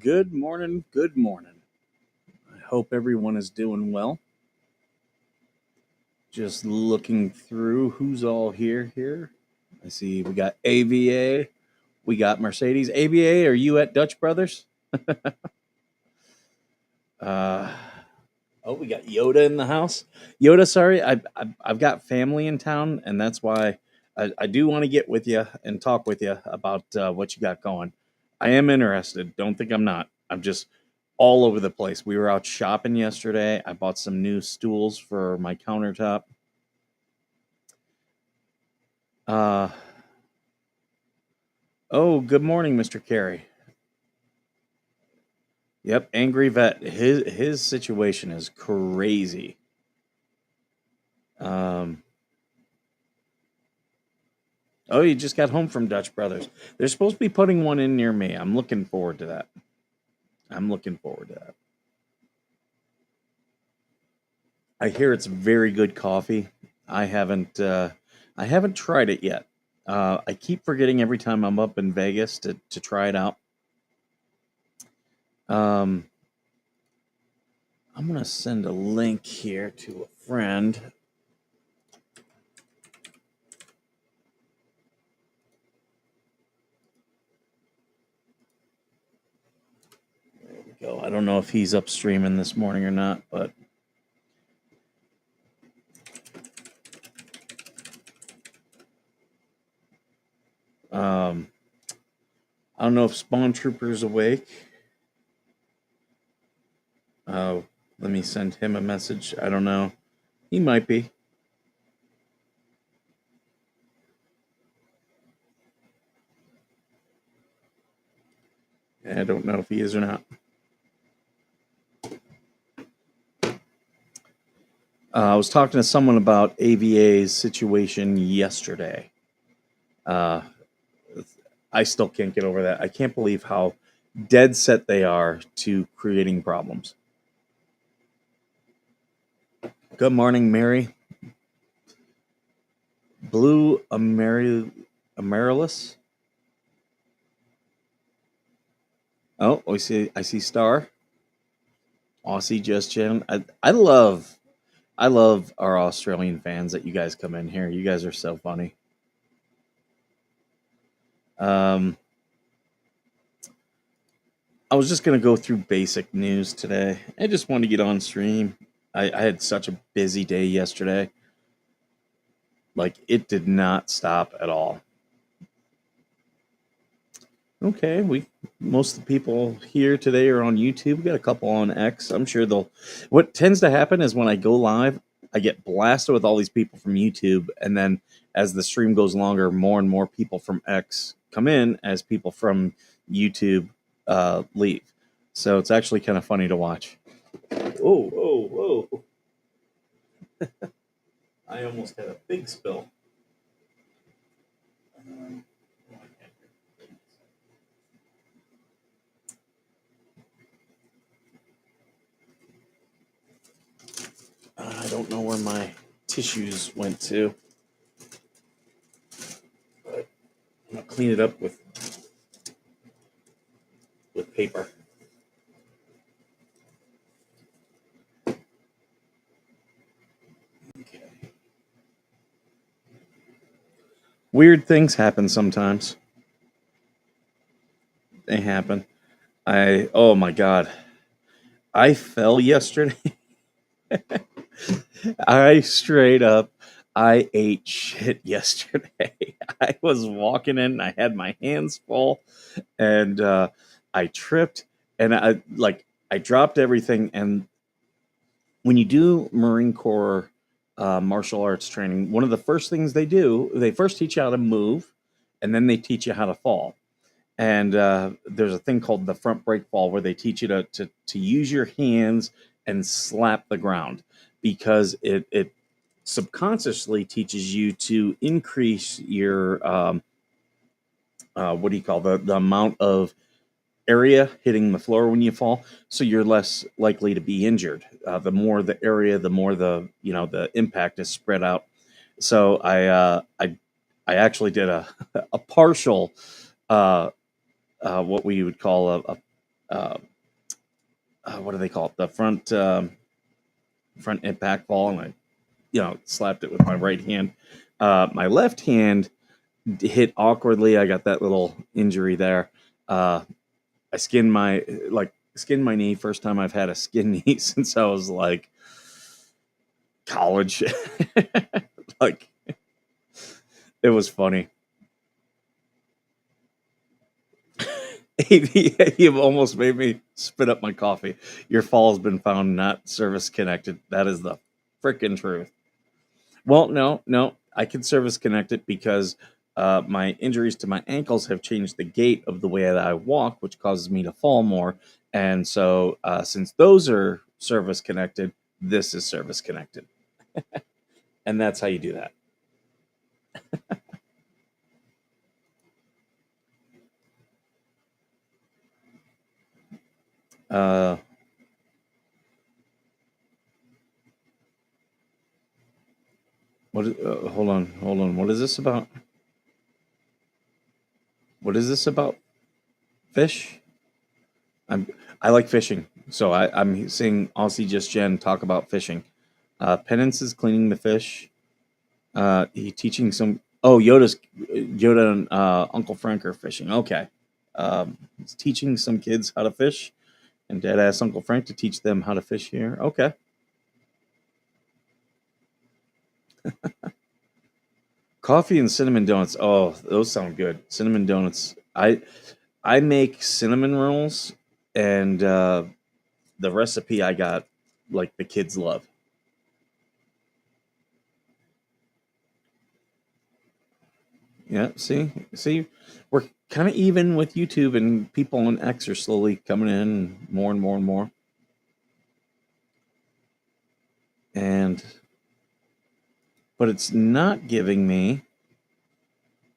Good morning. Good morning. I hope everyone is doing well. Just looking through who's all here. I see we got AVA, we got Mercedes. AVA, are you at Dutch Brothers? uh, we got Yoda in the house. Yoda, sorry, I've got family in town, and that's why I do want to get with you and talk with you about what you got going. I am interested. Don't think I'm not. I'm just all over the place. We were out shopping yesterday. I bought some new stools for my countertop. Uh, oh, good morning, Mr. Carey. Yep, angry vet. His situation is crazy. Um, oh, you just got home from Dutch Brothers. They're supposed to be putting one in near me. I'm looking forward to that. I'm looking forward to that. I hear it's very good coffee. I haven't I haven't tried it yet. I keep forgetting every time I'm up in Vegas to try it out. Um, I'm gonna send a link here to a friend. There we go. I don't know if he's up streaming this morning or not, but I don't know if Spawn Trooper's awake. Uh, Let me send him a message. I don't know. He might be. I don't know if he is or not. I was talking to someone about AVA's situation yesterday. Uh, I still can't get over that. I can't believe how dead set they are to creating problems. Good morning, Mary. Blue Amaryllis. Oh, I see Star. Aussie Just Jen. I love our Australian fans that you guys come in here. You guys are so funny. Um, I was just gonna go through basic news today. I just wanted to get on stream. I had such a busy day yesterday. Like it did not stop at all. Okay, we most of the people here today are on YouTube. We got a couple on X. I'm sure they'll. What tends to happen is when I go live, I get blasted with all these people from YouTube, and then as the stream goes longer, more and more people from X come in as people from YouTube leave. So it's actually kind of funny to watch. Whoa, whoa, whoa! I almost had a big spill. tissues went to. But I'm gonna clean it up with paper. Okay. Weird things happen sometimes. They happen. Oh my god. I fell yesterday. I straight up I ate shit yesterday. I was walking in, I had my hands full, and I tripped, and I dropped everything. And when you do Marine Corps martial arts training, one of the first things they first teach you how to move, and then they teach you how to fall. And there's a thing called the front break fall where they teach you to use your hands and slap the ground, because it subconsciously teaches you to increase your what do you call the amount of area hitting the floor when you fall, so you're less likely to be injured. The more the area, the more the impact is spread out. So I actually did a partial what we would call uh, what do they call it, the front impact fall, and I slapped it with my right hand. My left hand hit awkwardly. I got that little injury there. I skinned my knee. First time I've had a skin knee since I was like college. Like, it was funny. You almost made me spit up my coffee. Your fall has been found not service connected. That is the freaking truth. Well, no, I can service connect it because my injuries to my ankles have changed the gait of the way that I walk, which causes me to fall more. And so, since those are service connected, this is service connected, and that's how you do that. Uh, hold on, hold on. What is this about? What is this about? Fish? I'm I like fishing, so I'm seeing Aussie Just Jen talk about fishing. Penance is cleaning the fish. He teaching some. Oh, Yoda and Uncle Frank are fishing. Okay, he's teaching some kids how to fish, and Dad asked Uncle Frank to teach them how to fish here. Okay, coffee and cinnamon donuts. Oh, those sound good. Cinnamon donuts. I make cinnamon rolls, and the recipe I got, like, the kids love. Yeah, see, we're kind of even with YouTube, and people on X are slowly coming in more and more and more. And but it's not giving me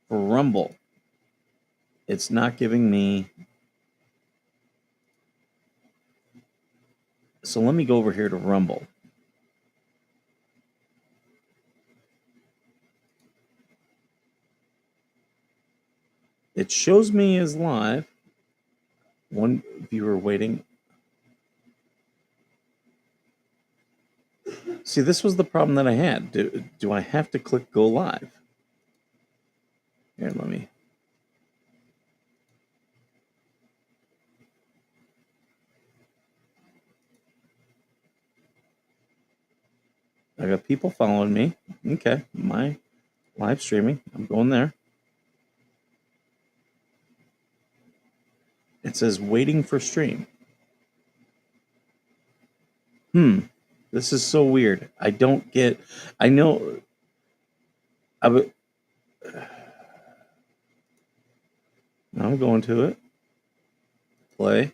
for Rumble. It's not giving me. So let me go over here to Rumble. It shows me as live. One viewer waiting. See, this was the problem that I had. Do I have to click go live? Here, let me. I got people following me. Okay, my live streaming. I'm going there. It says waiting for stream. This is so weird. I don't get. I know. I would. I'm going to it. Play.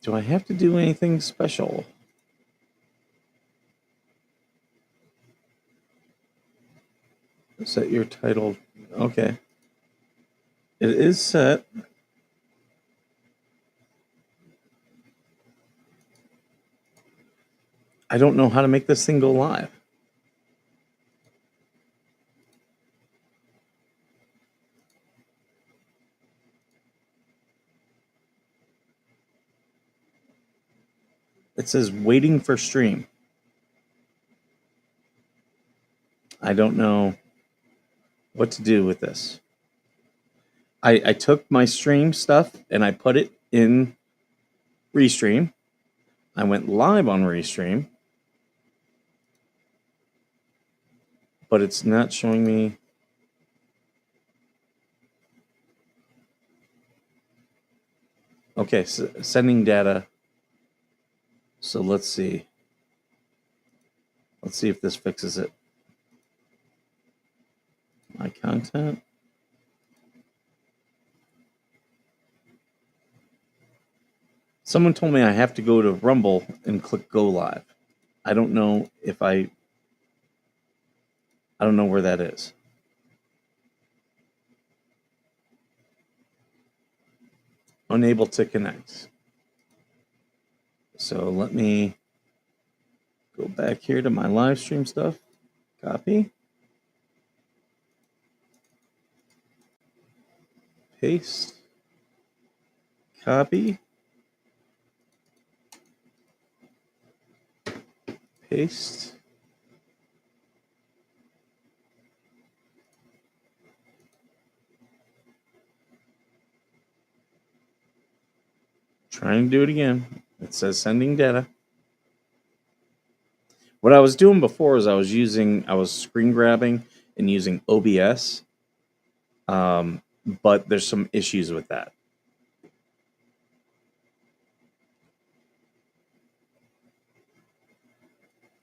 Do I have to do anything special? Set your title. Okay. It is set. I don't know how to make this thing go live. It says waiting for stream. I don't know what to do with this. I took my stream stuff and I put it in Restream. I went live on Restream, but it's not showing me. Okay, so sending data. So let's see. Let's see if this fixes it. My content. Someone told me I have to go to Rumble and click go live. I don't know if I don't know where that is. Unable to connect. So let me go back here to my live stream stuff. Copy. Paste. Copy. Paste. Trying to do it again. It says sending data. What I was doing before is I was screen grabbing and using OBS, but there's some issues with that.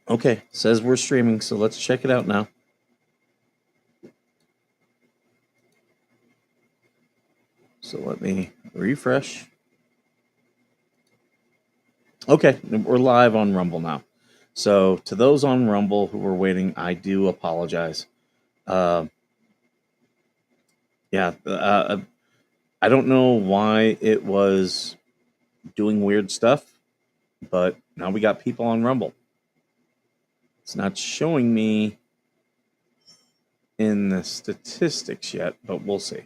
Okay, says we're streaming, so let's check it out now. So let me refresh. Okay, we're live on Rumble now. So to those on Rumble who were waiting, I do apologize. Yeah, I don't know why it was doing weird stuff, but now we got people on Rumble. It's not showing me in the statistics yet, but we'll see.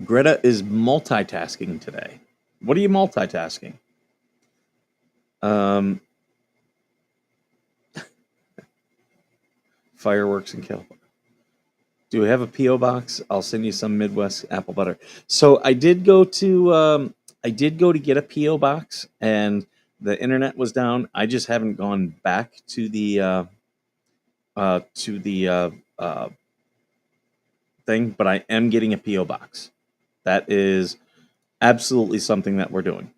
Greta is multitasking today. What are you multitasking? Fireworks in California. Do we have a PO box? I'll send you some Midwest apple butter. So I did go to get a PO box, and the internet was down. I just haven't gone back to the thing, but I am getting a PO box. That is absolutely something that we're doing.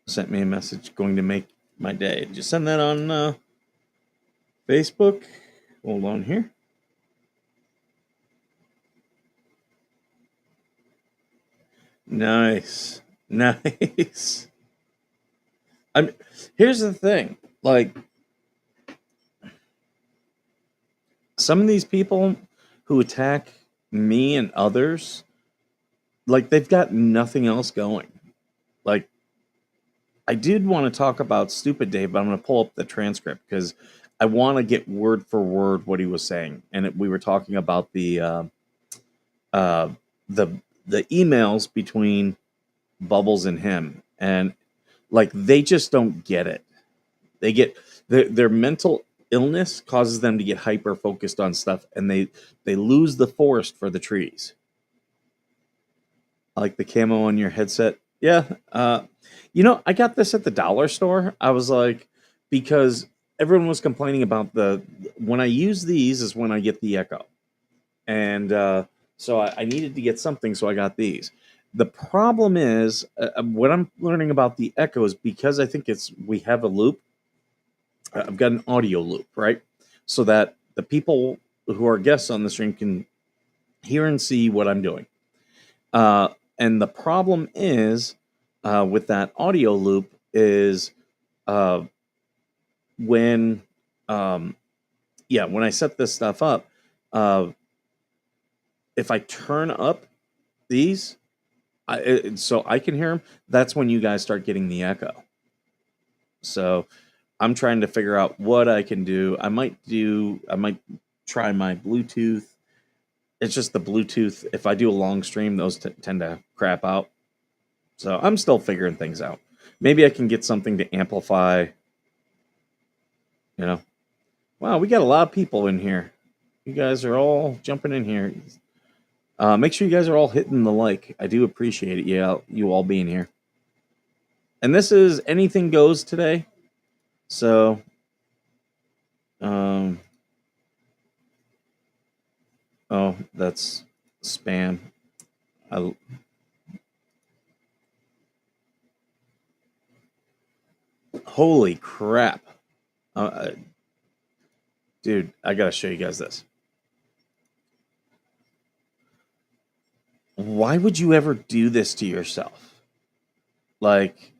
Sent me a message going to make my day. Did you send that on Facebook? Hold on here. Nice. Nice. Here's the thing. Like, some of these people who attack me and others, like, they've got nothing else going. Like, I did want to talk about Stupid Dave, but I'm going to pull up the transcript because I want to get word for word what he was saying. And we were talking about the emails between Bubbles and him, and like they just don't get it. They get their mental illness causes them to get hyper focused on stuff, and they lose the forest for the trees. I like the camo on your headset. Yeah, I got this at the dollar store. I was like, because everyone was complaining about when I use these is when I get the echo, and so I needed to get something, so I got these. The problem is what I'm learning about the echo is because I think we have a loop. I've got an audio loop, right? So that the people who are guests on the stream can hear and see what I'm doing. And the problem is with that audio loop is when I set this stuff up, if I turn up these, so I can hear them, that's when you guys start getting the echo. So I'm trying to figure out what I can do. I might try my Bluetooth. It's just the Bluetooth. If I do a long stream, those tend to crap out. So I'm still figuring things out. Maybe I can get something to amplify. You know, wow, we got a lot of people in here. You guys are all jumping in here. Make sure you guys are all hitting the like. I do appreciate it. Yeah, you all being here. And this is anything goes today. So, um, oh, that's spam. I, holy crap. Uh, dude, I gotta show you guys this. Why would you ever do this to yourself? Like,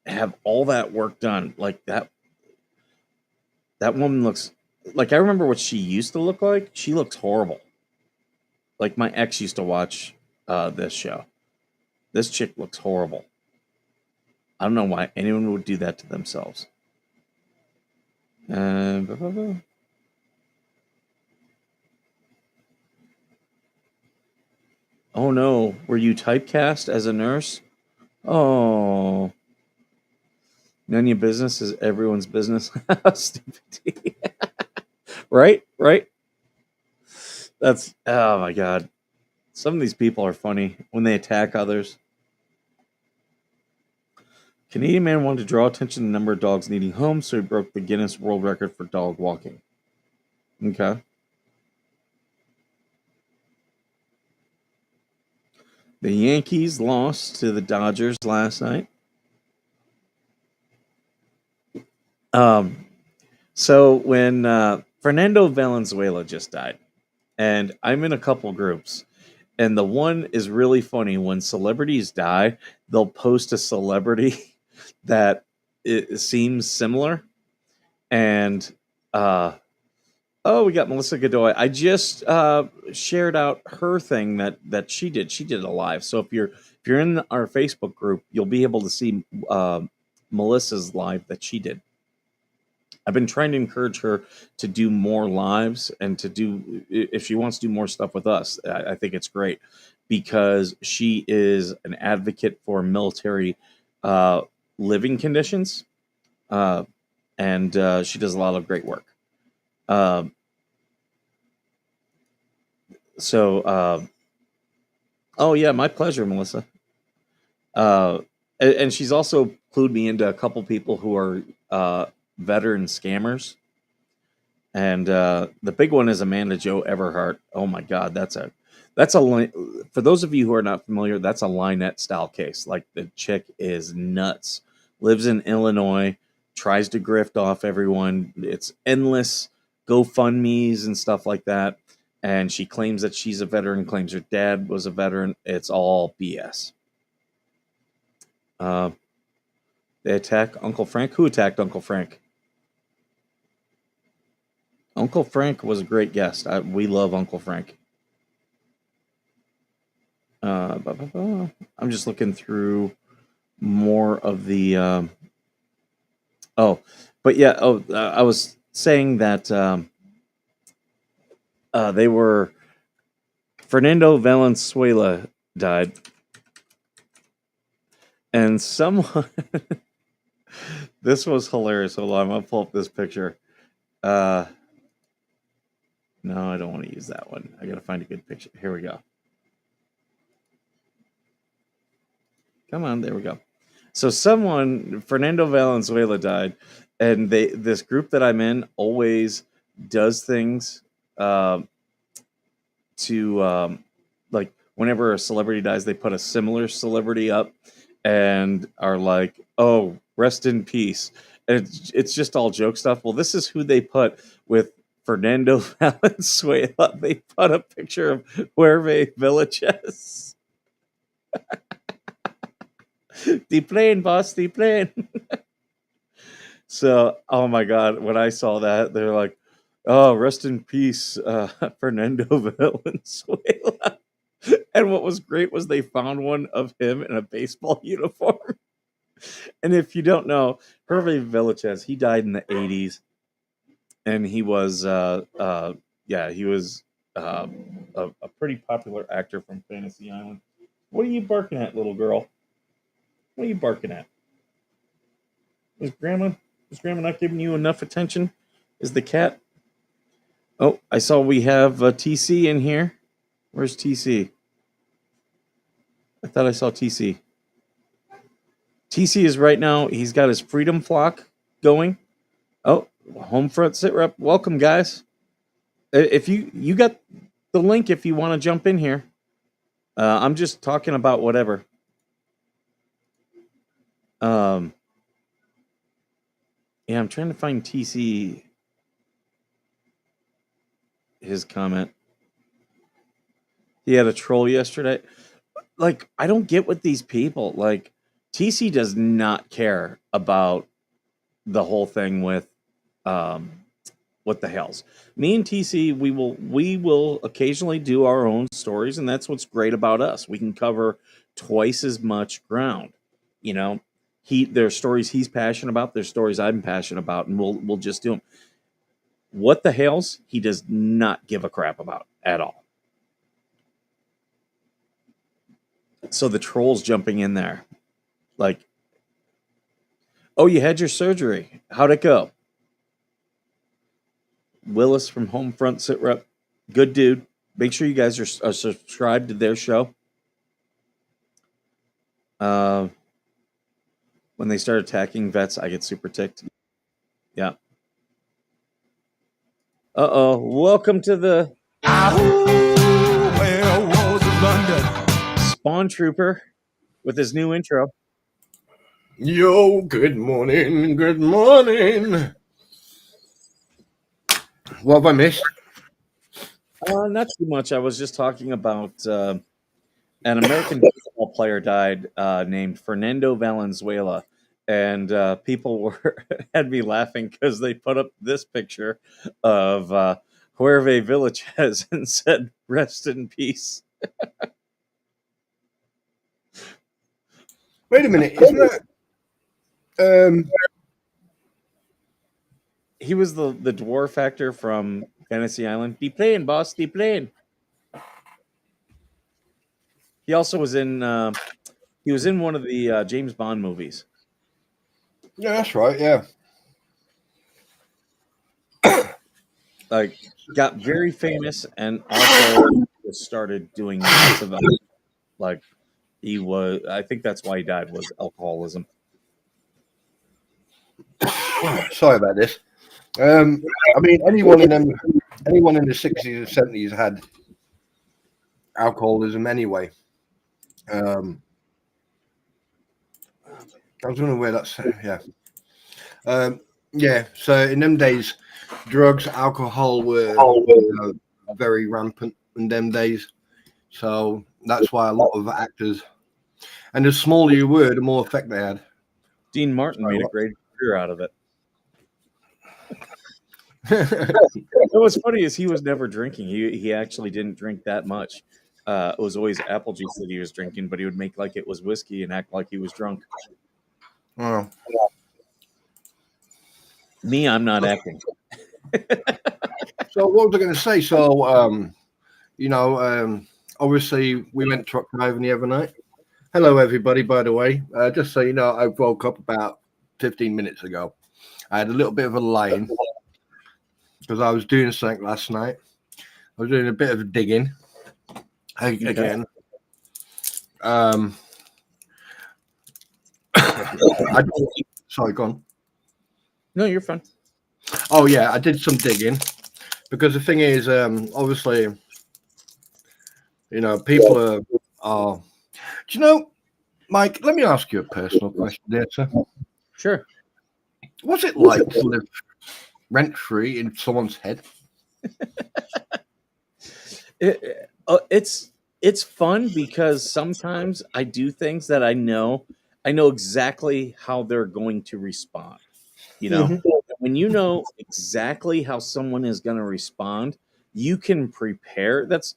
have all that work done. Like that woman looks like, I remember what she used to look like. She looks horrible. Like my ex used to watch this show. This chick looks horrible. I don't know why anyone would do that to themselves. Blah, blah, blah. Oh no, were you typecast as a nurse? Oh, none of your business is everyone's business. Stupid. Right? Right? That's, oh my God. Some of these people are funny when they attack others. Canadian man wanted to draw attention to the number of dogs needing homes, so he broke the Guinness World Record for dog walking. Okay. The Yankees lost to the Dodgers last night. Um, so when Fernando Valenzuela just died, and I'm in a couple groups, and the one is really funny. When celebrities die, they'll post a celebrity that it seems similar, and oh, we got Melissa Godoy. I just shared out her thing that she did. She did a live. So if you're in our Facebook group, you'll be able to see Melissa's live that she did. I've been trying to encourage her to do more lives and to do, if she wants to do more stuff with us. I think it's great because she is an advocate for military uh, living conditions, uh, and she does a lot of great work. Um, so oh yeah, my pleasure, Melissa. Uh, and she's also clued me into a couple people who are veteran scammers. And the big one is Amanda Jo Everhart. Oh my God, that's a for those of you who are not familiar, that's a Lynette style case. Like the chick is nuts, lives in Illinois, tries to grift off everyone. It's endless GoFundmes and stuff like that. And she claims that she's a veteran, claims her dad was a veteran. It's all BS. Uh, they attack Uncle Frank. Who attacked Uncle Frank? Uncle Frank was a great guest. We love Uncle Frank. I'm just looking through more of the. Oh, but yeah. Oh, I was saying that they were. Fernando Valenzuela died, and someone. This was hilarious. Hold on, I'm gonna pull up this picture. Uh, no, I don't want to use that one. I gotta find a good picture. Here we go. Come on, there we go. So someone, Fernando Valenzuela died, and this group that I'm in always does things uh, to like whenever a celebrity dies, they put a similar celebrity up and are like, "Oh, rest in peace." And it's just all joke stuff. Well, this is who they put with Fernando Valenzuela. They put a picture of Huerve Villages. The plane, boss, the plane. So, oh my God, when I saw that, they're like, Oh, rest in peace, Fernando Valenzuela. And what was great was they found one of him in a baseball uniform. And if you don't know, Hervé Villachez, he died in the 80s, and he was, yeah, he was uh, a pretty popular actor from Fantasy Island. What are you barking at, little girl? What are you barking at? Is Grandma is Grandma not giving you enough attention? Is the cat? Oh, I saw we have TC in here. Where's TC? I thought I saw TC. TC is right now. He's got his Freedom Flock going. Oh, home front sit rep. Welcome, guys. If you got the link, if you want to jump in here, I'm just talking about whatever. Um, yeah, I'm trying to find TC his comment. He had a troll yesterday. Like, I don't get with these people. Like, TC does not care about the whole thing with um, what the hell's. Me and TC, we will occasionally do our own stories, and that's what's great about us. We can cover twice as much ground. You know, there's stories he's passionate about, there's stories I'm passionate about, and we'll just do them. What the hell's he does not give a crap about at all. So the trolls jumping in there, like, oh, you had your surgery. How'd it go? Willis from Homefront Sit Rep, good dude. Make sure you guys are subscribed to their show. When they start attacking vets, I get super ticked. Yeah. Uh-oh. Welcome to the Where was London? Spawn Trooper with his new intro. Yo, good morning, good morning. What have I missed? Not too much. I was just talking about an American baseball player died named Fernando Valenzuela. And people had me laughing because they put up this picture of Huerve Villachez and said, "Rest in peace." Wait a minute, isn't that He was the dwarf actor from Fantasy Island. Be playing, boss. Be playing. He also was in. He was in one of the James Bond movies. yeah, that's right, yeah. Like, got very famous, and also just started doing lots of them. Like, he was. I think that's why he died, was alcoholism. Sorry about this. I mean anyone in the 60s and 70s had alcoholism anyway. I was wondering where that's yeah, so in them days drugs, alcohol were very rampant in them days. So that's why a lot of actors, and the smaller you were, the more effect they had. Dean Martin made a great career out of it. What's funny is he was never drinking. He actually didn't drink that much. It was always apple juice that he was drinking, but he would make like it was whiskey and act like he was drunk. Oh. Me, I'm not acting. So what was I going to say? So obviously we went truck driving the other night. Hello everybody, by the way. Just so you know, I woke up about 15 minutes ago. I had a little bit of a lie-in because I was doing something last night. I was doing a bit of digging again. Sorry, go on. No, you're fine. Oh yeah, I did some digging because the thing is, obviously, people are. Do you know, Mike? Let me ask you a personal question, there, sir. Sure. What's it like to live rent-free in someone's head? It's fun because sometimes I do things that I know exactly how they're going to respond. You know, when you know exactly how someone is going to respond, you can prepare. That's,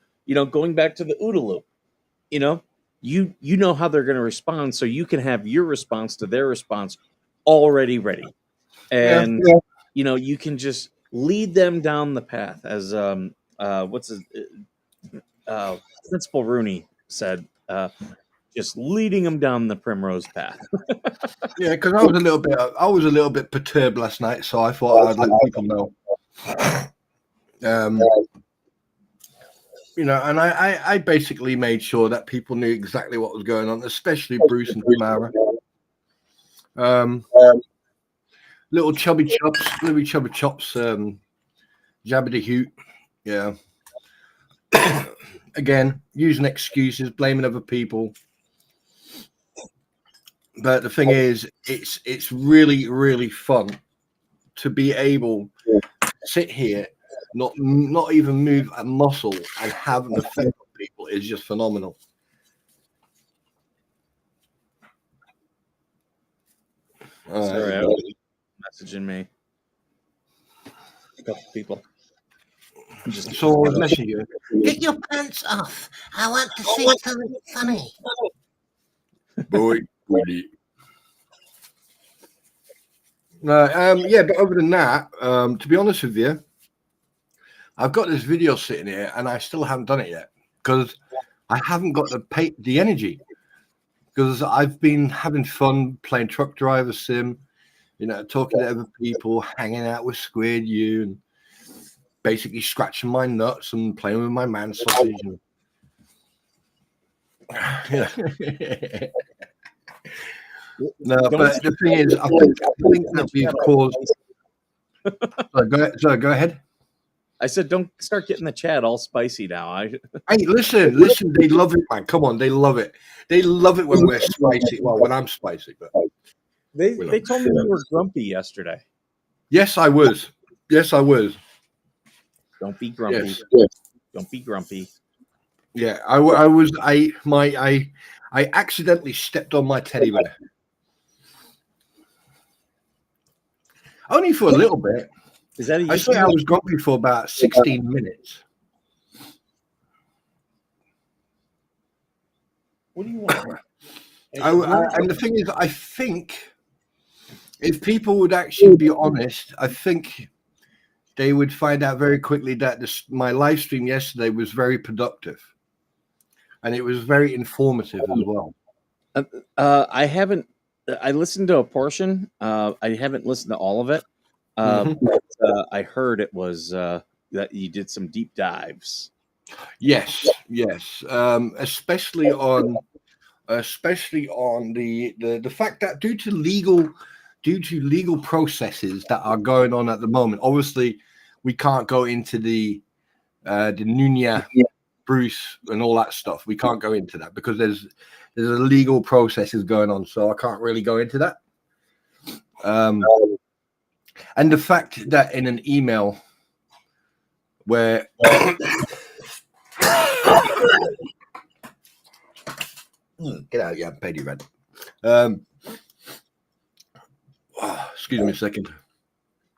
going back to the OODA loop. You know, you know how they're going to respond, so you can have your response to their response already ready, Yeah, and you can just lead them down the path, as what's his uh, Principal Rooney said, just leading them down the primrose path. yeah. Because I was a little bit perturbed last night, so I thought I'd let people know. Um, and I basically made sure that people knew exactly what was going on, especially Bruce and Tamara. Um, little chubby chops, jabbity hoot. Yeah. Again, using excuses, blaming other people. But the thing is, it's really, really fun to be able to sit here, not even move a muscle, and have an effect on people is just phenomenal. Sorry, I Uh, was messaging me a couple people. Just so I was messaging you. Get your pants off. I want to see something funny. Boy, buddy. Yeah, but other than that, to be honest with you, I've got this video sitting here, and I still haven't done it yet because I haven't got the energy. Because I've been having fun playing truck driver sim, talking to other people, hanging out with Squid You, and basically scratching my nuts and playing with my man sausage. No, but the thing is, I think that we've caused. Go ahead. I said, don't start getting the chat all spicy now. Hey, listen. They love it, man. Come on, they love it. They love it when we're spicy. Well, when I'm spicy, but they told me you were grumpy yesterday. yes, I was. Yes, I was. Don't be grumpy. Yes. Don't be grumpy. Yeah, I was. I accidentally stepped on my teddy bear. Only for a little bit. Is that I say I was grumpy for about 16 minutes. What do you want? And the thing is, I think if people would actually be honest, I think they would find out very quickly that my live stream yesterday was very productive. And it was very informative as well. I haven't. I listened to a portion. I haven't listened to all of it. But I heard it was that you did some deep dives. Yes. Especially on the fact that due to legal processes that are going on at the moment. Obviously, we can't go into the Nunya, Bruce, and all that stuff. We can't go into that because there's a legal processes going on. So I can't really go into that. And the fact that in an email where get out, yeah, paid you rent. Excuse me a second.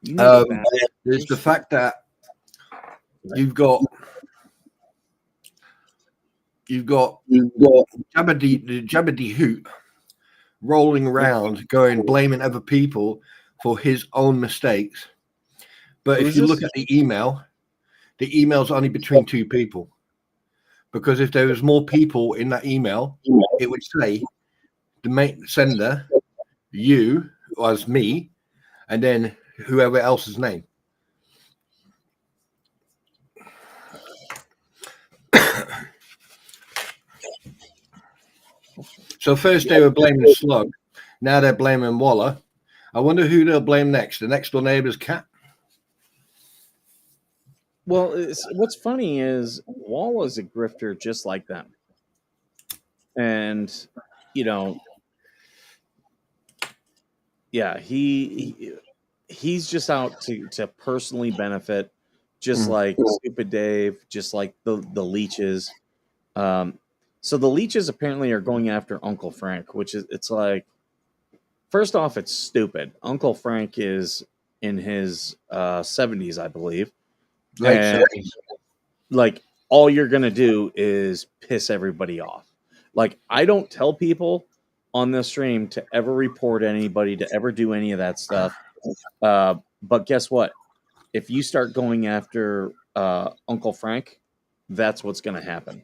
There's the fact that you've got Jabba Hoot rolling around, blaming other people for his own mistakes. But if you look at the email's only between two people. Because if there was more people in that email, it would say the main sender, you, was me, and then whoever else's name. So first they were blaming Slug, now they're blaming Waller. I wonder who they'll blame next. The next door neighbor's cat. Well, what's funny is Waller's a grifter just like them, and yeah, he's just out to personally benefit, just like Stupid Dave, just like the leeches. So the leeches apparently are going after Uncle Frank, which is, it's like, first off, it's stupid. Uncle Frank is in his 70s, I believe. Late And 70s. like all you're gonna do is piss everybody off. Like I don't tell people on this stream to ever report anybody, to ever do any of that stuff. But guess what? If you start going after Uncle Frank, that's what's gonna happen.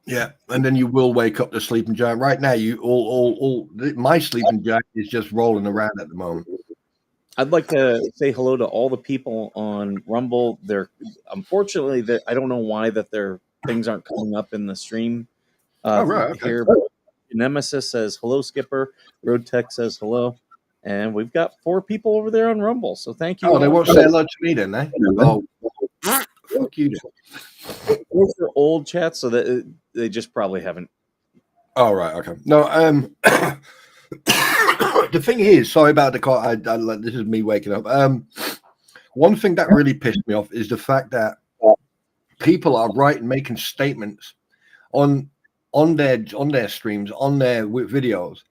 Yeah, and then you will wake up the sleeping giant. Right now, my sleeping giant is just rolling around at the moment. I'd like to say hello to all the people on Rumble. They're unfortunately I don't know why that their things aren't coming up in the stream Okay. here. Nemesis says hello, Skipper. Road Tech says hello, and we've got 4 people over there on Rumble. So thank you. Oh, they all. won't say hello to me then, eh? Oh, fuck you. Those are old chats, so that they just probably haven't. Oh, right. Okay. No. The thing is, sorry about the call. This is me waking up. One thing that really pissed me off is the fact that people are making statements on their streams, on their videos,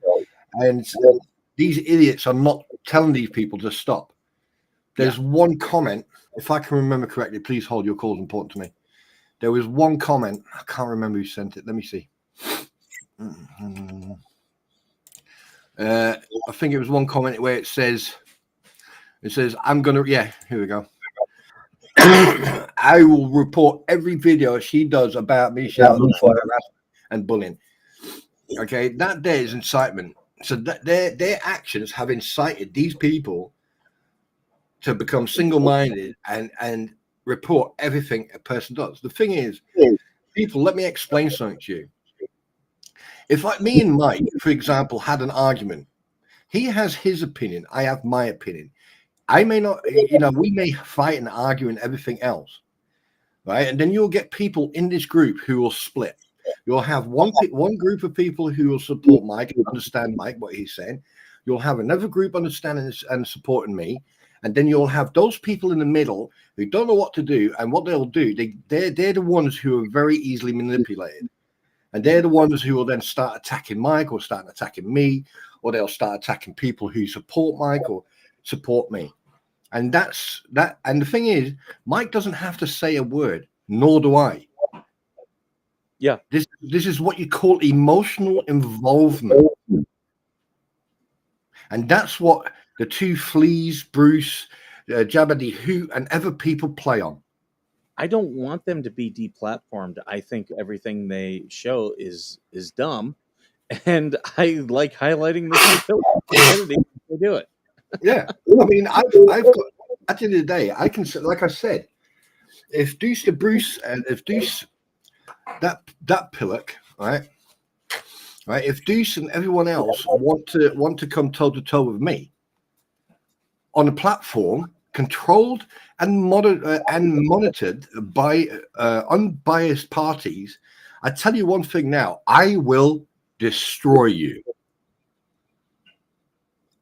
and these idiots are not telling these people to stop. There's one comment, if I can remember correctly. Please hold, your call is important to me. There was one comment. I can't remember who sent it. Let me see. I think it was one comment where it says, I'm gonna, here we go. I will report every video she does about me shouting for harassment and bullying. Okay, that there is incitement. So that their actions have incited these people to become single-minded and report everything a person does. The thing is, people, let me explain something to you. If me and Mike, for example, had an argument, he has his opinion, I have my opinion. I may not, we may fight and argue and everything else, right? And then you'll get people in this group who will split. You'll have one group of people who will support Mike and understand Mike, what he's saying. You'll have another group understanding and supporting me. And then you'll have those people in the middle who don't know what to do. And what they'll do, they're the ones who are very easily manipulated. And they're the ones who will then start attacking Mike or start attacking me, or they'll start attacking people who support Mike or support me. And that's that. And the thing is, Mike doesn't have to say a word, nor do I. Yeah. This is what you call emotional involvement. And that's what the two fleas, Bruce, Jabba the Hoot, and other people play on. I don't want them to be deplatformed. I think everything they show is dumb, and I like highlighting the stupidity they do it. Yeah, I mean, I've got, at the end of the day, I can, like I said, if Deuce to Bruce and if Deuce that Pillock, right, if Deuce and everyone else want to come toe to toe with me on a platform controlled and monitored by unbiased parties, I tell you one thing now: I will destroy you.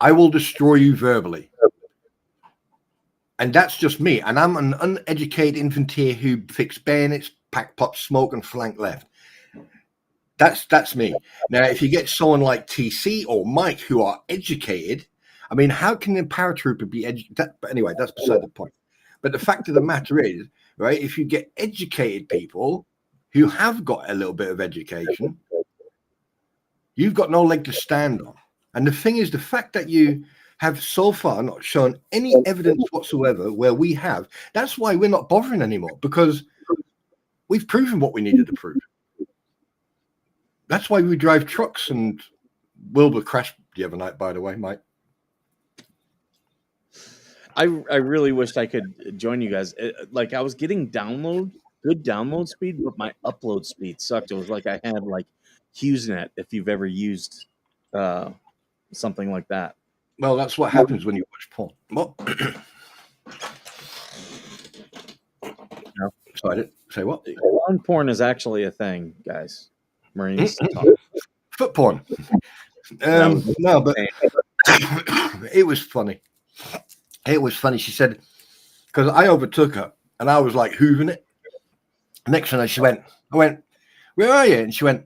I will destroy you verbally. And that's just me. And I'm an uneducated infantry who fix bayonets, pack pop smoke, and flank left. That's me. Now, if you get someone like TC or Mike who are educated, I mean, how can a paratrooper be educated? But anyway, that's beside the point. But the fact of the matter is, right, if you get educated people who have got a little bit of education, you've got no leg to stand on. And the thing is, the fact that you have so far not shown any evidence whatsoever where we have, that's why we're not bothering anymore, because we've proven what we needed to prove. That's why we drive trucks, and Wilbur crashed the other night, by the way, Mike. I really wished I could join you guys. Like I was getting good download speed, but my upload speed sucked. It was like I had like HughesNet, if you've ever used something like that. Well, that's what happens when you watch porn. What? No, so I didn't say what? Lawn porn is actually a thing, guys. Marines talk. Foot porn. No, but it was funny. It was funny. She said, because I overtook her and I was like hooving it. Next one, I went, where are you? And she went,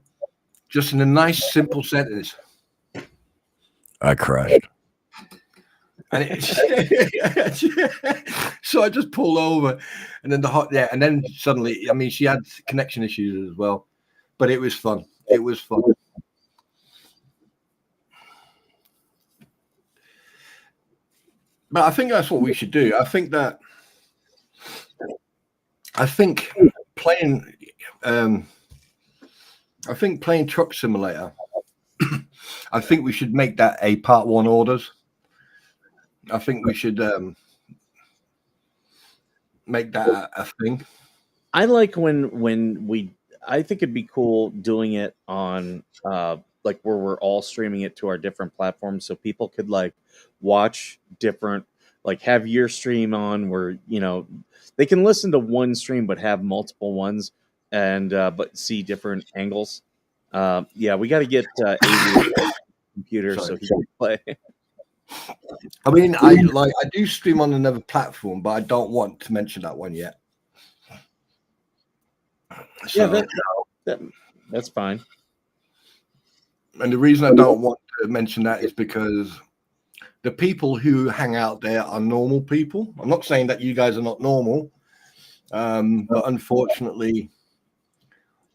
just in a nice, simple sentence, I crashed. And so I just pulled over, and then and then suddenly, I mean, she had connection issues as well, but it was fun. It was fun. But I think that's what we should do. I think playing, playing Truck Simulator. I think we should make that a Part 1 orders. I think we should make that a thing. I like when we. I think it'd be cool doing it on like where we're all streaming it to our different platforms, so people could like watch different, like have your stream on where they can listen to one stream but have multiple ones and but see different angles. Yeah, we got to get Avery a computer so he can play. I mean, I do stream on another platform, but I don't want to mention that one yet. So, yeah, that's fine. And the reason I don't want to mention that is because the people who hang out there are normal people. I'm not saying that you guys are not normal, but unfortunately,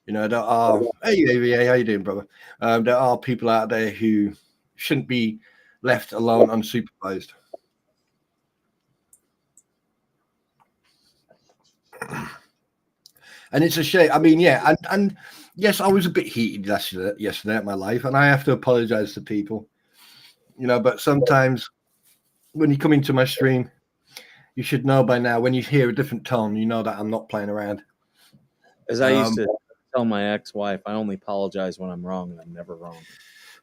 there are. Hey, AVA, how you doing, brother? There are people out there who shouldn't be left alone unsupervised. And it's a shame. I mean, yeah, and yes, I was a bit heated yesterday at my life, and I have to apologize to people, but sometimes when you come into my stream, you should know by now, when you hear a different tone, you know that I'm not playing around. As I used to tell my ex-wife, I only apologize when I'm wrong, and I'm never wrong.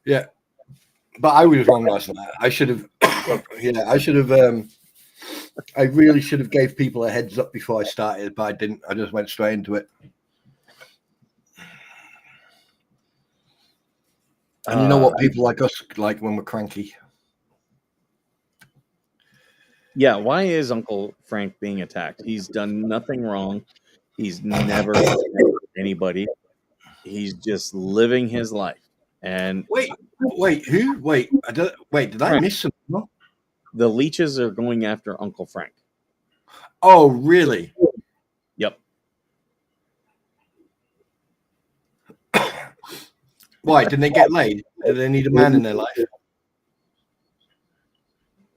Yeah, but I was wrong last night. I should have. Yeah, I should have. I really should have gave people a heads up before I started, but I didn't. I just went straight into it. And you know what people like us like when we're cranky. Yeah, why is Uncle Frank being attacked? He's done nothing wrong. He's never hurt anybody. He's just living his life. And wait, who? Wait, did I miss something? No? The leeches are going after Uncle Frank. Oh, really? Yep. Why? Didn't they get laid? Do they need a man in their life?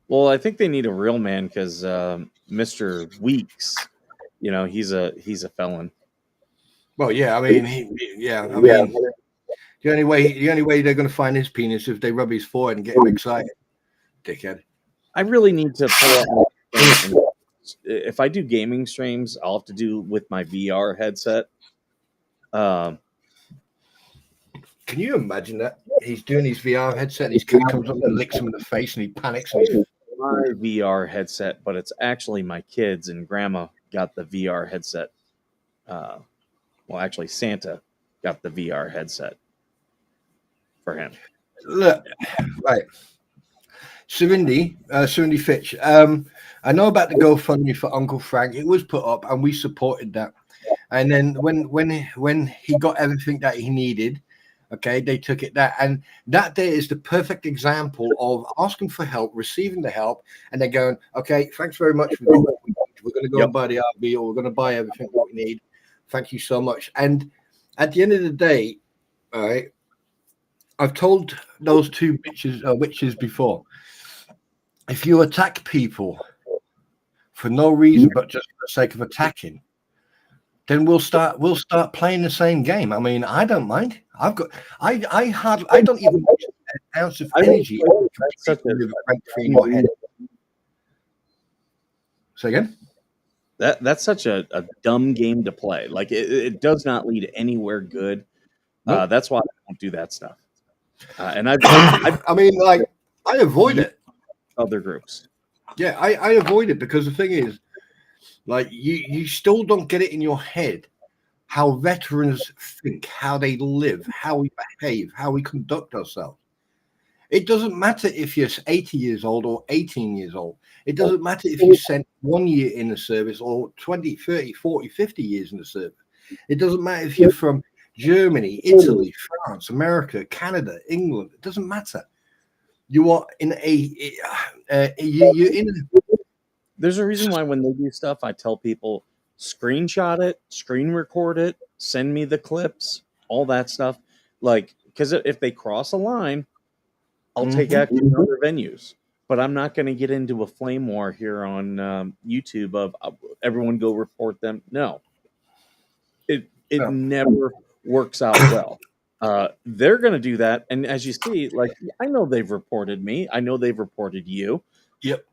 Well, I think they need a real man because Mr. Weeks, he's a felon. Well, yeah, I mean, the only way they're going to find his penis is if they rub his forehead and get him excited, dickhead. I really need to pull up. If I do gaming streams, I'll have to do with my VR headset. Can you imagine that? He's doing his VR headset and his kid comes up and licks him in the face and he panics. And he's my VR headset, but it's actually my kids, and Grandma got the VR headset. Well, actually, Santa got the VR headset for him. Look, right. Surindi Fitch. I know about the GoFundMe for Uncle Frank. It was put up and we supported that. And then when he got everything that he needed, okay, they took it that. And that day is the perfect example of asking for help, receiving the help, and they're going, okay, thanks very much. We're going to go and buy the RV, or we're going to buy everything that we need. Thank you so much. And at the end of the day, all right, I've told those two witches before, if you attack people for no reason but just for the sake of attacking, then we'll start playing the same game. I mean, I don't mind. I don't even waste an ounce of energy in your head. Say again? That's such a dumb game to play. Like it does not lead anywhere good. Nope. That's why I don't do that stuff. And I mean, like, I avoid it. Other groups. Yeah, I avoid it because the thing is, like, you still don't get it in your head how veterans think, how they live, how we behave, how we conduct ourselves. It doesn't matter if you're 80 years old or 18 years old. It doesn't matter if you spent 1 year in the service or 20, 30, 40, 50 years in the service. It doesn't matter if you're from Germany, Italy, France, America, Canada, England. It doesn't matter. You are in you're in. There's a reason why when they do stuff, I tell people screenshot it, screen record it, send me the clips, all that stuff. Like, because if they cross a line, I'll take action in other venues. But I'm not going to get into a flame war here on YouTube of everyone go report them. No, it No. never works out well. They're going to do that, and as you see, like I know they've reported me. I know they've reported you. Yep.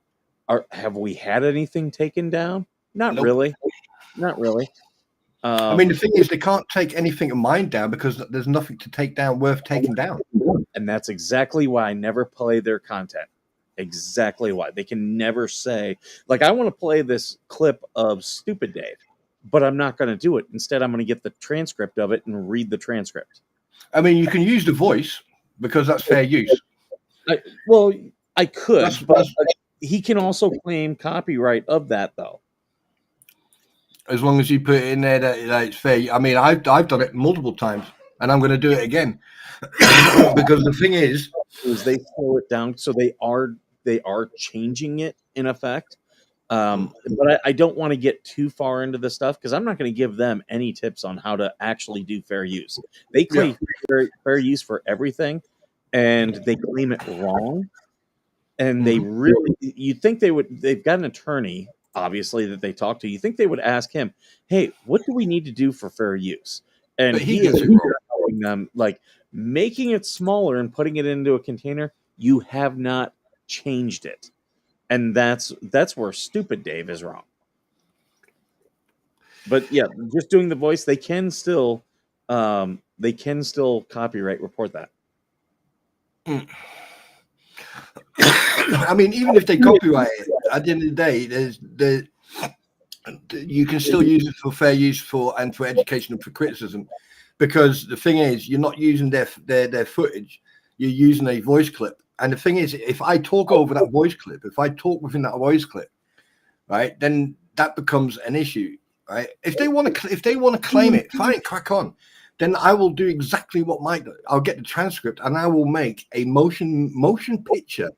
Have we had anything taken down? Not Nope. really. Not really. I mean, the thing is, they can't take anything of mine down because there's nothing to take down worth taking down. And that's exactly why I never play their content. Exactly why. They can never say, like, I want to play this clip of Stupid Dave, but I'm not going to do it. Instead, I'm going to get the transcript of it and read the transcript. I mean, you can use the voice because that's fair use. Well, I could, That's- but he can also claim copyright of that, though. As long as you put it in there that it's fair. I mean, I've done it multiple times, and I'm going to do it again because the thing is they slow it down, so they are changing it in effect. But I don't want to get too far into the stuff because I'm not going to give them any tips on how to actually do fair use. They claim fair use for everything, and they claim it wrong. And they really, you'd think they've got an attorney, obviously, that they talk to. You think they would ask him, hey, what do we need to do for fair use? And But he he is gets it wrong. telling them, like, making it smaller and putting it into a container, you have not changed it. And that's where Stupid Dave is wrong. But yeah, just doing the voice, they can still copyright report that. I mean, even if they copyright it, at the end of the day, you can still use it for fair use for education and for criticism, because the thing is, you're not using their footage, you're using a voice clip. And the thing is, if I talk over that voice clip, if I talk within that voice clip, right, then that becomes an issue, right? If they want to claim it, fine, crack on. Then I will do exactly what I'll get the transcript and I will make a motion picture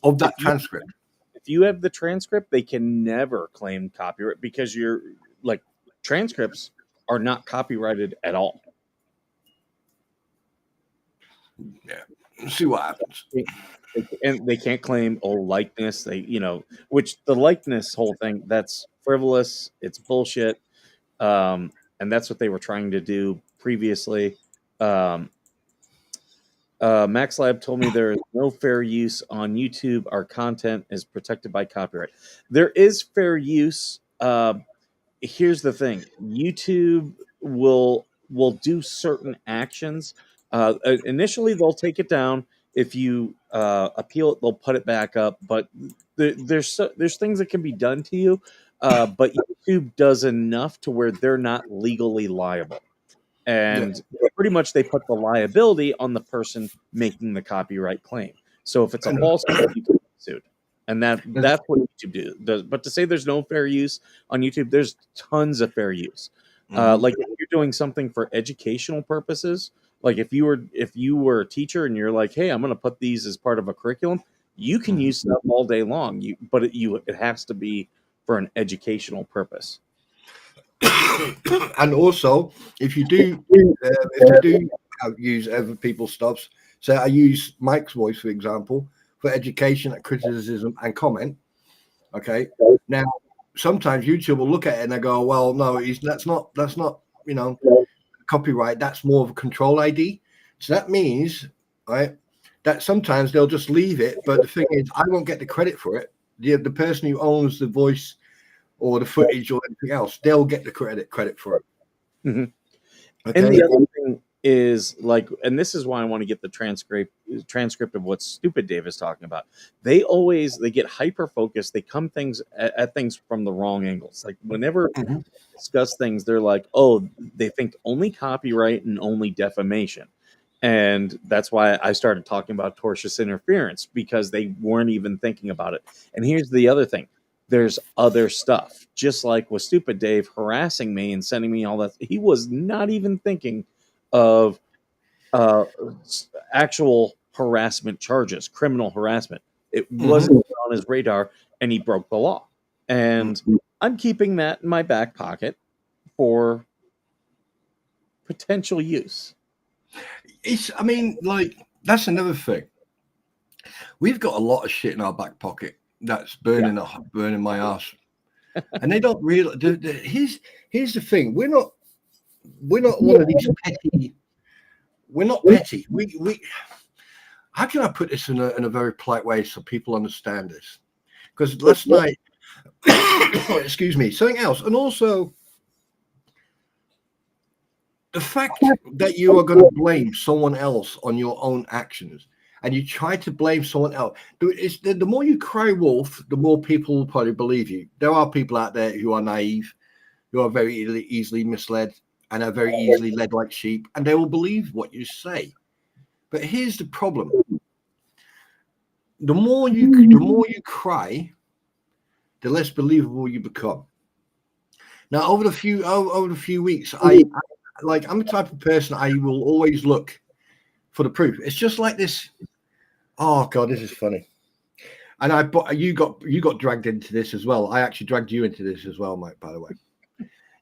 of that transcript. If you have the transcript, they can never claim copyright because you're like transcripts are not copyrighted at all. Yeah, let's see what happens. And they can't claim likeness. Which the likeness whole thing, that's frivolous. It's bullshit. And that's what they were trying to do previously. Max Lab told me there is no fair use on YouTube. Our content is protected by copyright. There is fair use. Here's the thing: YouTube will do certain actions. Initially, they'll take it down. If you appeal it, they'll put it back up. But there's things that can be done to you. But YouTube does enough to where they're not legally liable. And pretty much they put the liability on the person making the copyright claim. So if it's a false claim, you can be sued. And that's what YouTube does. But to say there's no fair use on YouTube, there's tons of fair use. Like if you're doing something for educational purposes, like if you were a teacher and you're like, hey, I'm going to put these as part of a curriculum, you can use stuff all day long. But it has to be for an educational purpose. And also, if you do use other people's stuffs, say I use Mike's voice, for example, for education, criticism, and comment. Okay. Now, sometimes YouTube will look at it and they go, "Well, no, that's not copyright. That's more of a control ID." So that means, right, that sometimes they'll just leave it. But the thing is, I won't get the credit for it. The person who owns the voice or the footage or anything else, they'll get the credit for it. Mm-hmm. Okay? And the other thing is and this is why I want to get the transcript of what Stupid Dave is talking about. They get hyper focused. They come at things from the wrong angles. Like whenever they discuss things, they're like, oh, they think only copyright and only defamation. And that's why I started talking about tortious interference, because they weren't even thinking about it. And here's the other thing. There's other stuff, just like with Stupid Dave harassing me and sending me all that. He was not even thinking of actual harassment charges, criminal harassment. It wasn't on his radar, and he broke the law. And I'm keeping that in my back pocket for potential use. I mean, like, that's another thing. We've got a lot of shit in our back pocket that's burning my ass, and they don't realize. Here's the thing: we're not one of these petty. We're not petty. We. How can I put this in a very polite way so people understand this? Because last night, excuse me, something else, and also the fact that you are going to blame someone else on your own actions. And you try to blame someone else. The more you cry wolf, the more people will probably believe you. There are people out there who are naive, who are very easily misled, and are very easily led like sheep, and they will believe what you say. But here's the problem: the more you cry, the less believable you become. Now, over the few weeks, I'm the type of person I will always look for the proof. It's just like this. Oh God, this is funny. And you got dragged into this as well. I actually dragged you into this as well, Mike, by the way.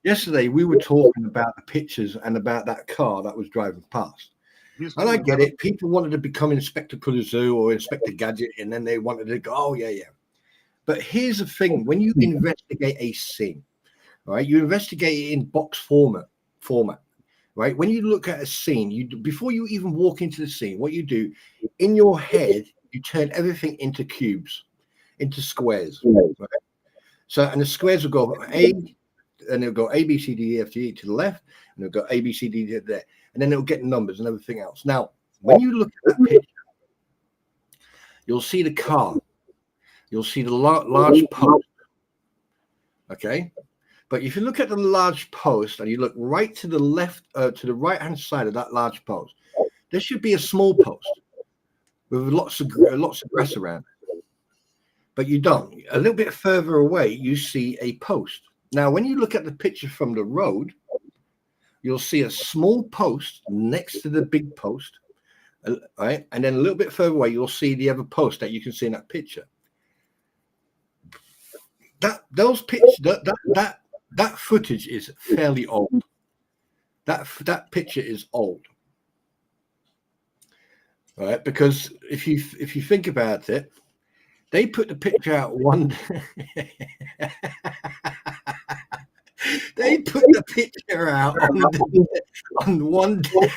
Yesterday we were talking about the pictures and about that car that was driving past. And I get it. People wanted to become Inspector Clouseau or Inspector Gadget, and then they wanted to go, oh yeah. But here's the thing: when you investigate a scene, right, you investigate it in box format. Right? When you look at a scene, before you even walk into the scene, what you do in your head, you turn everything into cubes, into squares. Right? So, and the squares will go A, and it'll go A, B, C, D, E, F, G to the left, and it'll go A, B, C, D to there, and then it'll get numbers and everything else. Now, when you look at that picture, you'll see the car, you'll see the large post. Okay. But if you look at the large post and you look right to the left, to the right-hand side of that large post, there should be a small post with lots of grass around it. But you don't. A little bit further away, you see a post. Now, when you look at the picture from the road, you'll see a small post next to the big post, right? And then a little bit further away, you'll see the other post that you can see in that picture. Those pictures, that footage is fairly old. That picture is old, right? Because if you think about it, they put the picture out one day. They put the picture out on one day.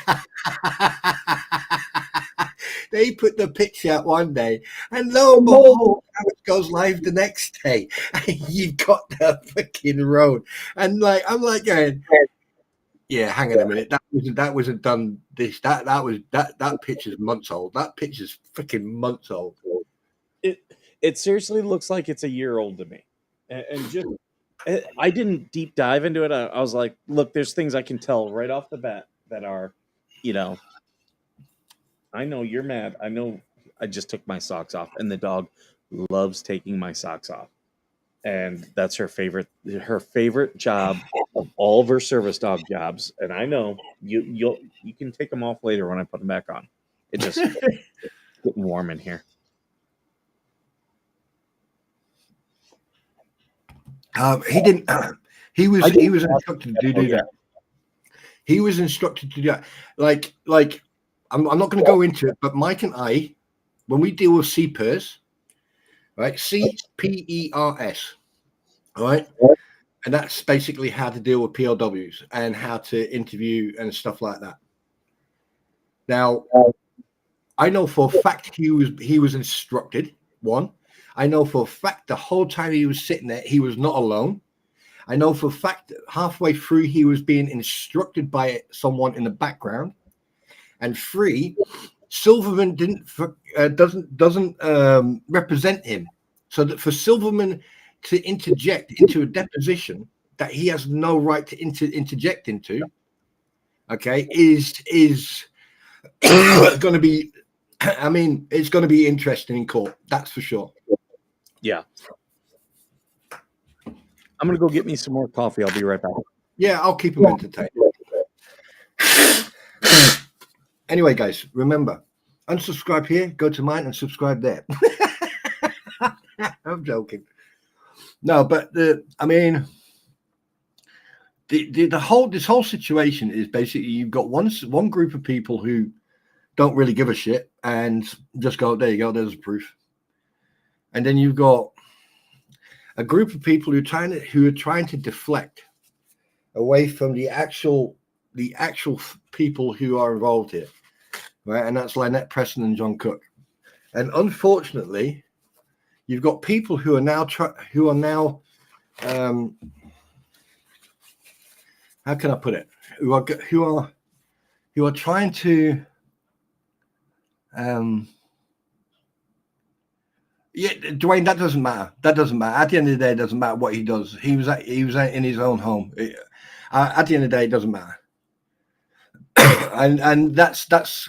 They put the picture out one day, and lo and behold, it goes live the next day. You've got the freaking road, and I'm like going, yeah, hang on a minute, that wasn't done. That picture's months old. That picture's freaking months old. It seriously looks like it's a year old to me, and just I didn't deep dive into it. I was like, look, there's things I can tell right off the bat that are, I know you're mad. I know I just took my socks off, and the dog loves taking my socks off. And that's her favorite job of all of her service dog jobs. And I know you can take them off later when I put them back on. It's just getting warm in here. He didn't. He was instructed to do that. He was instructed to do that. Like I'm not going to go into it, but Mike and I, when we deal with CPERS, right, CPERS, all right, and that's basically how to deal with PLWs and how to interview and stuff like that. Now, I know for a fact he was instructed. One, I know for a fact the whole time he was sitting there, he was not alone. I know for a fact that halfway through he was being instructed by someone in the background. And three, Silverman doesn't represent him, so that for Silverman to interject into a deposition that he has no right to interject into, okay, is going to be. I mean, it's going to be interesting in court. That's for sure. Yeah. I'm going to go get me some more coffee. I'll be right back. Yeah, I'll keep him entertained. Anyway, guys, remember, unsubscribe here, go to mine and subscribe there. I'm joking. No, but this whole situation is basically you've got one group of people who don't really give a shit and just go, there you go, there's proof. And then you've got a group of people who are trying to deflect away from the actual people who are involved here, right? And that's Lynette Preston and John Cook. And unfortunately, you've got people who are now how can I put it? Who are trying to yeah, Dwayne, that doesn't matter. That doesn't matter. At the end of the day, it doesn't matter what he does. He was in his own home. At the end of the day, it doesn't matter. and that's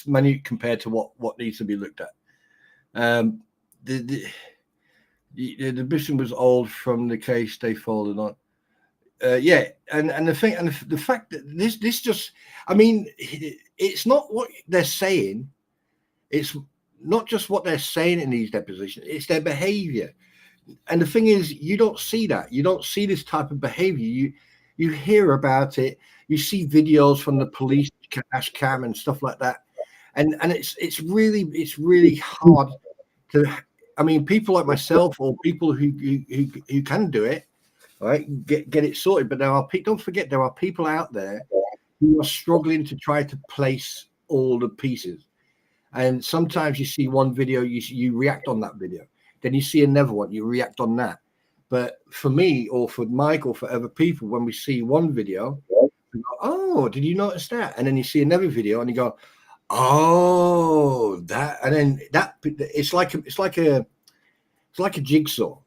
minute compared to what needs to be looked at. The mission was old from the case they folded on. Yeah, and the thing, and the fact that this just, I mean, it's not what they're saying. It's not just what they're saying in these depositions, it's their behavior. And the thing is, you don't see that. You don't see this type of behavior. You hear about it. You see videos from the police dash cam and stuff like that. And it's really hard to, I mean, people like myself or people who can do it, right, get it sorted. But don't forget, there are people out there who are struggling to try to place all the pieces. And sometimes you see one video, you react on that video. Then you see another one, you react on that. But for me or for Mike or for other people, when we see one video, we go, oh, did you notice that? And then you see another video and you go, oh, that. And then it's like a jigsaw.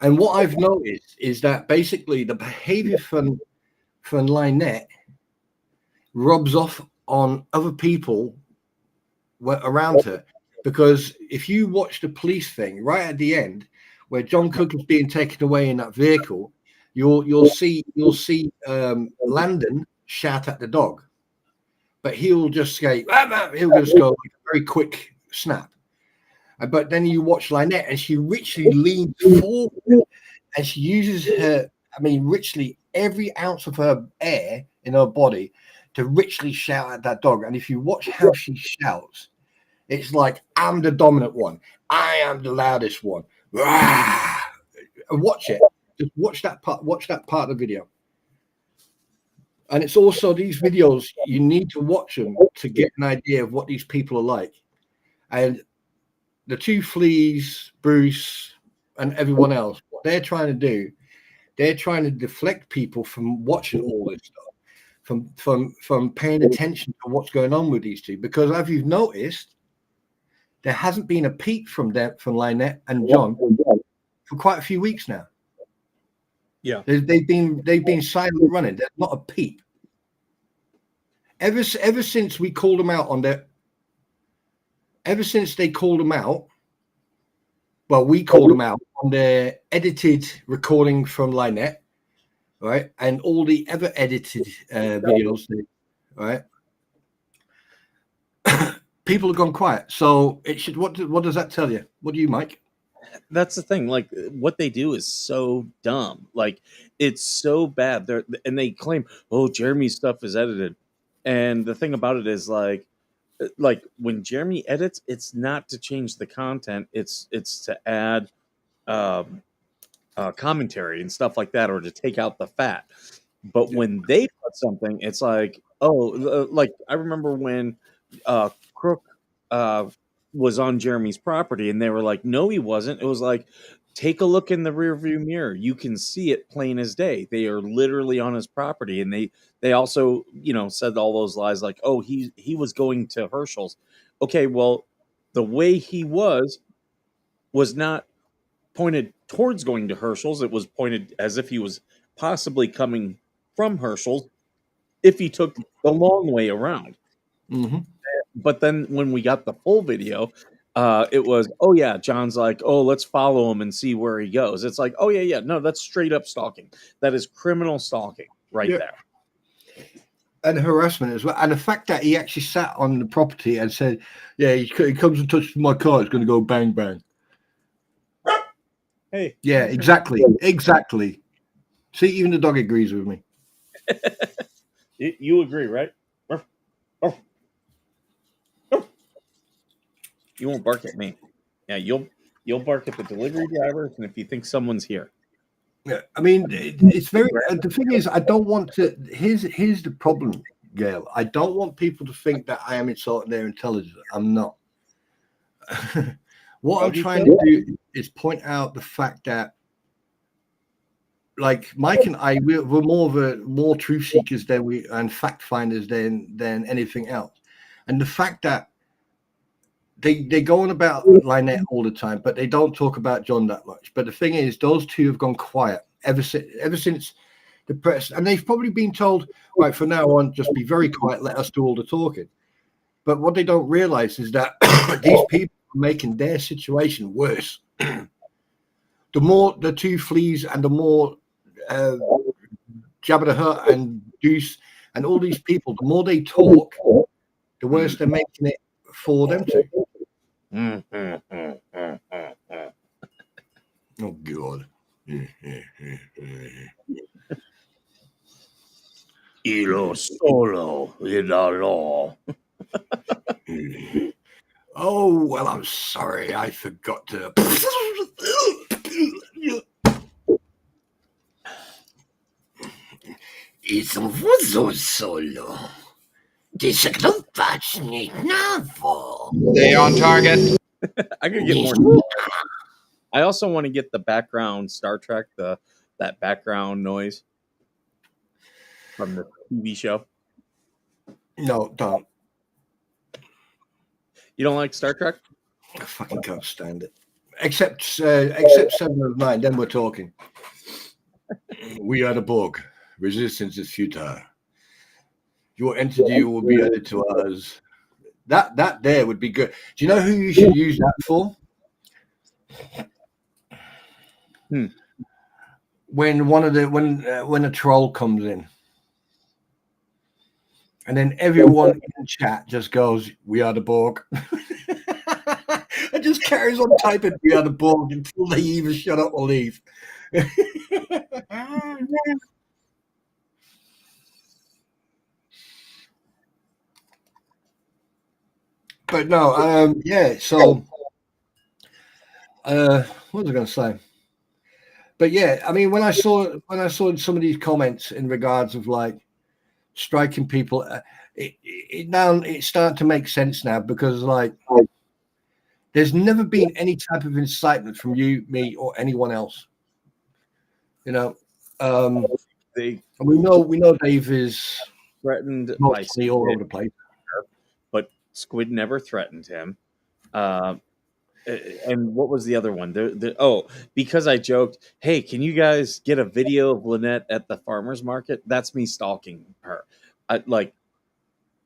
And what I've noticed is that basically the behavior from Lynette rubs off on other people around her, because if you watch the police thing right at the end where John Cook is being taken away in that vehicle, you'll see Landon shout at the dog, but he'll just say, he'll just go a very quick snap. But then you watch Lynette and she richly leans forward and she uses richly every ounce of her air in her body to richly shout at that dog. And if you watch how she shouts, it's like, I'm the dominant one. I am the loudest one. Watch it. Just watch that part. Watch that part of the video. And it's also these videos, you need to watch them to get an idea of what these people are like. And the two fleas, Bruce, and everyone else, what they're trying to do, they're trying to deflect people from watching all this stuff, from paying attention to what's going on with these two. Because as you've noticed, there hasn't been a peep from Lynette and John for quite a few weeks now. Yeah, they've been silent running. There's not a peep. Ever since we called them out on their. Ever since they called them out, well, we called them out on their edited recording from Lynette, right, and all the other edited videos, right. People have gone quiet. So it should. What does that tell you? What do you, Mike? that's the thing. Like, what they do is so dumb. Like, it's so bad. And they claim, oh, Jeremy's stuff is edited. And the thing about it is, like when Jeremy edits, it's not to change the content. It's to add commentary and stuff like that, or to take out the fat. But when they put something, it's like, oh, like I remember when Crook was on Jeremy's property, and they were like, no, he wasn't. It was like, take a look in the rearview mirror. You can see it plain as day. They are literally on his property, and they also, said all those lies like, oh, he was going to Herschel's. Okay, well, the way he was not pointed towards going to Herschel's. It was pointed as if he was possibly coming from Herschel's if he took the long way around. Mm-hmm. But then when we got the full video, it was, oh yeah, John's like, oh, let's follow him and see where he goes. It's like, oh yeah, no, that's straight up stalking. That is criminal stalking right there. and harassment as well. And the fact that he actually sat on the property and said, "Yeah, he comes and touches my car, it's going to go bang bang." Hey. Yeah, exactly. See, even the dog agrees with me. You agree, right? You won't bark at me. Yeah, you'll bark at the delivery drivers, and if you think someone's here. Yeah, I mean, it's very. The thing is, I don't want to. Here's the problem, Gail. I don't want people to think that I am insulting their intelligence. I'm not. What I'm trying to do is point out the fact that, like Mike and I, we're more truth seekers and fact finders than anything else. And the fact that they go on about Lynette all the time, but they don't talk about John that much. But the thing is, those two have gone quiet ever since the press, and they've probably been told, right, from now on, just be very quiet, let us do all the talking. But what they don't realize is that these people are making their situation worse. The more the two fleas and the more Jabba the Hutt and Goose and all these people, the more they talk, the worse they're making it for them to. Oh, God. Ilo solo idalo. Oh, well, I'm sorry. I forgot to. It's wuzzo solo. Disagrupač navo. Stay on target. I could get more. I also want to get the background Star Trek, that background noise from the TV show. No, don't. You don't like Star Trek? I fucking can't stand it. Except 7 of 9, then we're talking. We are the Borg. Resistance is futile. Your entity will be added to ours. That there would be good. Do you know who you should use that for? When when a troll comes in, and then everyone in chat just goes, "We are the Borg," and just carries on typing, "We are the Borg" until they either shut up or leave. But no, yeah. So, what was I going to say? But yeah, I mean, when I saw some of these comments in regards of like striking people, it's starting to make sense now, because like there's never been any type of incitement from you, me, or anyone else. You know, we know Dave is threatened mostly all over the place, but Squid never threatened him. And what was the other one? Because I joked, hey, can you guys get a video of Lynette at the farmer's market? That's me stalking her.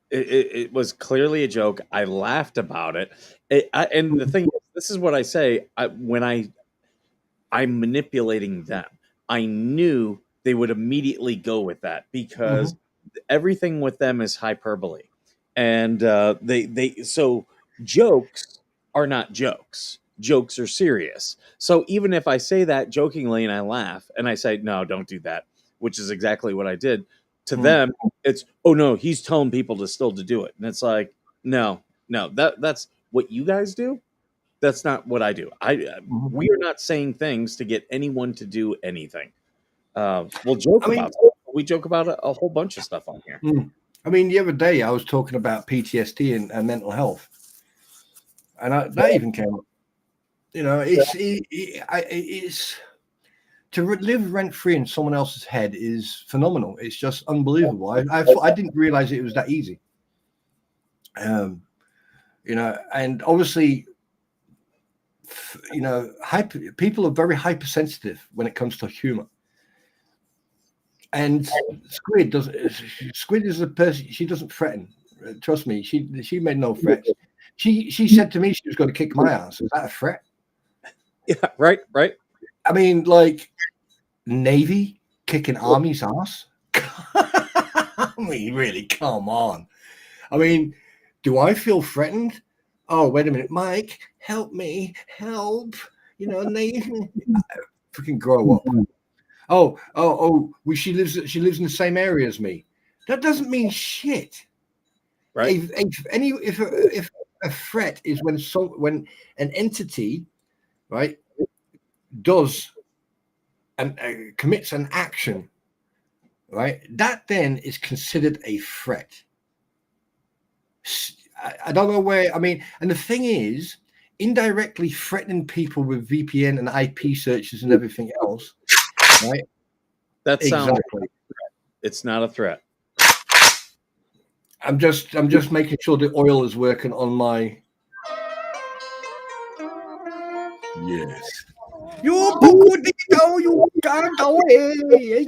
It was clearly a joke. I laughed about it. And the thing is, this is what I say when I'm manipulating them. I knew they would immediately go with that because everything with them is hyperbole. And so jokes are not jokes. Jokes are serious. So even if I say that jokingly and I laugh and I say, no, don't do that, which is exactly what I did, to them, it's, oh no, he's telling people to do it. And it's like, no, that's what you guys do. That's not what I do. We are not saying things to get anyone to do anything. We'll joke about stuff. We joke about a whole bunch of stuff on here. I mean, the other day I was talking about PTSD and mental health, and that even came up. You know, it's to live rent free in someone else's head is phenomenal. It's just unbelievable. I didn't realize it was that easy. You know, and obviously, you know, people are very hypersensitive when it comes to humor. And Squid is a person. She doesn't threaten. Trust me. She made no threats. She said to me she was going to kick my ass. Is that a threat? Yeah, right. I mean, like Navy kicking Army's ass. I mean, really, come on. I mean, do I feel threatened? Oh, wait a minute, Mike, help me, help. You know, Nathan, freaking grow up. She lives in the same area as me. That doesn't mean shit. Right. If a threat is when an entity, right, does and commits an action, right, that then is considered a threat. I don't know where. I mean, and the thing is, indirectly threatening people with VPN and IP searches and everything else, right? That sounds. Exactly. It's not a threat. I'm just making sure the oil is working on my. Yes. You can't go away.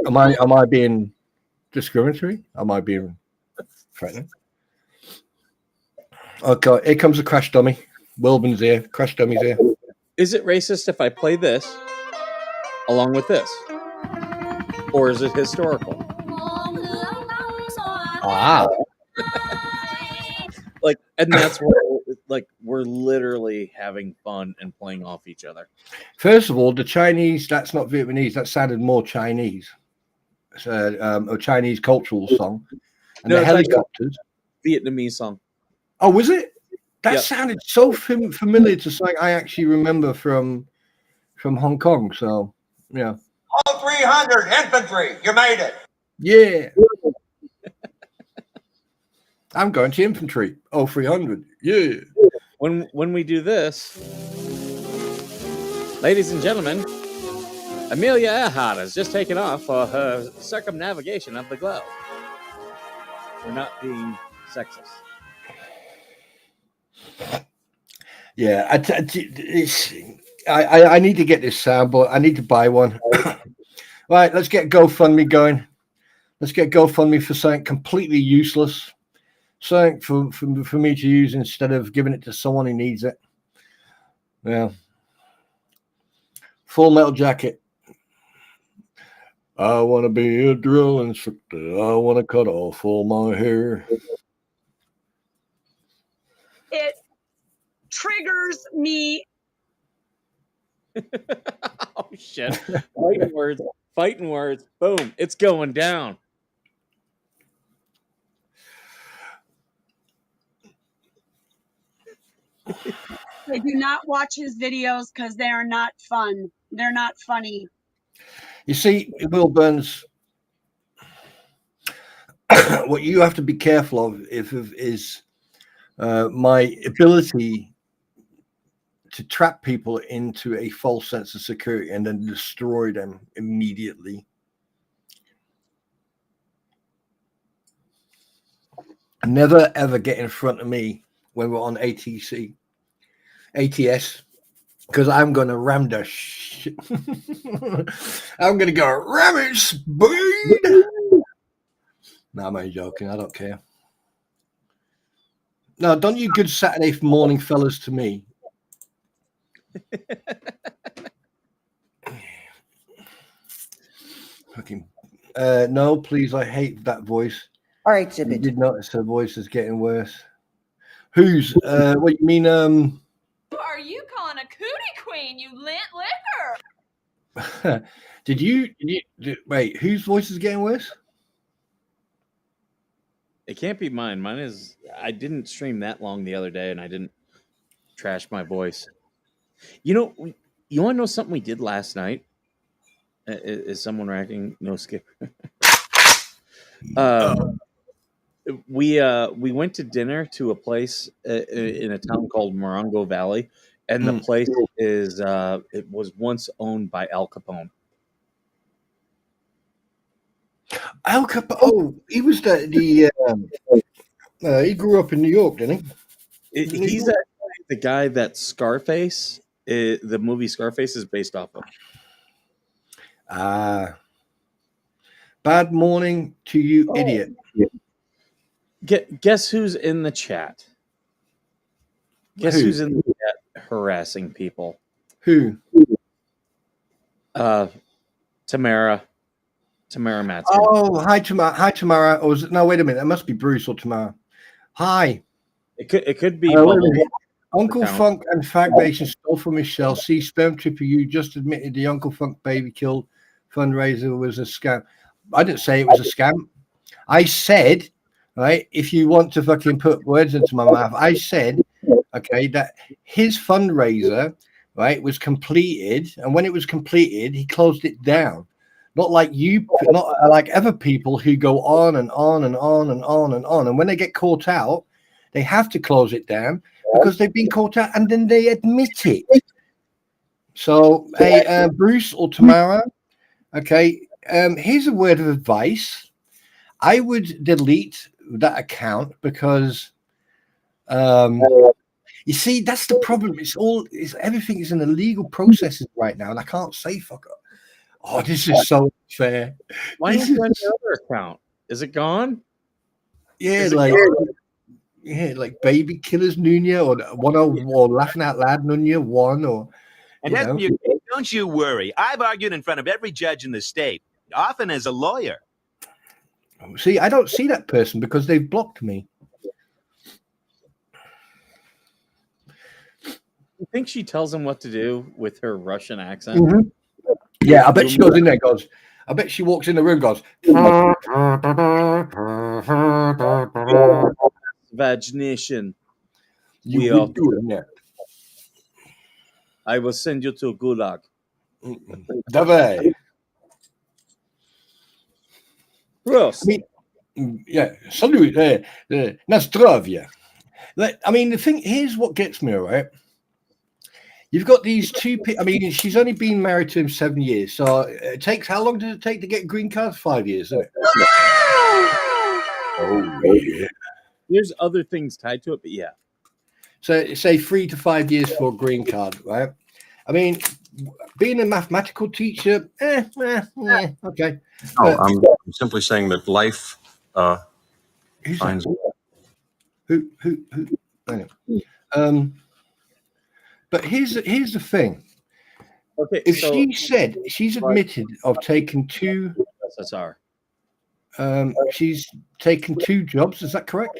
Am I being discriminatory? Am I being threatening? Okay, here comes a crash dummy. Wilburn's here. Crash dummy's here. Is it racist if I play this along with this? Or is it historical? Ah. Like, and that's what, like, we're literally having fun and playing off each other. First of all, the Chinese, that's not Vietnamese. That sounded more Chinese. It's a Chinese cultural song. And No, the it's like helicopters. a Vietnamese song. Oh, was it? That Yep. sounded so familiar to something I actually remember from Hong Kong. So, yeah. All 300 infantry, you made it. Yeah. I'm going to infantry. Oh, 300. Yeah. When we do this, ladies and gentlemen, Amelia Earhart has just taken off for her circumnavigation of the globe. We're not being sexist. Yeah, I need to get this sound, but I need to buy one. Right, let's get GoFundMe going. Let's get GoFundMe for something completely useless, something for me to use instead of giving it to someone who needs it. Yeah. Full Metal Jacket. I want to be a drill instructor. I want to cut off all my hair. It triggers me. Oh shit! Fighting words. Boom! It's going down. I do not watch his videos because they are not fun. They're not funny. You see, Will Burns, what you have to be careful of is my ability to trap people into a false sense of security and then destroy them immediately. Never ever get in front of me when we're on ATS, because I'm going to ram the shit. I'm going to go ram it, speed. No, I'm only joking. I don't care. No, don't you good Saturday morning fellas to me. Fucking no, please. I hate that voice. All right, You Zibbit. did notice her voice is getting worse. Who's what you mean? Who are you calling a cootie queen, you lint liquor? Wait, whose voice is getting worse? It can't be mine. Mine is. I didn't stream that long the other day, and I didn't trash my voice. You know, you want to know something we did last night? Is someone racking? No skip. We went to dinner to a place in a town called Morongo Valley, and the place is it was once owned by Al Capone. Al Capone. Oh, he was he grew up in New York, didn't he? He's actually the guy that Scarface, the movie Scarface, is based off of. Bad morning to you, idiot. Guess who's in the chat? Guess who's in the chat harassing people? Who? Tamara, Tamara Matz. Oh, hi, Tamara. Hi, Tamara. Or was it, no, wait a minute. It must be Bruce or Tamara. Hi. It could be Wait a Bubble. minute. Uncle account. Funk and Fag Nation stole from Michelle. See, Sperm Tripper, you just admitted the Uncle Funk baby killed fundraiser was a scam. I didn't say it was a scam. I said, right, if you want to fucking put words into my mouth, I said, okay, that his fundraiser, right, was completed. And when it was completed, he closed it down. Not like you, not like other people who go on and on and on and on and on. And when they get caught out, they have to close it down because they've been caught out and then they admit it. So, hey, Bruce or Tamara, okay, here's a word of advice. I would delete that account because, you see, that's the problem. Everything is in illegal processes right now, and I can't say fuck up. Oh, this is so unfair. Why don't you run your other account? Is it gone? Yeah, Is it like gone? yeah, like Baby Killers Nunya or Laughing Out Loud Nunya 1 or And that's your case. Don't you worry. I've argued in front of every judge in the state, often as a lawyer. See, I don't see that person because they've blocked me. You think she tells him what to do with her Russian accent? Mm-hmm. Yeah, I bet she goes in there, goes. I bet she walks in the room, goes. Vagination. You will do it now. I will send you to Gulag. Давай. Gross. I mean, yeah, salute, na zdrowie. I mean, the thing here's what gets me, all right? You've got these two people. I mean, she's only been married to him 7 years. So it takes, how long does it take to get a green card? 5 years, isn't it? Oh, yeah. There's other things tied to it, but yeah. So say 3 to 5 years for a green card, right? I mean, being a mathematical teacher, okay. No, I'm simply saying that life finds. Who? I know. But here's the thing. Okay, if she said she's admitted of taking two SSR. She's taken 2 jobs, is that correct?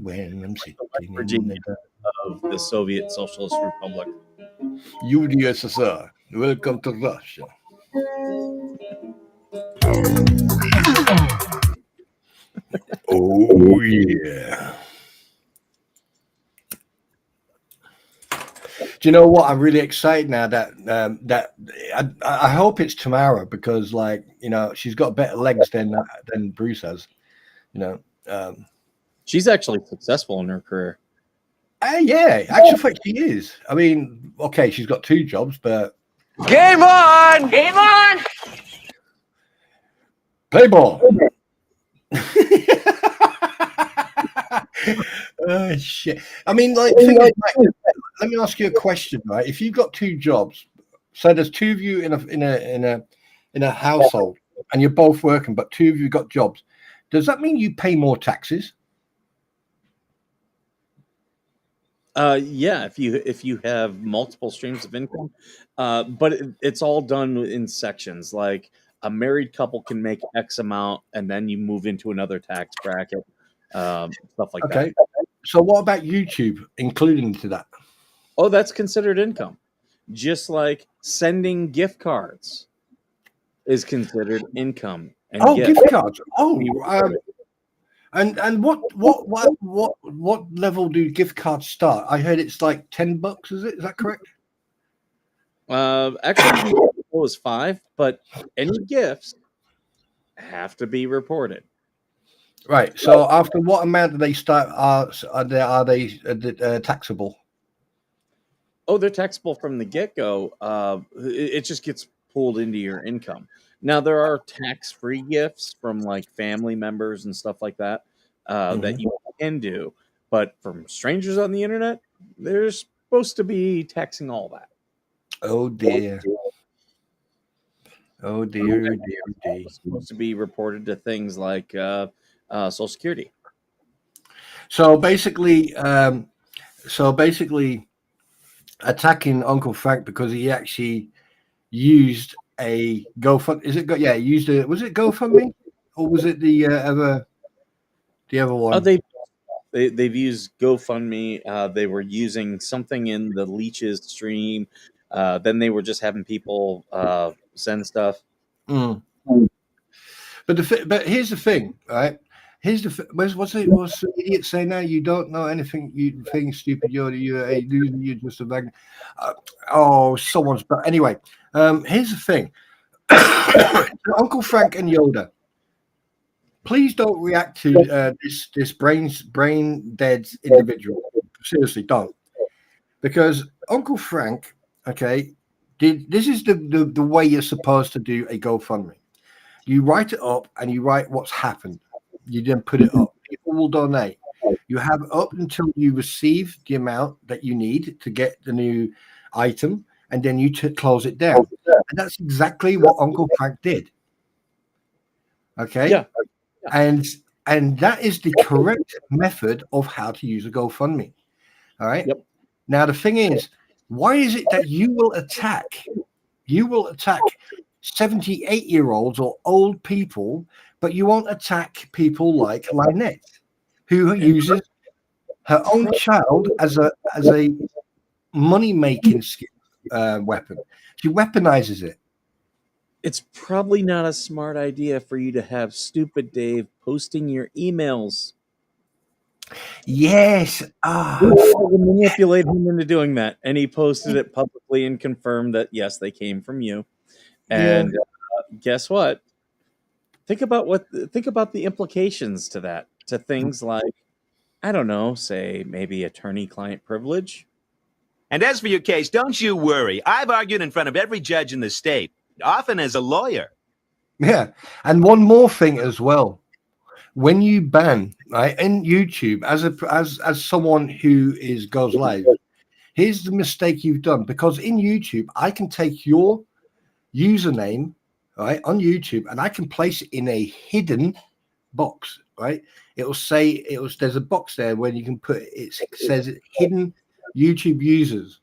When I'm sitting Virginia of the Soviet Socialist Republic. UdSSR. Welcome to Russia. Oh yeah. Do you know what? I'm really excited now that I hope it's Tamara because, like, you know, she's got better legs than Bruce has. You know, she's actually successful in her career. Yeah, actually, think she is. I mean, okay, she's got 2 jobs, but Game on! Game on! play ball. Oh shit! I mean, like, let me ask you a question, right? If you've got 2 jobs, so there's 2 of you in a household, and you're both working, but 2 of you got jobs. Does that mean you pay more taxes? Yeah, if you have multiple streams of income, but it's all done in sections. Like a married couple can make X amount, and then you move into another tax bracket, stuff like that. Okay. So what about YouTube, including to that? Oh, that's considered income. Just like sending gift cards is considered income. And gift cards. And what level do gift cards start? I heard it's like $10. Is that correct? Actually, it was 5, but any gifts have to be reported. Right. So after what amount do they start? Are they taxable? Oh, they're taxable from the get-go. It just gets pulled into your income. Now, there are tax-free gifts from like family members and stuff like that that you can do, but from strangers on the internet, they're supposed to be taxing all that. Oh dear. Oh dear, dear. It's supposed to be reported to things like Social Security. So basically, attacking Uncle Frank because he actually used a GoFund. Is it go? Yeah, he used a. Was it GoFundMe or was it the other one? Oh, they've used GoFundMe. They were using something in the leeches stream. Then they were just having people send stuff. Mm. But here's the thing, right? Here's the what's the idiot say now? You don't know anything. You think stupid. You're a loser. You're just a bag. Someone's. But anyway, here's the thing. Uncle Frank and Yoda, please don't react to this brain dead individual. Seriously, don't, because Uncle Frank, okay, this is the way you're supposed to do a GoFundMe. You write it up and you write what's happened. You then put it up. People will donate. You have up until you receive the amount that you need to get the new item, and then you close it down. And that's exactly what Uncle Frank did. Okay. Yeah. And that is the correct method of how to use a GoFundMe. All right. Yep. Now the thing is, why is it that you will attack 78-year-olds or old people, but you won't attack people like Lynette, who uses her own child as a money-making weapon? She weaponizes it. It's probably not a smart idea for you to have stupid Dave posting your emails. Yes. Manipulate him into doing that, and he posted it publicly and confirmed that yes, they came from you. And guess what? Think about the implications to that, to things like, I don't know, say maybe attorney-client privilege. And as for your case, don't you worry. I've argued in front of every judge in the state, often as a lawyer. Yeah. And one more thing as well. When you ban, right, in YouTube, as someone who goes live, here's the mistake you've done. Because in YouTube, I can take your username, right, on YouTube, and I can place it in a hidden box, right? There's a box there where you can put it says hidden YouTube users.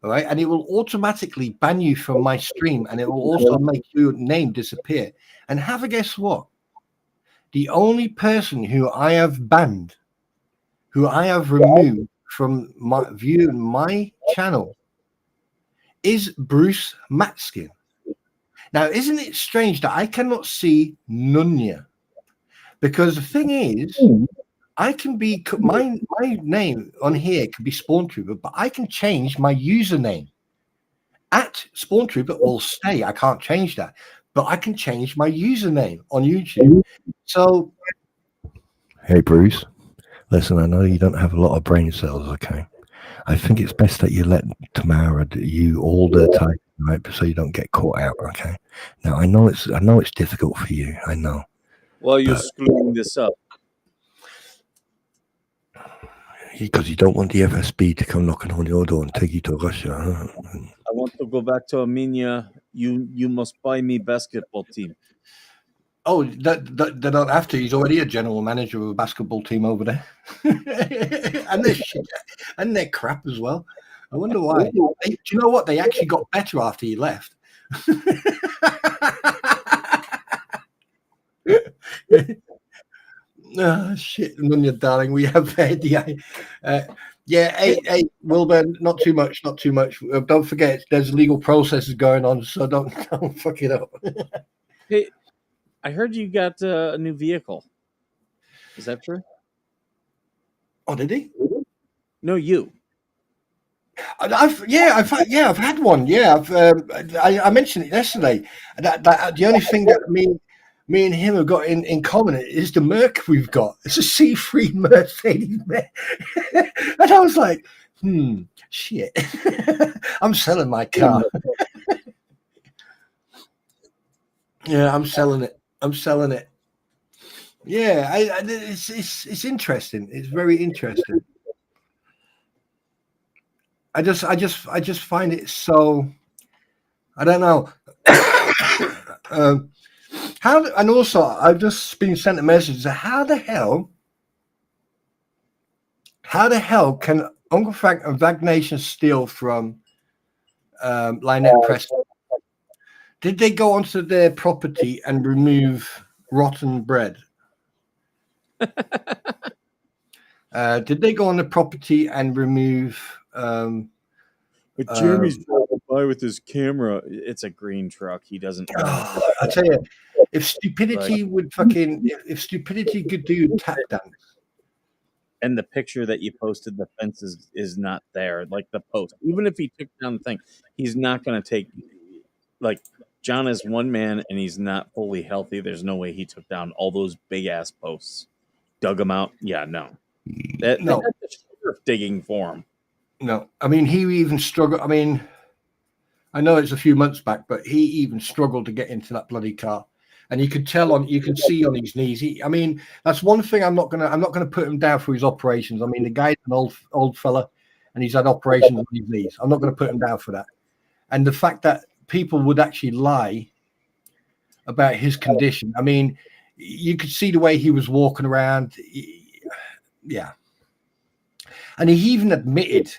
All right, and it will automatically ban you from my stream, and it will also make your name disappear. And have a guess what? The only person who I have banned, who I have removed from my viewing my channel, is Bruce Matskin. Now, isn't it strange that I cannot see Nunya? Because the thing is, I can be my name on here can be Spawn Trooper, but I can change my username. At Spawn Trooper will stay. I can't change that, but I can change my username on YouTube. So, hey Bruce, listen, I know you don't have a lot of brain cells. Okay, I think it's best that you let Tamara do you all the time, right? So you don't get caught out. Okay. Now I know it's difficult for you. I know. While you're screwing this up. Because you don't want the FSB to come knocking on your door and take you to Russia. Huh? I want to go back to Armenia. You must buy me basketball team. Oh, they don't have to. He's already a general manager of a basketball team over there. And they're shit. And they're crap as well. I wonder why. Do you know what? They actually got better after he left. Oh, shit, Nunya, darling. We have Hey, Wilbur, not too much. Don't forget, there's legal processes going on, so don't fuck it up. Hey, I heard you got a new vehicle. Is that true? Oh, did he? No, you. I've had one. Yeah, I mentioned it yesterday. That the only thing that me and him have got in common is the Merc we've got. It's a C3 Mercedes. And I was like, shit. I'm selling my car. Yeah, I'm selling it. Yeah, it's interesting. It's very interesting. I just find it so, I don't know. And also I've just been sent a message. How the hell can Uncle Frank and Vagnation Steel from Lynette Preston, did they go onto their property and remove rotten bread? Did they go on the property and remove? But Jeremy's driving by with his camera. It's a green truck. He doesn't know. I tell you, if stupidity would fucking, if stupidity could do tap dance. And the picture that you posted, the fence is not there. Like the post, even if he took down the thing, he's not going to take. Like John is one man, and he's not fully healthy. There's no way he took down all those big ass posts, dug them out. Yeah, no, that No. the sheriff digging for him. No, I mean, he even struggled. I mean, I know it's a few months back, but he even struggled to get into that bloody car. And you could tell on, you could see on his knees. I mean, that's one thing I'm not gonna put him down for his operations. I mean, the guy's an old fella, and he's had operations on his knees. I'm not gonna put him down for that. And the fact that people would actually lie about his condition. I mean, you could see the way he was walking around. Yeah. And he even admitted.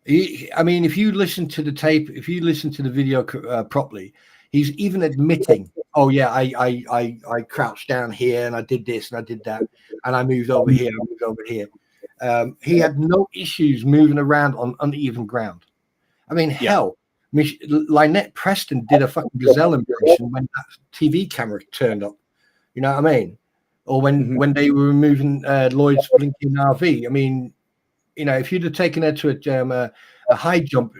I mean, if you listen to the tape, if you listen to the video properly, he's even admitting, "Oh yeah, I crouched down here and I did this and I did that and I moved over here, I moved over here." He had no issues moving around on uneven ground. I mean, hell, Lynette Preston did a fucking gazelle impression when that TV camera turned up. You know what I mean? Or when they were removing Lloyd's blinking RV. I mean, you know, if you'd have taken her to a high jump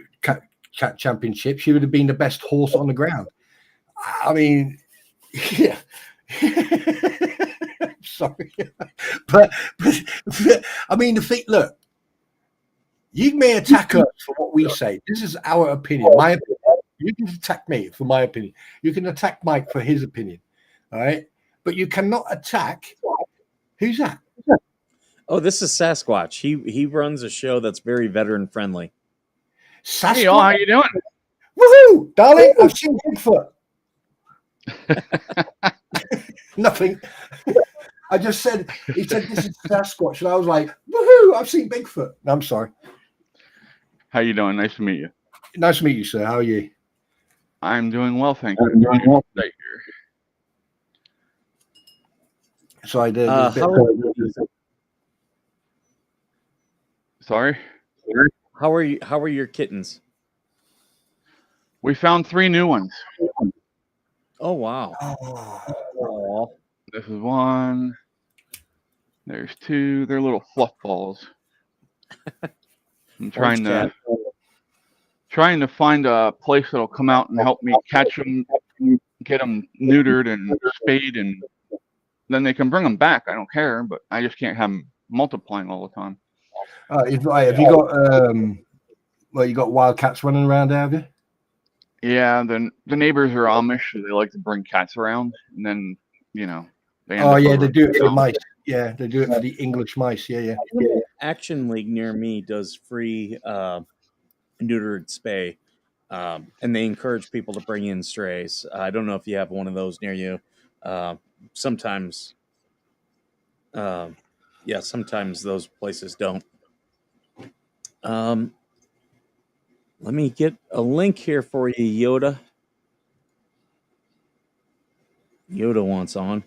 championship, she would have been the best horse on the ground. I mean, yeah. Sorry, but I mean, the thing. Look, you may attack us for what we say. This is our opinion. My opinion. You can attack me for my opinion. You can attack Mike for his opinion. All right, but you cannot attack. Who's that? Oh, this is Sasquatch. He runs a show that's very veteran friendly. Sasquatch? Hey, y'all, how you doing? Woohoo, darling! I've seen Bigfoot. Nothing. I just said, he said this is Sasquatch, and I was like, woohoo! I've seen Bigfoot. No, I'm sorry. How you doing? Nice to meet you. Nice to meet you, sir. How are you? I'm doing well, thank you. Right here. So I did. Sorry. How are your kittens? We found 3 new ones. Oh wow. Oh. This is one. There's 2. They're little fluff balls. I'm trying to find a place that'll come out and help me catch them, get them neutered and spayed, and then they can bring them back. I don't care, but I just can't have them multiplying all the time. Have you got you got wildcats running around there, have you? Yeah, the neighbors are Amish, so they like to bring cats around, and then they end they do it for the mice. Yeah, they do it for the English mice. Yeah. Action League near me does free neutered spay, and they encourage people to bring in strays. I don't know if you have one of those near you. Sometimes those places don't. Let me get a link here for you, Yoda. Yoda wants on.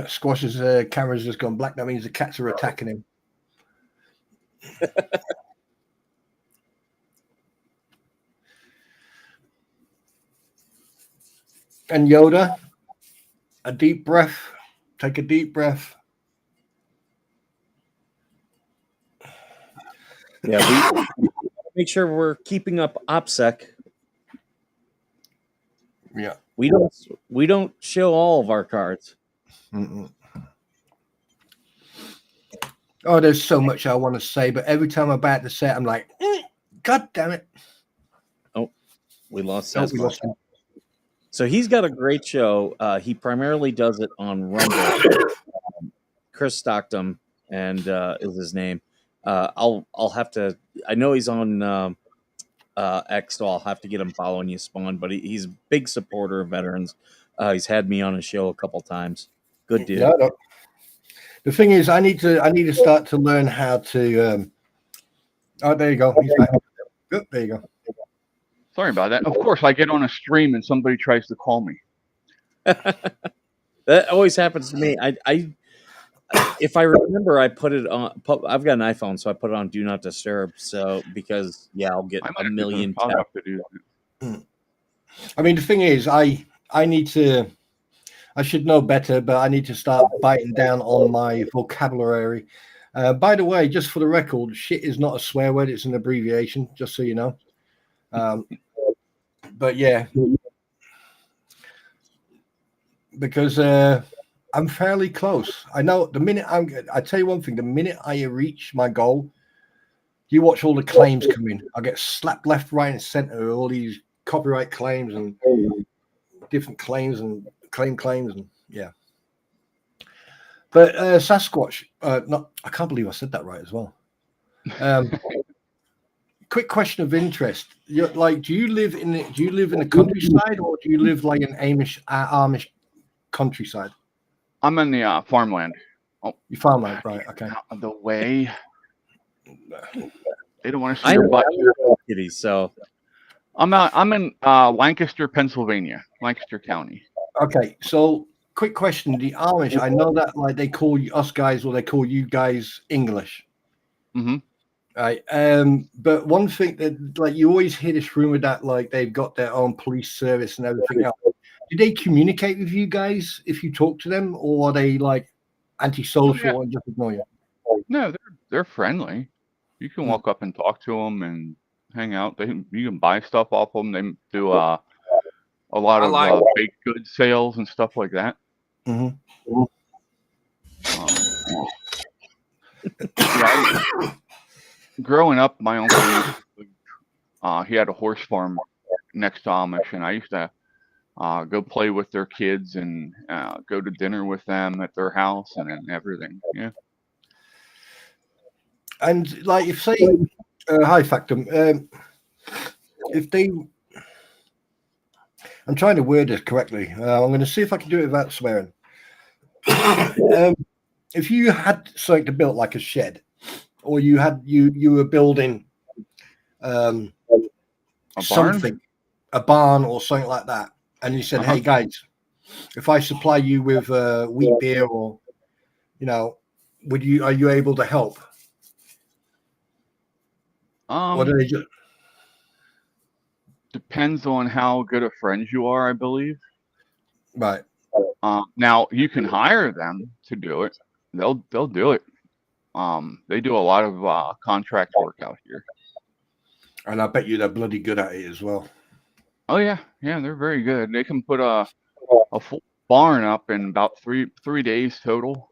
Squash's camera's just gone black. That means the cats are attacking him. And Yoda, a deep breath. Take a deep breath. Yeah, we make sure we're keeping up OPSEC. Yeah, we don't show all of our cards. Mm-mm. Oh, there's so much I want to say, but every time I'm about to say it, I'm like, God damn it! Oh, we lost Oh, Sasquatch. we lost him. So he's got a great show. He primarily does it on Rumble. Chris Stockton and is his name. I'll have to. I know he's on X, so I'll have to get him following you, Spawn. But he's a big supporter of veterans. He's had me on his show a couple times. Good dude. Yeah, The thing is, I need to start to learn how to. Oh, there you go. He's back. Good, there you go. Sorry about that. Of course, I get on a stream and somebody tries to call me. That always happens to me. If I remember, I put it on. I've got an iPhone, so I put it on Do Not Disturb. So because I'll get a million. I'll have to do that. I mean, the thing is, I need to. I should know better, but I need to start biting down on my vocabulary. By the way, just for the record, shit is not a swear word; it's an abbreviation. Just so you know. But yeah, because I'm fairly close. I know the minute I tell you one thing: the minute I reach my goal, you watch all the claims come in. I get slapped left, right, and center with all these copyright claims and different claims and claims and yeah. But Sasquatch, not. I can't believe I said that right as well. Quick question of interest: do you live in the countryside, or do you live like an Amish countryside? I'm in the farmland. Oh, you farmland, right? Okay. Out of the way. They don't want to see your butt. Kitty, so I'm in Lancaster, Pennsylvania, Lancaster County. Okay, so quick question: the Amish, I know that like they call us guys, or they call you guys English. Mm-hmm. Right. But one thing that like you always hear this rumor that like they've got their own police service and everything else. Do they communicate with you guys if you talk to them, or are they like antisocial and just ignore you? No, they're friendly. You can walk up and talk to them and hang out. You can buy stuff off them. They do a lot of baked goods sales and stuff like that. Mm-hmm. Growing up, my uncle, he had a horse farm next to Amish, and I used to go play with their kids and go to dinner with them at their house and everything. Yeah. And like if say, hi Factum, if they, I'm trying to word this correctly. I'm going to see if I can do it without swearing. If you had something to build like a shed, or you were building something, a barn or something like that, and you said, "Hey guys, if I supply you with wheat beer, or are you able to help?" Or do they just depends on how good of friends you are, I believe. Right. Now you can hire them to do it. They'll do it. They do a lot of contract work out here. And I bet you they're bloody good at it as well. Oh yeah, they're very good. They can put a full barn up in about three days total.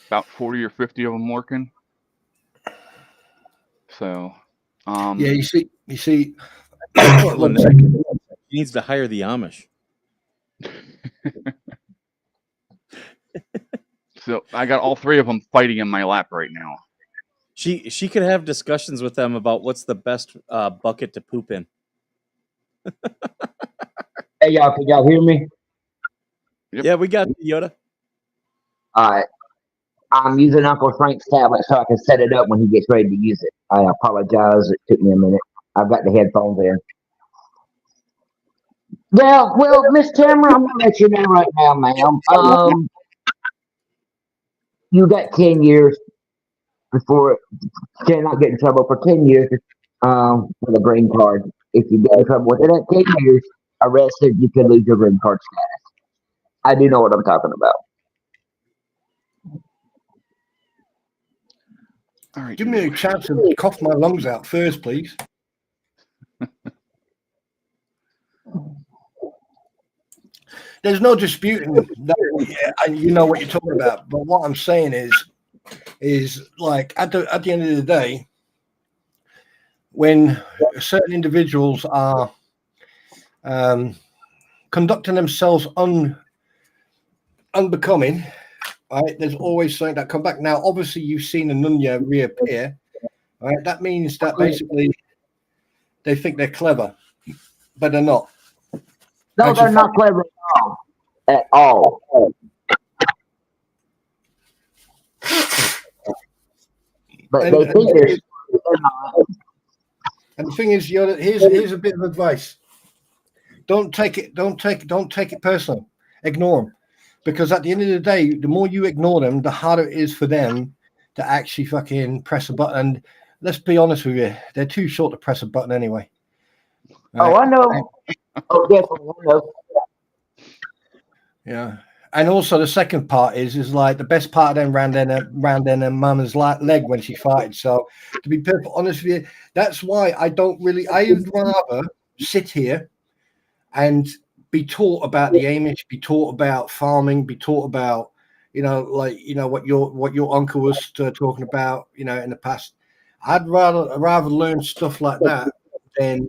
About 40 or 50 of them working. So, yeah, you see. he needs to hire the Amish. So I got all three of them fighting in my lap right now. She could have discussions with them about what's the best bucket to poop in. Hey y'all, can y'all hear me? Yep. Yeah, we got Yoda. All right. I'm using Uncle Frank's tablet so I can set it up when he gets ready to use it. I apologize. It took me a minute. I've got the headphones in. Well, Miss Tamara, I'm gonna let you know right now, ma'am. You got 10 years before you cannot get in trouble for 10 years with a green card. If you get in trouble within that 10 years, arrested, you could lose your green card status. I do know what I'm talking about. All right, Give me a chance to cough my lungs out first, please. There's no disputing that, and you know what you're talking about. But what I'm saying is like at the end of the day, when certain individuals are conducting themselves unbecoming, right? There's always something that come back. Now, obviously, you've seen a Nunya reappear, right? That means that basically they think they're clever, but they're not. No, they're not clever at all. but they think they're not. And the thing is, here's a bit of advice. Don't take it personal. Ignore them, because at the end of the day, the more you ignore them, the harder it is for them to actually fucking press a button. And let's be honest with you, they're too short to press a button anyway. Oh, I know. Oh, definitely, I know. Yeah. And also the second part is like the best part of them round in her mama's leg when she farted. So to be perfectly honest with you, that's why I would rather sit here and be taught about the Amish, be taught about farming, be taught about, what your uncle was talking about, in the past. I'd rather learn stuff like that than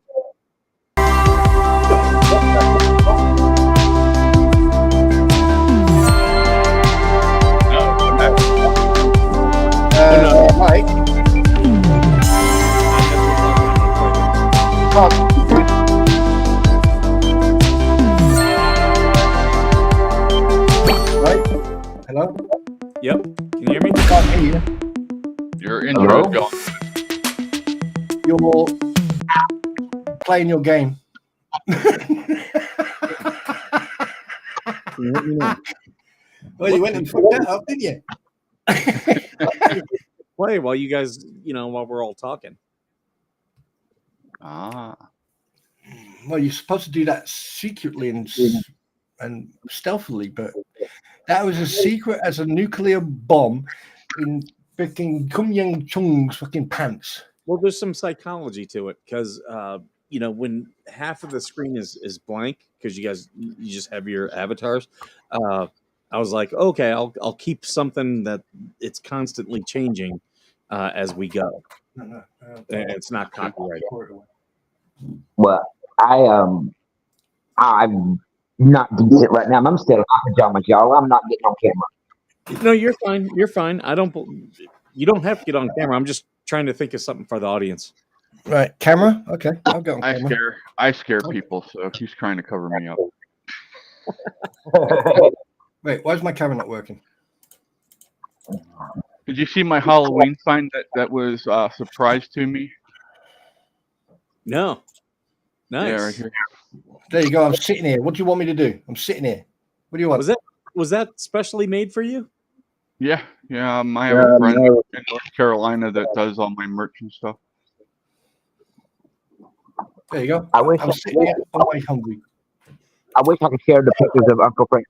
Mike. Right? Hello? Yep. Can you hear me? I can't hear you. Your intro is gone. You're playing your game. Well, you went and fucked that up, didn't you? Play while you guys, while we're all talking. Ah. Well, you're supposed to do that secretly and stealthily, but that was as secret as a nuclear bomb in freaking Kum Young Chung's fucking pants. Well, there's some psychology to it because, when half of the screen is blank because you just have your avatars. I was like, okay, I'll keep something that it's constantly changing as we go. No. And it's not copyrighted. Well, I'm not decent right now. I'm still in my pajamas, y'all. I'm not getting on camera. No, you're fine. You're fine. You don't have to get on camera. I'm just trying to think of something for the audience. Right, camera. Okay, I'll get on camera. I scare people, so he's trying to cover me up. Wait, why is my camera not working? Did you see my Halloween sign that was a surprise to me? No. Nice. Yeah, right here. There you go. I'm sitting here. What do you want me to do? I'm sitting here. What do you want? Was that specially made for you? Yeah. I have a friend in North Carolina that does all my merch and stuff. There you go. I'm sitting here. I'm way hungry. I wish I could share the pictures of Uncle Frank.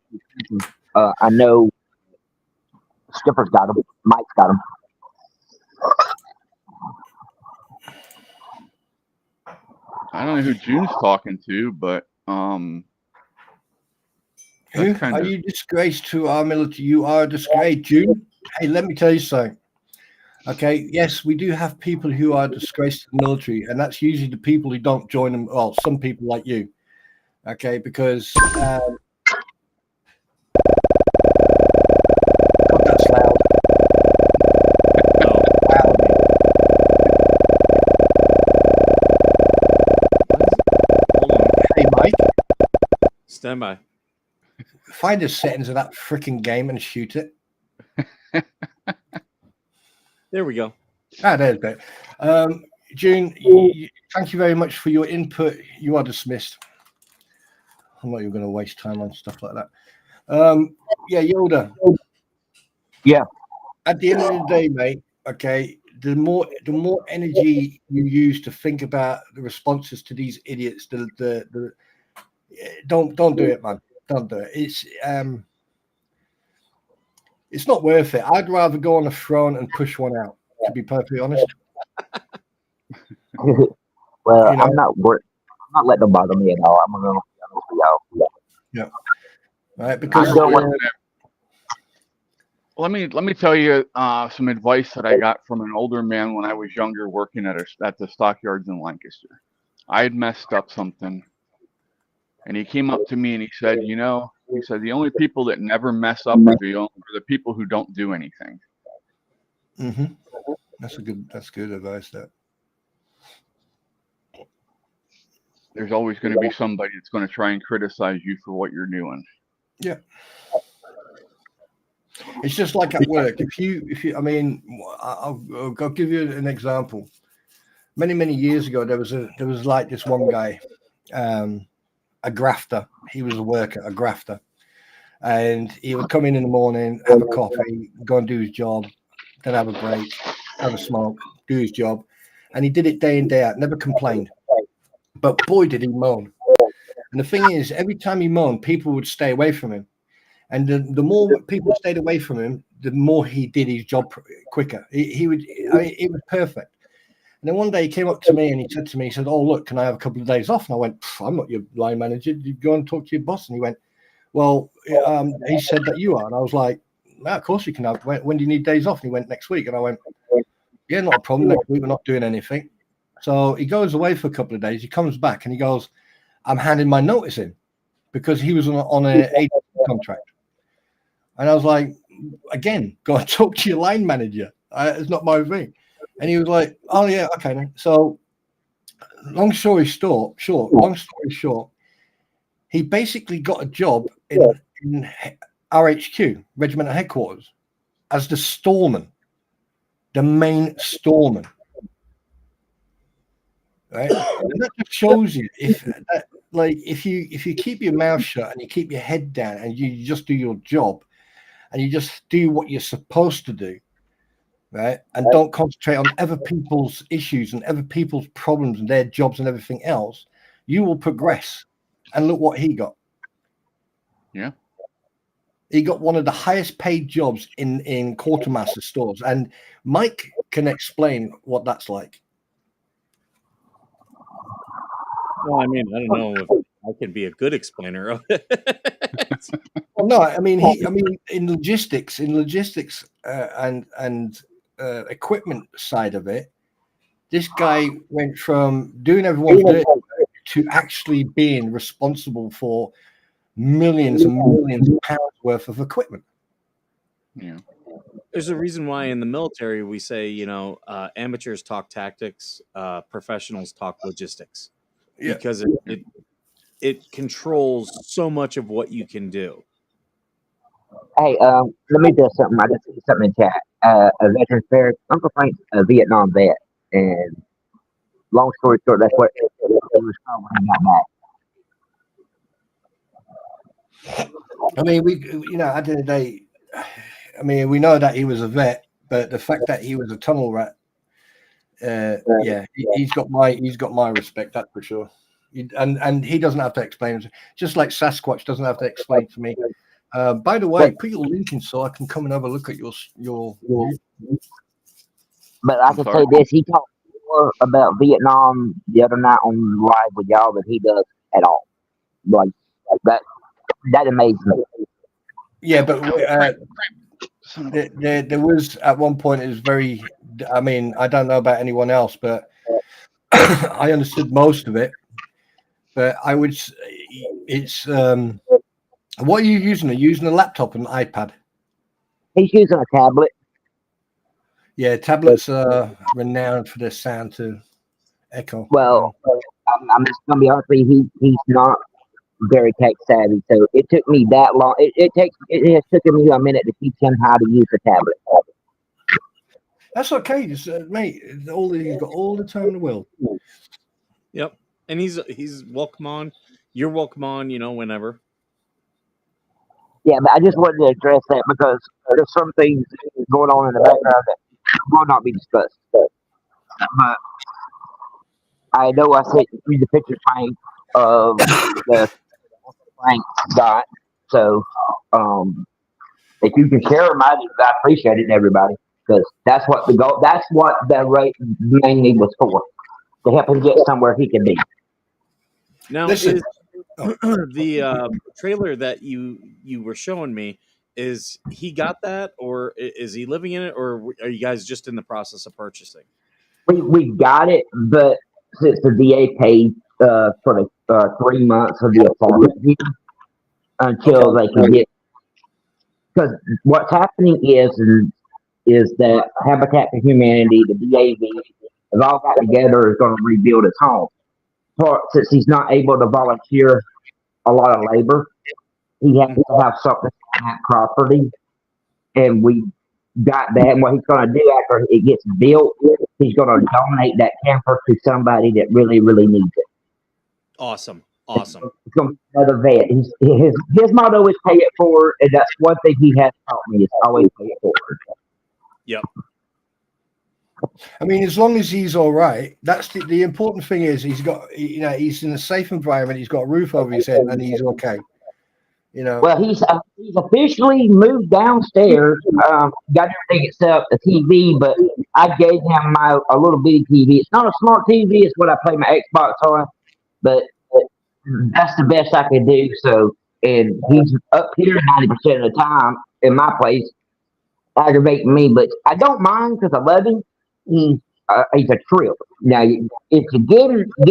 I know Skipper's got them. Mike's got them. I don't know who June's talking to, but Are you disgrace to our military? You are a disgrace, June. Hey, let me tell you something. Okay, yes, we do have people who are disgraced to the military, and that's usually the people who don't join them. Well, some people like you. Okay, because that's loud. Hey, Mike. Stand by. Find the settings of that freaking game and shoot it. There we go. There's better. June, thank you very much for your input. You are dismissed. I'm not even going to waste time on stuff like that. Yoda. Yeah. At the end of the day, mate, okay, the more energy you use to think about the responses to these idiots, don't do it, man. Don't do it. It's not worth it. I'd rather go on a throne and push one out, to be perfectly honest. Well, I'm not letting them bother me at all. I'm gonna be honest with y'all. Yeah. Right, because let me tell you some advice that I got from an older man when I was younger, working at the stockyards in Lancaster. I had messed up something, and he came up to me and he said, the only people that never mess up are the people who don't do anything. Mm-hmm. That's good advice. That there's always going to be somebody that's going to try and criticize you for what you're doing. Yeah. It's just like at work. If you, I mean, I'll give you an example. Many years ago, there was like this one guy, a grafter. He was a worker, a grafter, and he would come in the morning, have a coffee, go and do his job, then have a break, have a smoke, do his job, and he did it day in day out. Never complained, but boy did he moan. And the thing is, every time he moaned, people would stay away from him. And the more people stayed away from him, the more he did his job quicker. He would, I mean, it was perfect. And then one day he came up to me and he said to me, he said, "Oh, look, can I have a couple of days off?" And I went, "I'm not your line manager. You go and talk to your boss." And he went, "Well, he said that you are." And I was like, "No, of course you can have. When do you need days off?" And he went, "Next week." And I went, "Yeah, not a problem. Next week we're not doing anything." So he goes away for a couple of days. He comes back and he goes, "I'm handing my notice in," because he was on an agency contract. And I was like, "Again, go and talk to your line manager. It's not my thing." And he was like, "Oh yeah, okay then." So long story short, he basically got a job in RHQ, regimental headquarters, as the storeman, the main storeman. Right? And that just shows you if you keep your mouth shut and you keep your head down and you just do your job and you just do what you're supposed to do, right? And don't concentrate on other people's issues and other people's problems and their jobs and everything else, you will progress. And look what he got. Yeah. He got one of the highest paid jobs in quartermaster stores. And Mike can explain what that's like. Well, I mean, I don't know if I can be a good explainer of it. Well, no, I mean, in logistics, and equipment side of it, this guy went from doing everyone's dirty work to actually being responsible for millions and millions of pounds worth of equipment. Yeah. There's a reason why in the military we say, amateurs talk tactics, professionals talk logistics, because it controls so much of what you can do. Hey, let me do something. I just see something in chat. A veteran fair. Uncle Frank's a Vietnam vet, and long story short, that's what it was called when he got back. I mean, at the end of the day, I mean, we know that he was a vet, but the fact that he was a tunnel rat, he's got my respect, that's for sure. And he doesn't have to explain, just like Sasquatch doesn't have to explain to me. By the way, put your link in so I can come and have a look at your. But I can say this: he talked more about Vietnam the other night on live with y'all than he does at all. Like that amazed me. Yeah, but there was at one point it was very. I mean, I don't know about anyone else, but I understood most of it. But I would. It's what are you using? Are you using a laptop and an iPad? He's using a tablet. Yeah, tablets are renowned for their sound to echo. Well, I'm just gonna be honest with you. He's not very tech savvy, so it took me that long. It has taken me a minute to teach him how to use a tablet. That's okay, just mate. He's got all the time in the world. Yep, and he's welcome on. You're welcome on. Whenever. Yeah, but I just wanted to address that because there's some things going on in the background that will not be discussed. But I know I sent you the picture, Frank, of the Frank got. So if you can share them, I appreciate it, everybody, because that's what the goal. That's what the rate mainly was for, to help him get somewhere he can be. Now, Listen. The trailer that you were showing me, is he got that, or is he living in it, or are you guys just in the process of purchasing? We got it, but since the VA paid for the 3 months of the apartment until they can get, because what's happening is that Habitat for Humanity, the DAV, have all got together is going to rebuild his home. Since he's not able to volunteer a lot of labor, he has to have something on that property and we got that. And what he's going to do after it gets built, he's going to donate that camper to somebody that really, really needs it. Awesome. It's going to be another vet. His motto is pay it forward, and that's one thing he has taught me is always pay it forward. Yep. I mean, as long as he's all right, that's the important thing is he's got, he's in a safe environment. He's got a roof over his head and he's okay. Well, he's officially moved downstairs. Got everything except the TV, but I gave him a little bitty TV. It's not a smart TV. It's what I play my Xbox on, but that's the best I could do. So, and he's up here 90% of the time in my place, aggravating me, but I don't mind because I love him. He's a trip. Now, if you get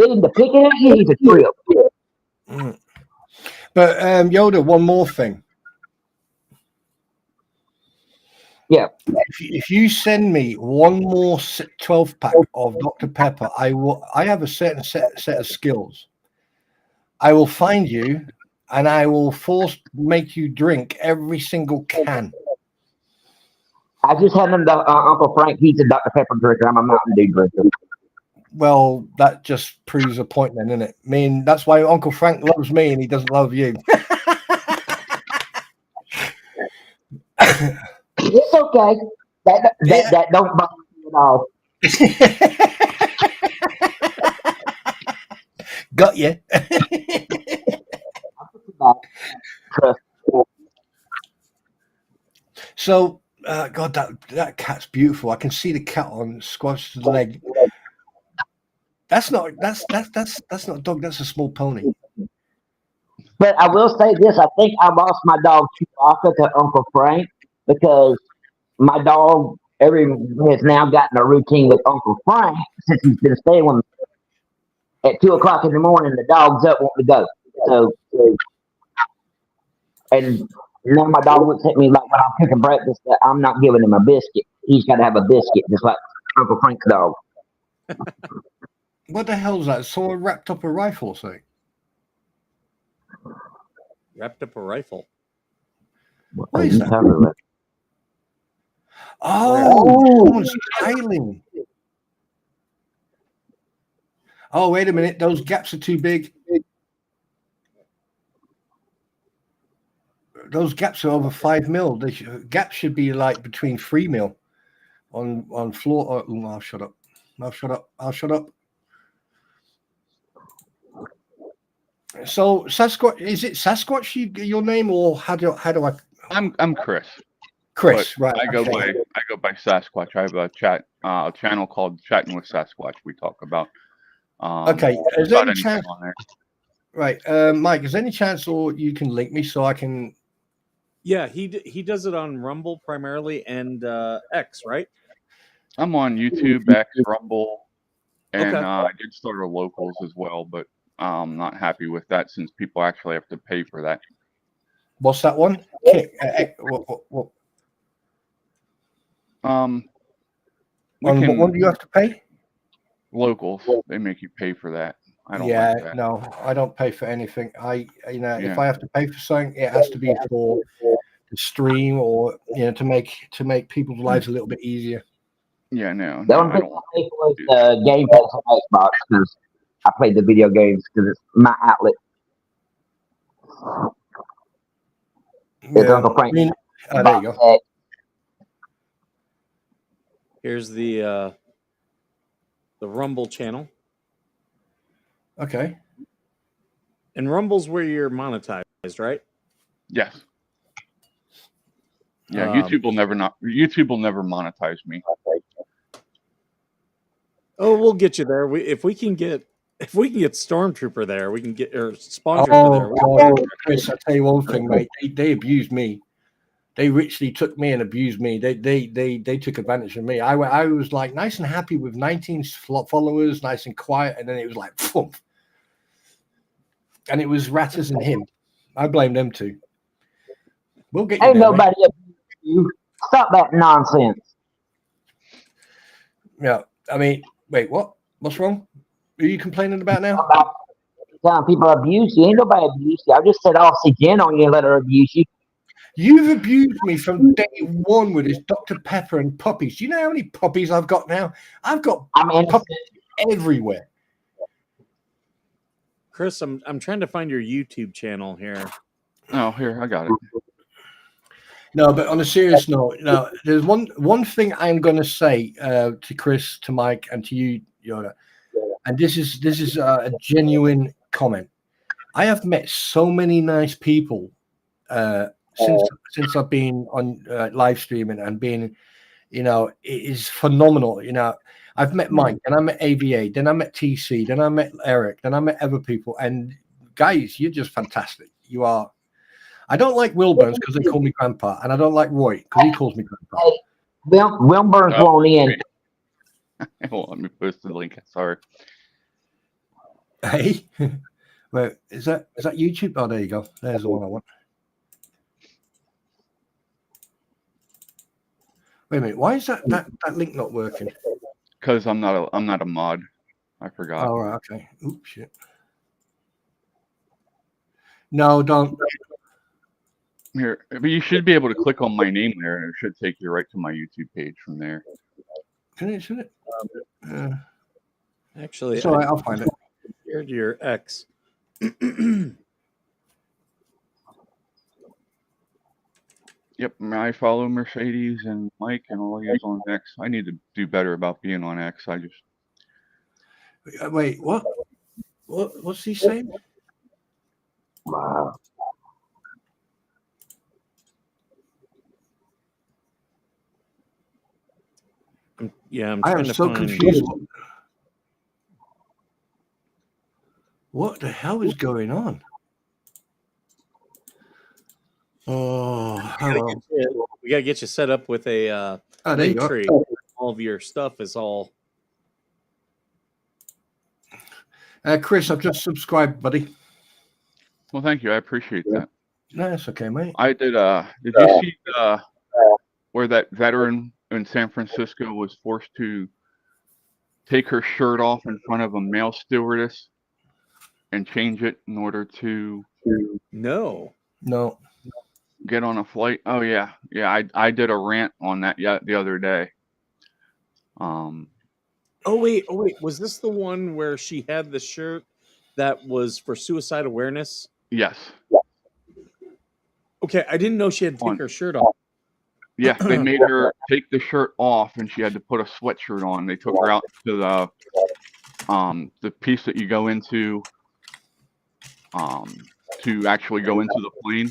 him to picking at you, he's a trip. Mm. But Yoda, one more thing. Yeah. If you send me one more 12-pack of Dr. Pepper, I have a certain set of skills. I will find you, and I will make you drink every single can. I just had him Uncle Frank. He's a Dr. Pepper drinker. I'm a Mountain Dew drinker. Well, that just proves a point then, doesn't it? I mean, that's why Uncle Frank loves me and he doesn't love you. It's okay. That don't bother me at all. Got you. So, God, that cat's beautiful. I can see the cat on Squash's leg. That's not a dog. That's a small pony. But I will say this: I think I lost my dog Chewbacca to Uncle Frank because my dog has now gotten a routine with Uncle Frank since he's been staying with me. At 2:00 in the morning, the dog's up wanting to go. So, and now my dog looks at me like when I'm cooking breakfast that I'm not giving him a biscuit. He's got to have a biscuit, just like Uncle Frank's dog. What the hell is that? Someone wrapped up a rifle, say? Wrapped up a rifle. What is that? Oh, someone's tiling. Oh, wait a minute. Those gaps are too big. Those gaps are over 5 mil. Gaps should be like between 3 mil on floor. Oh, I'll shut up. I'll shut up. So Sasquatch, is it Sasquatch your name, or how do I? I'm Chris. Chris, right? I go by Sasquatch. I have a channel called Chatting with Sasquatch. We talk about. Okay, is there any chance? On there. Right, Mike. Is there any chance, or you can link me so I can? Yeah, he does it on Rumble primarily and X, right? I'm on YouTube, X, Rumble, and Okay. I did start a locals as well, but I'm not happy with that since people actually have to pay for that. What's that one? What? On what one do you have to pay? Locals, they make you pay for that. I don't like that. No, I don't pay for anything. If I have to pay for something, it has to be for the stream or to make people's lives a little bit easier. Yeah, no. The only thing I pay for is Game Pass on Xbox because I play the video games because it's my outlet. It's Uncle Frank. There you go. Here's the Rumble channel. Okay. And Rumble's where you're monetized, right? Yes. Yeah, YouTube will never monetize me. Oh, we'll get you there. If we can get Stormtrooper there, we can get Spawn Trooper there. Chris, I tell you one thing, mate. They abused me. They richly took me and abused me. They took advantage of me. I was like nice and happy with 19 followers, nice and quiet, and then it was like, poof. And it was Ratters and him. I blame them too. We'll get you. Ain't nobody abused you. Stop that nonsense. Yeah, I mean, wait, what? What's wrong? Are you complaining about now? People abuse you. Ain't nobody abuse you. I just said oxygen on you and let her abuse you. You've abused me from day one with this Dr. Pepper and puppies. Do you know how many puppies I've got now? I've got puppies everywhere. Chris, I'm trying to find your YouTube channel here. Oh, here, I got it. No, but on a serious note, now there's one thing I'm going to say to Chris, to Mike, and to you, Yoda, and this is a genuine comment. I have met so many nice people since I've been on live streaming and being, it is phenomenal. I've met Mike, then I met AVA, then I met TC, then I met Eric, then I met other people, and guys, you're just fantastic. You are. I don't like Wilburns because they call me Grandpa, and I don't like Roy because he calls me Grandpa. Hey, Wilburns won't in. Hold on, let me post the link. Sorry. Hey, wait, is that YouTube? Oh, there you go. There's the one I want. Wait a minute. Why is that link not working? Because I'm not a mod. I forgot. Oh, right, okay. Oops, shit. No, don't. Here, but you should be able to click on my name there, and it should take you right to my YouTube page from there. Should it? Actually, it's all right, I'll find it. Here's your X. Yep, I follow Mercedes and Mike and all you guys on X. I need to do better about being on X. I just wait. What? What's he saying? Wow. I'm I trying am to so find... confused. What the hell is going on? Oh, hello. We gotta get you set up with a there you go. tree. All of your stuff is all. Chris, I've just subscribed, buddy. well, thank you. I appreciate that. No, that's okay, mate. I did. Did you see where that veteran in San Francisco was forced to take her shirt off in front of a male stewardess and change it in order to No. get on a flight? Oh yeah. I did a rant on that the other day. Oh wait. Was this the one where she had the shirt that was for suicide awareness? Yes. Okay, I didn't know she had to take her shirt off. Yeah, they made her take the shirt off, and she had to put a sweatshirt on. They took her out to the piece that you go into to actually go into the plane.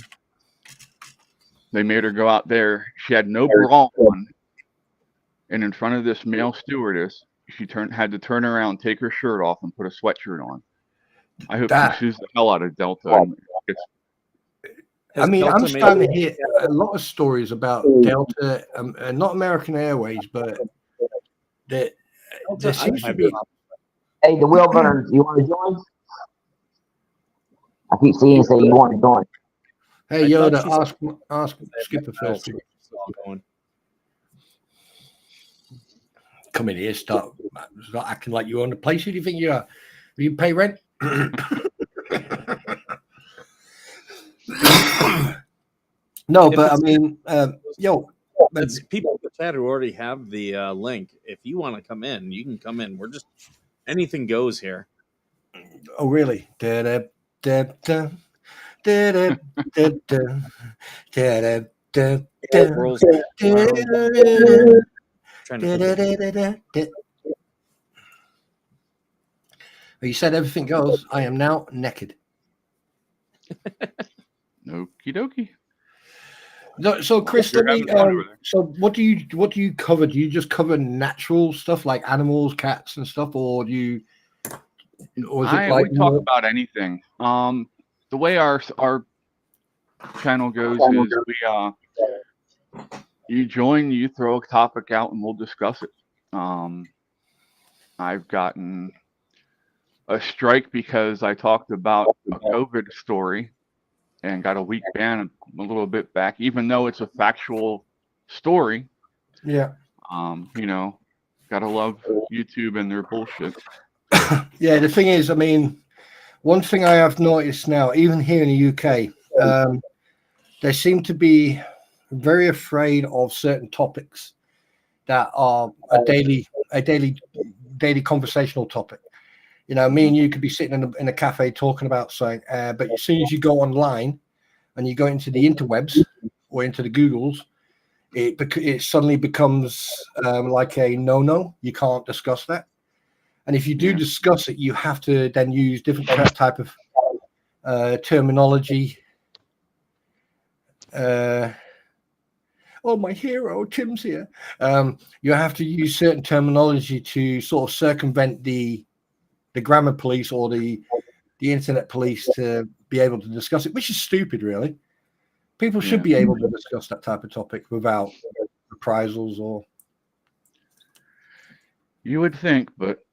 They made her go out there. She had no bra on, and in front of this male stewardess, she had to turn around, take her shirt off, and put a sweatshirt on. I hope she sues the hell out of Delta. I'm starting to hear a lot of stories about Delta, not American Airways, but there seems to be. Hey, the Wilburns, you want to join? I keep seeing say you want to join. Hey, Yoda, ask Skipper first. Come in here, start acting like you own the place. Who do you think you are? Do you pay rent? No, but I mean, that's people in the chat who already have the link. If you want to come in, you can come in. We're just anything goes here. Oh, really? You said everything goes. I am now naked. Okie dokie. No, so Chris, let me. So what do you cover? Do you just cover natural stuff like animals, cats, and stuff, or do you? Or is it like we talk about anything. The way our channel goes is you join, you throw a topic out, and we'll discuss it. I've gotten a strike because I talked about a COVID story and got a week ban a little bit back, even though it's a factual story. Yeah. Gotta love YouTube and their bullshit. Yeah, the thing is, I mean, one thing I have noticed now, even here in the UK, they seem to be very afraid of certain topics that are a daily conversational topic. You know, me and you could be sitting in a cafe talking about something, but as soon as you go online and you go into the interwebs or into the Googles, it suddenly becomes like a no. You can't discuss that. And if you do discuss it, you have to then use different type of terminology. Oh, my hero, Tim's here. You have to use certain terminology to sort of circumvent the grammar police or the internet police to be able to discuss it, which is stupid, really. People should be able to discuss that type of topic without reprisals or. You would think, but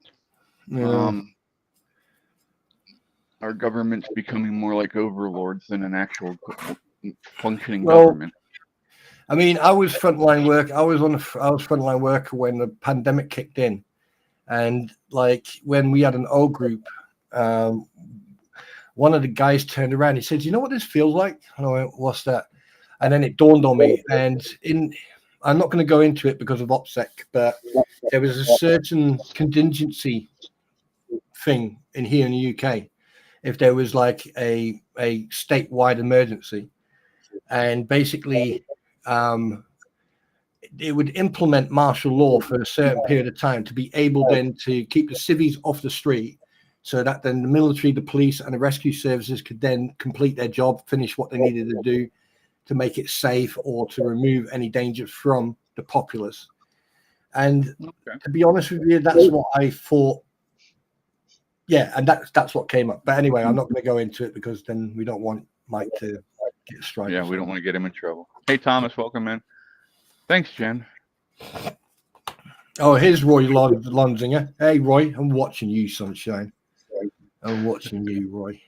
our government's becoming more like overlords than an actual functioning government. I mean, I was frontline work. I was frontline worker when the pandemic kicked in, and like when we had an O group, one of the guys turned around. He said, "You know what this feels like?" And I went, "What's that?" And then it dawned on me. And I'm not going to go into it because of OPSEC, but there was a certain contingency thing here in the UK. If there was like a statewide emergency, and basically it would implement martial law for a certain period of time to be able then to keep the civvies off the street, so that then the military, the police, and the rescue services could then complete their job, finish what they needed to do to make it safe or to remove any danger from the populace. And to be honest with you, that's what I thought. Yeah, and that's what came up. But anyway, I'm not going to go into it because then we don't want Mike to get striked. Yeah, we don't want to get him in trouble. Hey, Thomas, welcome in. Thanks, Jen. Oh, here's Roy Lonzinger. Hey, Roy, I'm watching you, sunshine. I'm watching you, Roy.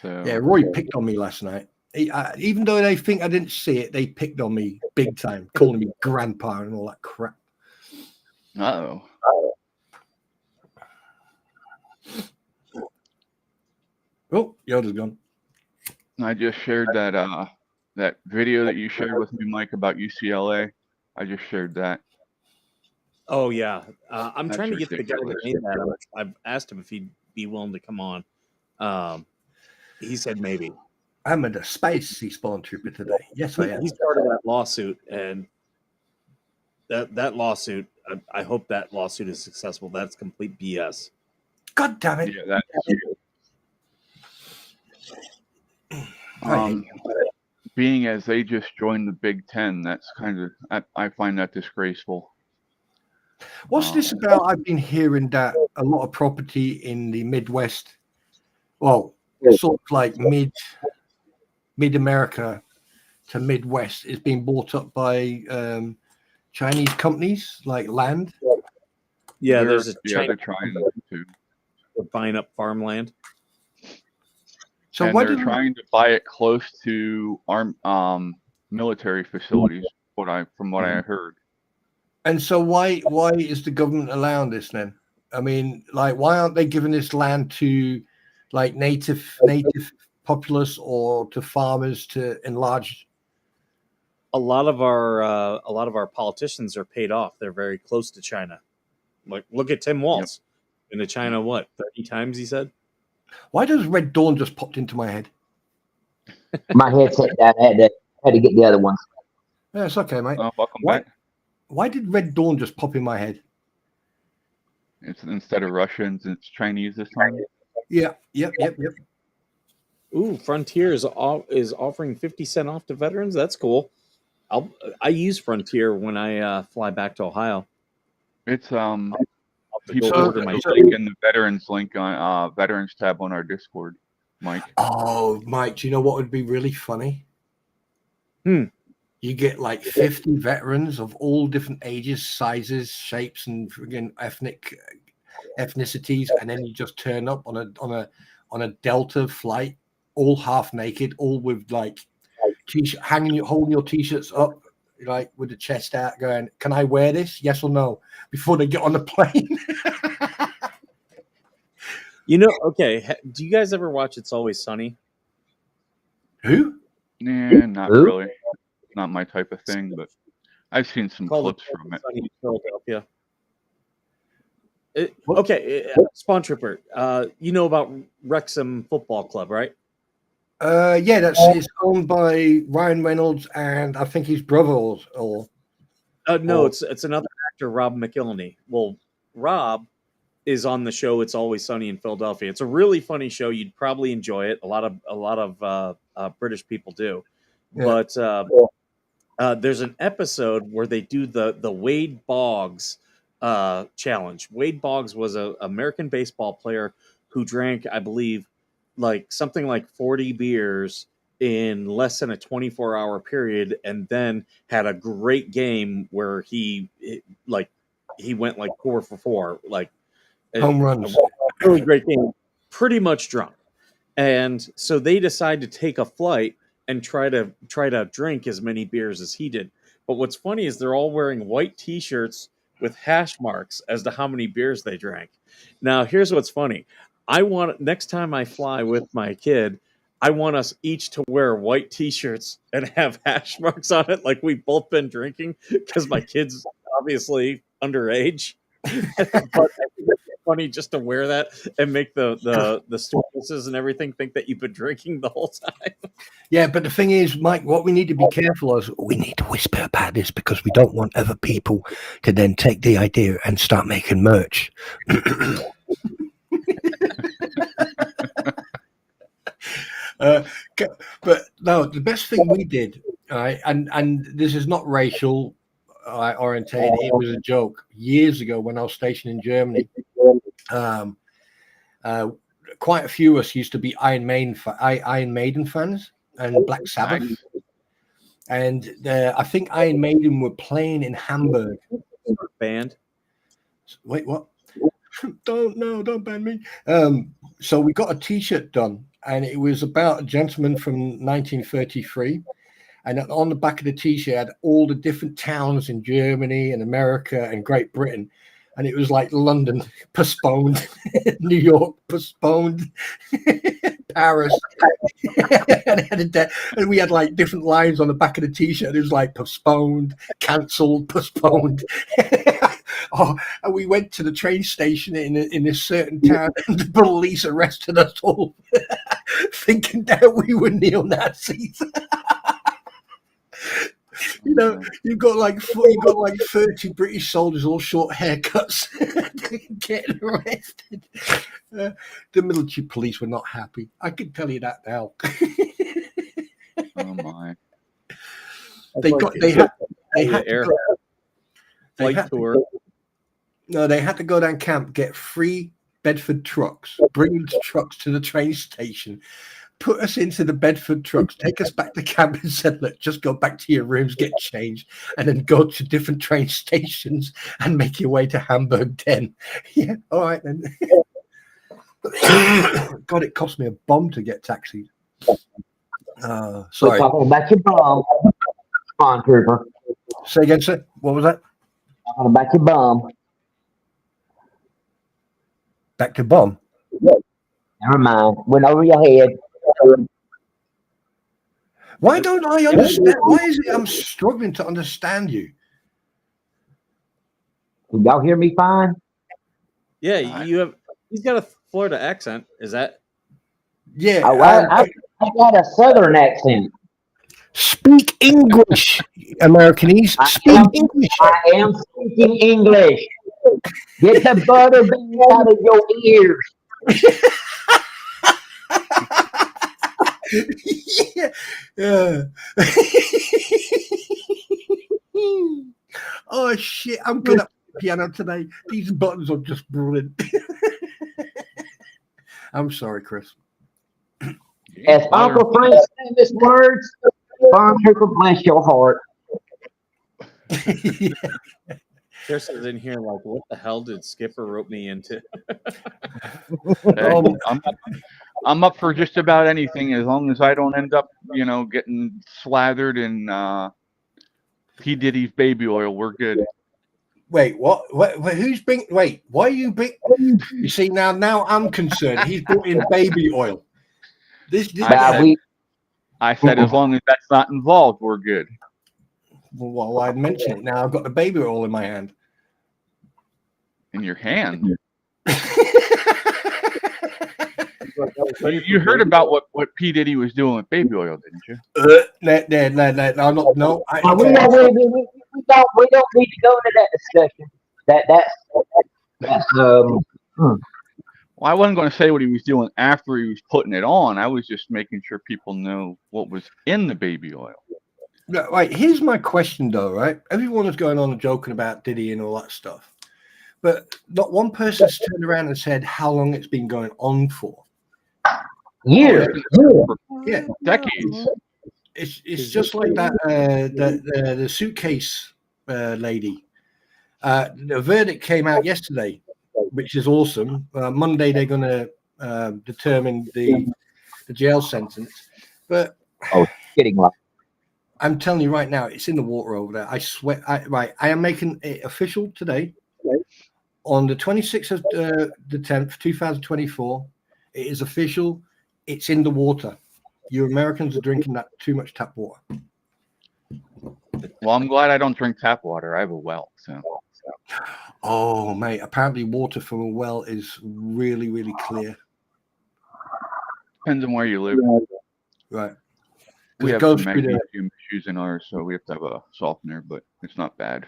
Yeah, Roy picked on me last night. Even though they think I didn't see it, they picked on me big time, calling me grandpa and all that crap. Uh-oh. Oh, Yoda's gone. I just shared that that video that you shared with me, Mike, about UCLA. I just shared that. Oh yeah, I'm That's trying to get the guy ridiculous. that made that. I've asked him if he'd be willing to come on. He said maybe. I'm at a spicy spawn trooper today. Yes, I am. He started that lawsuit, and that lawsuit. I hope that lawsuit is successful. That's complete BS. God damn it! Yeah, that's being as they just joined the Big Ten, that's kind of I find that disgraceful. What's this about? I've been hearing that a lot of property in the Midwest, well, sort of like mid-America to Midwest, is being bought up by Chinese companies, like land. Yeah, there's a they're trying to buying up farmland. So and they're trying to buy it close to our military facilities. From what I heard. And so why is the government allowing this then? I mean, like, why aren't they giving this land to like native populace or to farmers to enlarge? A lot of our politicians are paid off. They're very close to China. Like, look at Tim Walz. Been to China, what, 30 times, he said? Why does Red Dawn just popped into my head? My headset died. I had to get the other ones. Yeah, it's okay, mate. Welcome back. Why did Red Dawn just pop in my head? It's instead of Russians, it's Chinese this time. Yeah. Yep. Ooh, Frontier is offering 50 cents off to veterans. That's cool. I use Frontier when I fly back to Ohio. It's people put the link in the veterans link on veterans tab on our Discord, Mike. Oh, Mike, do you know what would be really funny? You get like 50 veterans of all different ages, sizes, shapes, and friggin' ethnicities, and then you just turn up on a Delta flight, all half naked, all with like t-shirt holding your t-shirts up, like with the chest out, going, "Can I wear this? Yes or no?" Before they get on the plane. You know, okay. Do you guys ever watch It's Always Sunny? Who? Nah, not Who? really. Not my type of thing, but I've seen some Called clips the from it. Sunny Philadelphia. What? Okay, Spawn Trooper. You know about Wrexham Football Club, right? Yeah, it's owned by Ryan Reynolds and I think his brother or No, or it's another actor, Rob McIlhenney. Well, Rob is on the show It's Always Sunny in Philadelphia. It's a really funny show. You'd probably enjoy it. A lot of British people do. Yeah. But there's an episode where they do the Wade Boggs challenge. Wade Boggs was an American baseball player who drank, I believe, like something like 40 beers in less than a 24-hour period, and then had a great game where he went like 4 for 4, like home runs. a really great game, pretty much drunk. And so they decide to take a flight and try to drink as many beers as he did. But what's funny is they're all wearing white T-shirts with hash marks as to how many beers they drank. Now, here's what's funny. I want next time I fly with my kid, I want us each to wear white T-shirts and have hash marks on it, like we've both been drinking, because my kid's obviously underage. But I think it's funny just to wear that and make the stewardesses and everything think that you've been drinking the whole time. Yeah, but the thing is, Mike, what we need to be careful of is we need to whisper about this because we don't want other people to then take the idea and start making merch. But no, the best thing we did, right, and this is not racial orientated. It was a joke years ago when I was stationed in Germany. Quite a few of us used to be Iron Maiden fans and Black Sabbath. Nice. And I think Iron Maiden were playing in Hamburg. Band. Wait, what? Don't ban me. So we got a T-shirt done, and it was about a gentleman from 1933. And on the back of the T-shirt had all the different towns in Germany and America and Great Britain. And it was like London postponed, New York postponed, Paris. and we had like different lines on the back of the T-shirt. It was like postponed, cancelled, postponed. And we went to the train station in a certain town, and the police arrested us all, thinking that we were neo-Nazis. You know, you've got like 30 British soldiers, all short haircuts, getting arrested. The military police were not happy. I can tell you that now. Oh my! They had to go down camp, get 3 Bedford trucks, bring the trucks to the train station, put us into the Bedford trucks, take us back to camp, and said, "Look, just go back to your rooms, get changed, and then go to different train stations and make your way to Hamburg 10." Yeah, all right then. God, it cost me a bomb to get taxis. Sorry. We're talking about your bum, Spawn Trooper. Say again, sir. What was that? Talking about your bum. Back to bomb. Never mind. Went over your head. Why don't I understand? Why is it I'm struggling to understand you? Can y'all hear me fine? Yeah, he's got a Florida accent. Is that? Yeah. Oh, I got a Southern accent. Speak English, Americanese. Speak English. I am speaking English. Get the butter beans out of your ears. Yeah. Oh shit! I'm good at the piano today. These buttons are just brilliant. I'm sorry, Chris. As Uncle Frank said his words, Spawn Trooper, bless your heart. There's in here like, what the hell did Skipper rope me into? Hey, I'm up for just about anything as long as I don't end up, getting slathered in P. Diddy's baby oil. We're good. Wait, what? Who's bring? Wait, why are you bring? You see now I'm concerned. He's brought in baby oil. I said, as long as that's not involved, we're good. Well, I mentioned it. Now I've got the baby oil in my hand. In your hand. You heard about what P. Diddy was doing with baby oil, didn't you? No, no. We don't need to go into that discussion. That's Well, I wasn't going to say what he was doing after he was putting it on. I was just making sure people know what was in the baby oil. Right. Here's my question, though. Right, everyone was going on and joking about Diddy and all that stuff, but not one person's turned around and said how long it's been going on for. years. Yeah, decades. It's just like that. The suitcase lady. The verdict came out yesterday, which is awesome. Monday they're going to determine the jail sentence. But Kidding. I'm telling you right now, it's in the water over there. I swear. I am making it official today. On the 26th of the 10th, 2024, it is official. It's in the water. You Americans are drinking that too much tap water. Well, I'm glad I don't drink tap water. I have a well, so. Oh, mate! Apparently, water from a well is really, really clear. Depends on where you live. Right. We have goes some through magnesium issues in ours, so we have to have a softener, but it's not bad.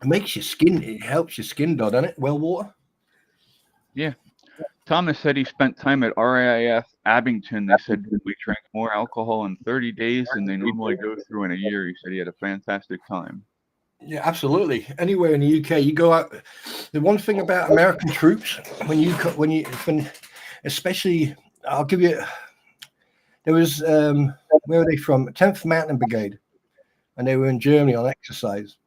It makes your skin. It helps your skin, though, doesn't it? Well water. Yeah. Thomas said he spent time at RAIF Abington. They said we drank more alcohol in 30 days than they normally go through in a year. He said he had a fantastic time. Yeah, absolutely. Anywhere in the UK, you go out. The one thing about American troops, especially, I'll give you. There was where were they from? 10th Mountain Brigade, and they were in Germany on exercise.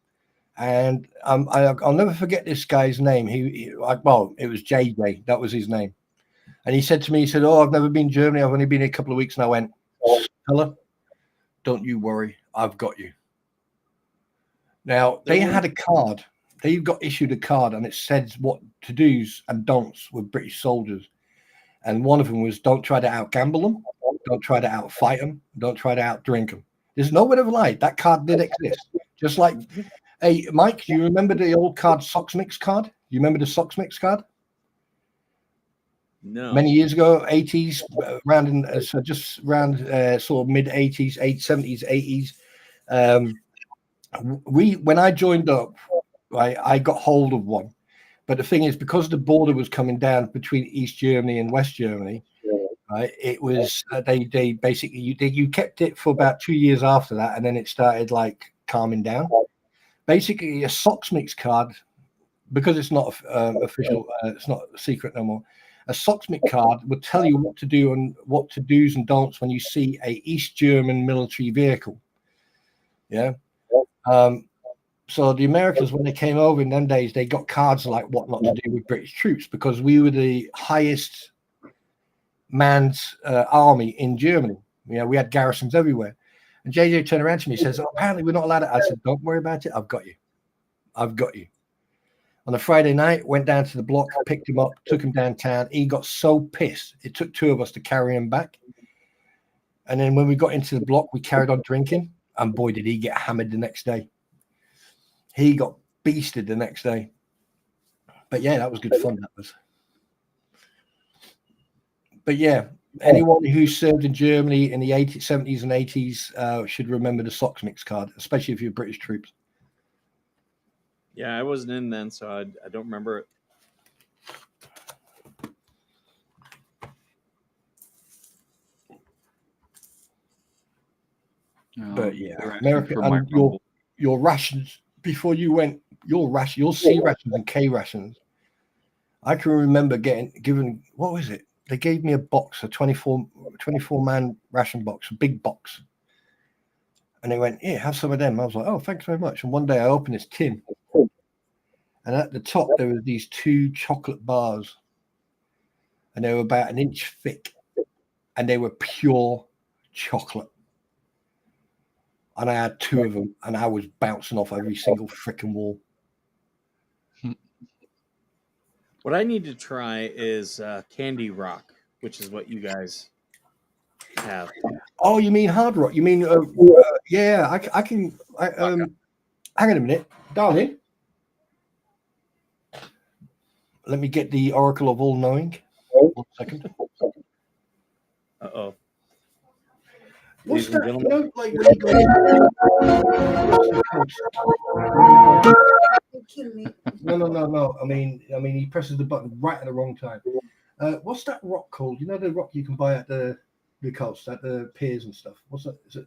And I'll never forget this guy's name. It was JJ. That was his name. And he said to me, he said, "Oh, I've never been to Germany. I've only been here a couple of weeks." And I went, "Fella, don't you worry. I've got you." Now, they had a card. They got issued a card, and it said what to-dos and don'ts with British soldiers. And one of them was, don't try to out-gamble them. Don't try to out-fight them. Don't try to out-drink them. There's no way of lie. That card did exist. Just like, hey, Mike, do you remember the old card, Sox Mix card? You remember the Sox Mix card? No. Many years ago, 80s, sort of mid-80s, 70s, 80s. When I joined up, right, I got hold of one. But the thing is, because the border was coming down between East Germany and West Germany, right, it was they basically you kept it for about 2 years after that, and then it started like calming down. Basically, a Sox Mix card, because it's not official, it's not secret no more. A Sox Mix card would tell you what to do and what to do's and don'ts when you see a East German military vehicle. Yeah. So the Americans, when they came over in them days, they got cards like what not to do with British troops because we were the highest manned army in Germany. You know, we had garrisons everywhere. And JJ turned around to me and says, apparently we're not allowed to. I said, don't worry about it. I've got you. I've got you. On a Friday night, went down to the block, picked him up, took him downtown. He got so pissed. It took two of us to carry him back. And then when we got into the block, we carried on drinking. And boy, did he get hammered the next day. He got beasted the next day. But yeah, that was good fun. That was. But yeah, anyone who served in Germany in the 80s, 70s and 80s should remember the Sox Mix card, especially if you're British troops. Yeah, I wasn't in then, so I don't remember it. But yeah, America and your rations before you went, your C rations and K rations. I can remember given what was it? They gave me a box, a 24 man ration box, a big box. And they went, "Yeah, have some of them." I was like, "Oh, thanks very much." And one day I opened this tin. And at the top there were these 2 chocolate bars. And they were about an inch thick. And they were pure chocolate. And I had 2 of them, and I was bouncing off every single freaking wall. What I need to try is Candy Rock. which is what you guys have. Oh, you mean hard rock? You mean yeah? I can. Hang on a minute, darling. Let me get the Oracle of All Knowing. 1 second. Uh-oh. What's Ladies and that? You gentlemen. know, like when you go to the coast. No. I mean, he presses the button right at the wrong time. What's that rock called? You know the rock you can buy at the coast, at the piers and stuff. What's that? Is it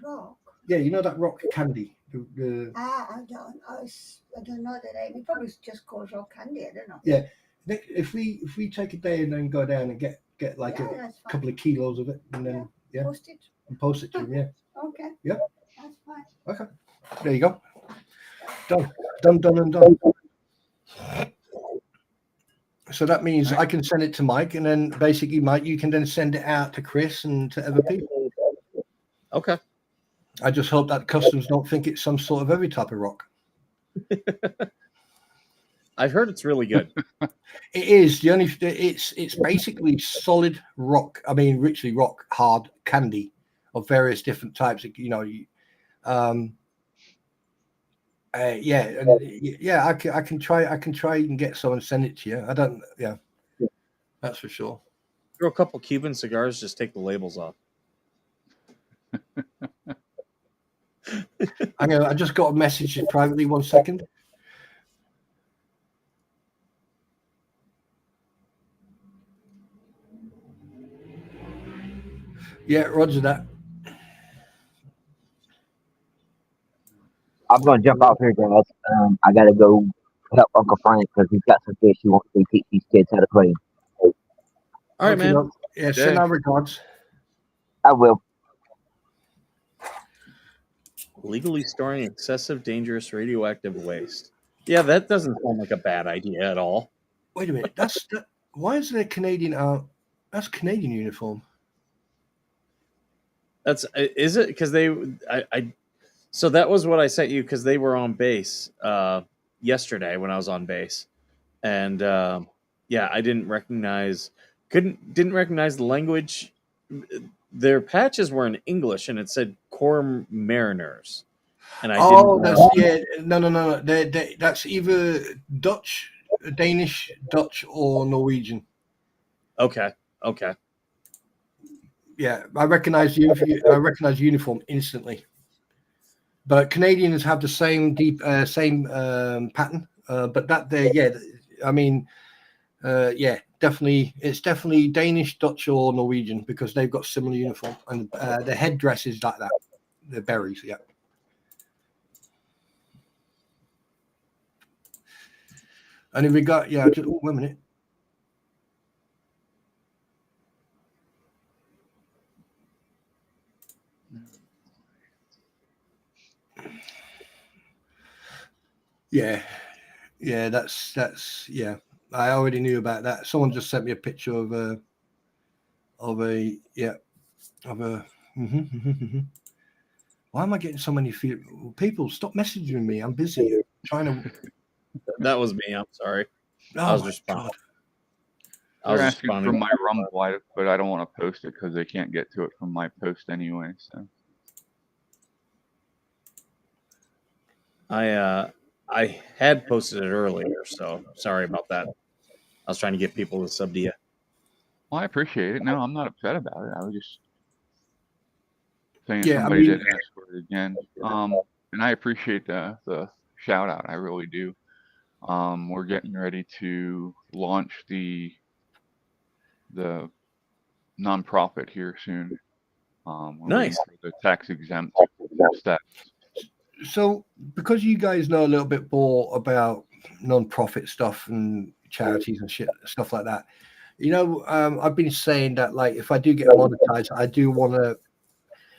Rock. Yeah, you know that rock candy. I don't know the name. It probably just called rock candy. I don't know. Yeah, if we take a day and then go down and get like a couple of kilos of it and then post it to him. Yeah. Okay. Yeah. That's fine. Okay. There you go. Done. So that means I can send it to Mike, and then basically, Mike, you can then send it out to Chris and to other people. Okay. I just hope that customs don't think it's some sort of every type of rock. I've heard it's really good. It is it's basically solid rock. I mean, richly rock hard candy of various different types. I can try and get some and send it to you. I don't. Yeah, that's for sure. Throw a couple Cuban cigars. Just take the labels off. I just got a message privately. 1 second. Yeah, roger that. I'm gonna jump off here, guys. I gotta go help Uncle Frank because he's got some fish he wants to teach these kids how to clean. All right, man. No. Yeah, send our regards. I will. Legally storing excessive, dangerous, radioactive waste. Yeah, that doesn't sound like a bad idea at all. Wait a minute. Why is there a Canadian? That's Canadian uniform. Is it because so that was what I sent you because they were on base yesterday when I was on base, and I didn't recognize the language. Their patches were in English and it said Corps Mariners, and No. That's either Dutch, Danish, Dutch, or Norwegian. Okay. Yeah, I recognize uniform instantly. But Canadians have the same pattern. But that there, definitely, it's definitely Danish, Dutch, or Norwegian because they've got similar uniform and the headdress is like that. The berries, yeah. And if we got, wait a minute. Yeah, that's I already knew about that. Someone just sent me a picture of a. Why am I getting so many people? Stop messaging me. I'm busy trying to. That was me. I'm sorry. Oh, I was responding. They're asking for my Rumble, but I don't want to post it because they can't get to it from my post anyway. So I had posted it earlier, so sorry about that. I was trying to get people to sub to you. Well, I appreciate it. No, I'm not upset about it. I was just saying somebody didn't ask for it again. And I appreciate the shout out. I really do. We're getting ready to launch the nonprofit here soon. Nice. The tax exempt steps. So, because you guys know a little bit more about non-profit stuff and charities and stuff like that, I've been saying that, like, if I do get monetized, I do want to,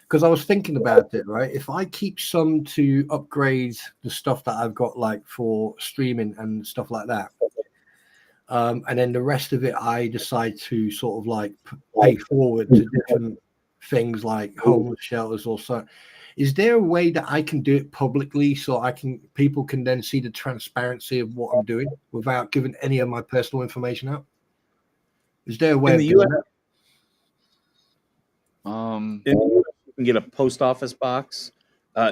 because I was thinking about it, right? If I keep some to upgrade the stuff that I've got, like, for streaming and stuff like that, and then the rest of it, I decide to sort of like pay forward to different things like homeless shelters or so. Is there a way that I can do it publicly so people can then see the transparency of what I'm doing without giving any of my personal information out? Is there a way In of the doing US, that? Um, in the US, you can get a post office box.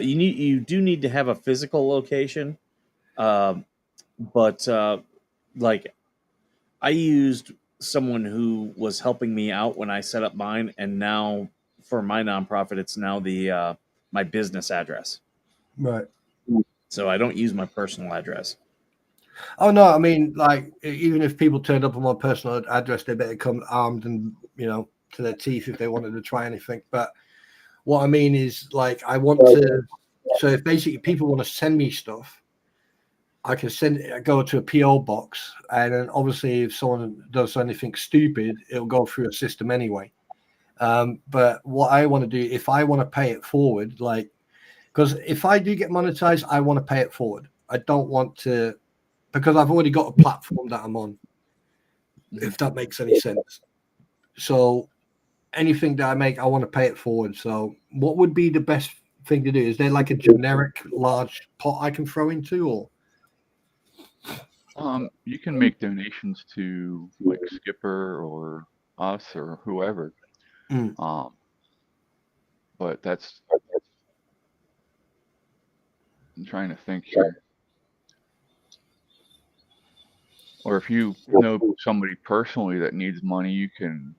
You do need to have a physical location, um, but like I used someone who was helping me out when I set up mine, and now for my nonprofit, it's now the my business address. Right. So I don't use my personal address. Oh no, I mean, like, even if people turned up on my personal address, they better come armed and, you know, to their teeth if they wanted to try anything. But what I mean is, like, I want to. So if basically people want to send me stuff, I can go to a PO box, and then obviously if someone does anything stupid, it'll go through a system anyway. But what I want to do, if I want to pay it forward, like, because if I do get monetized, I want to pay it forward. I don't want to, because I've already got a platform that I'm on, if that makes any sense. So anything that I make, I want to pay it forward. So what would be the best thing to do? Is there like a generic large pot I can throw into, or? you can make donations to like Skipper or us or whoever. Mm. But that's I'm trying to think here. Or if you know somebody personally that needs money, you can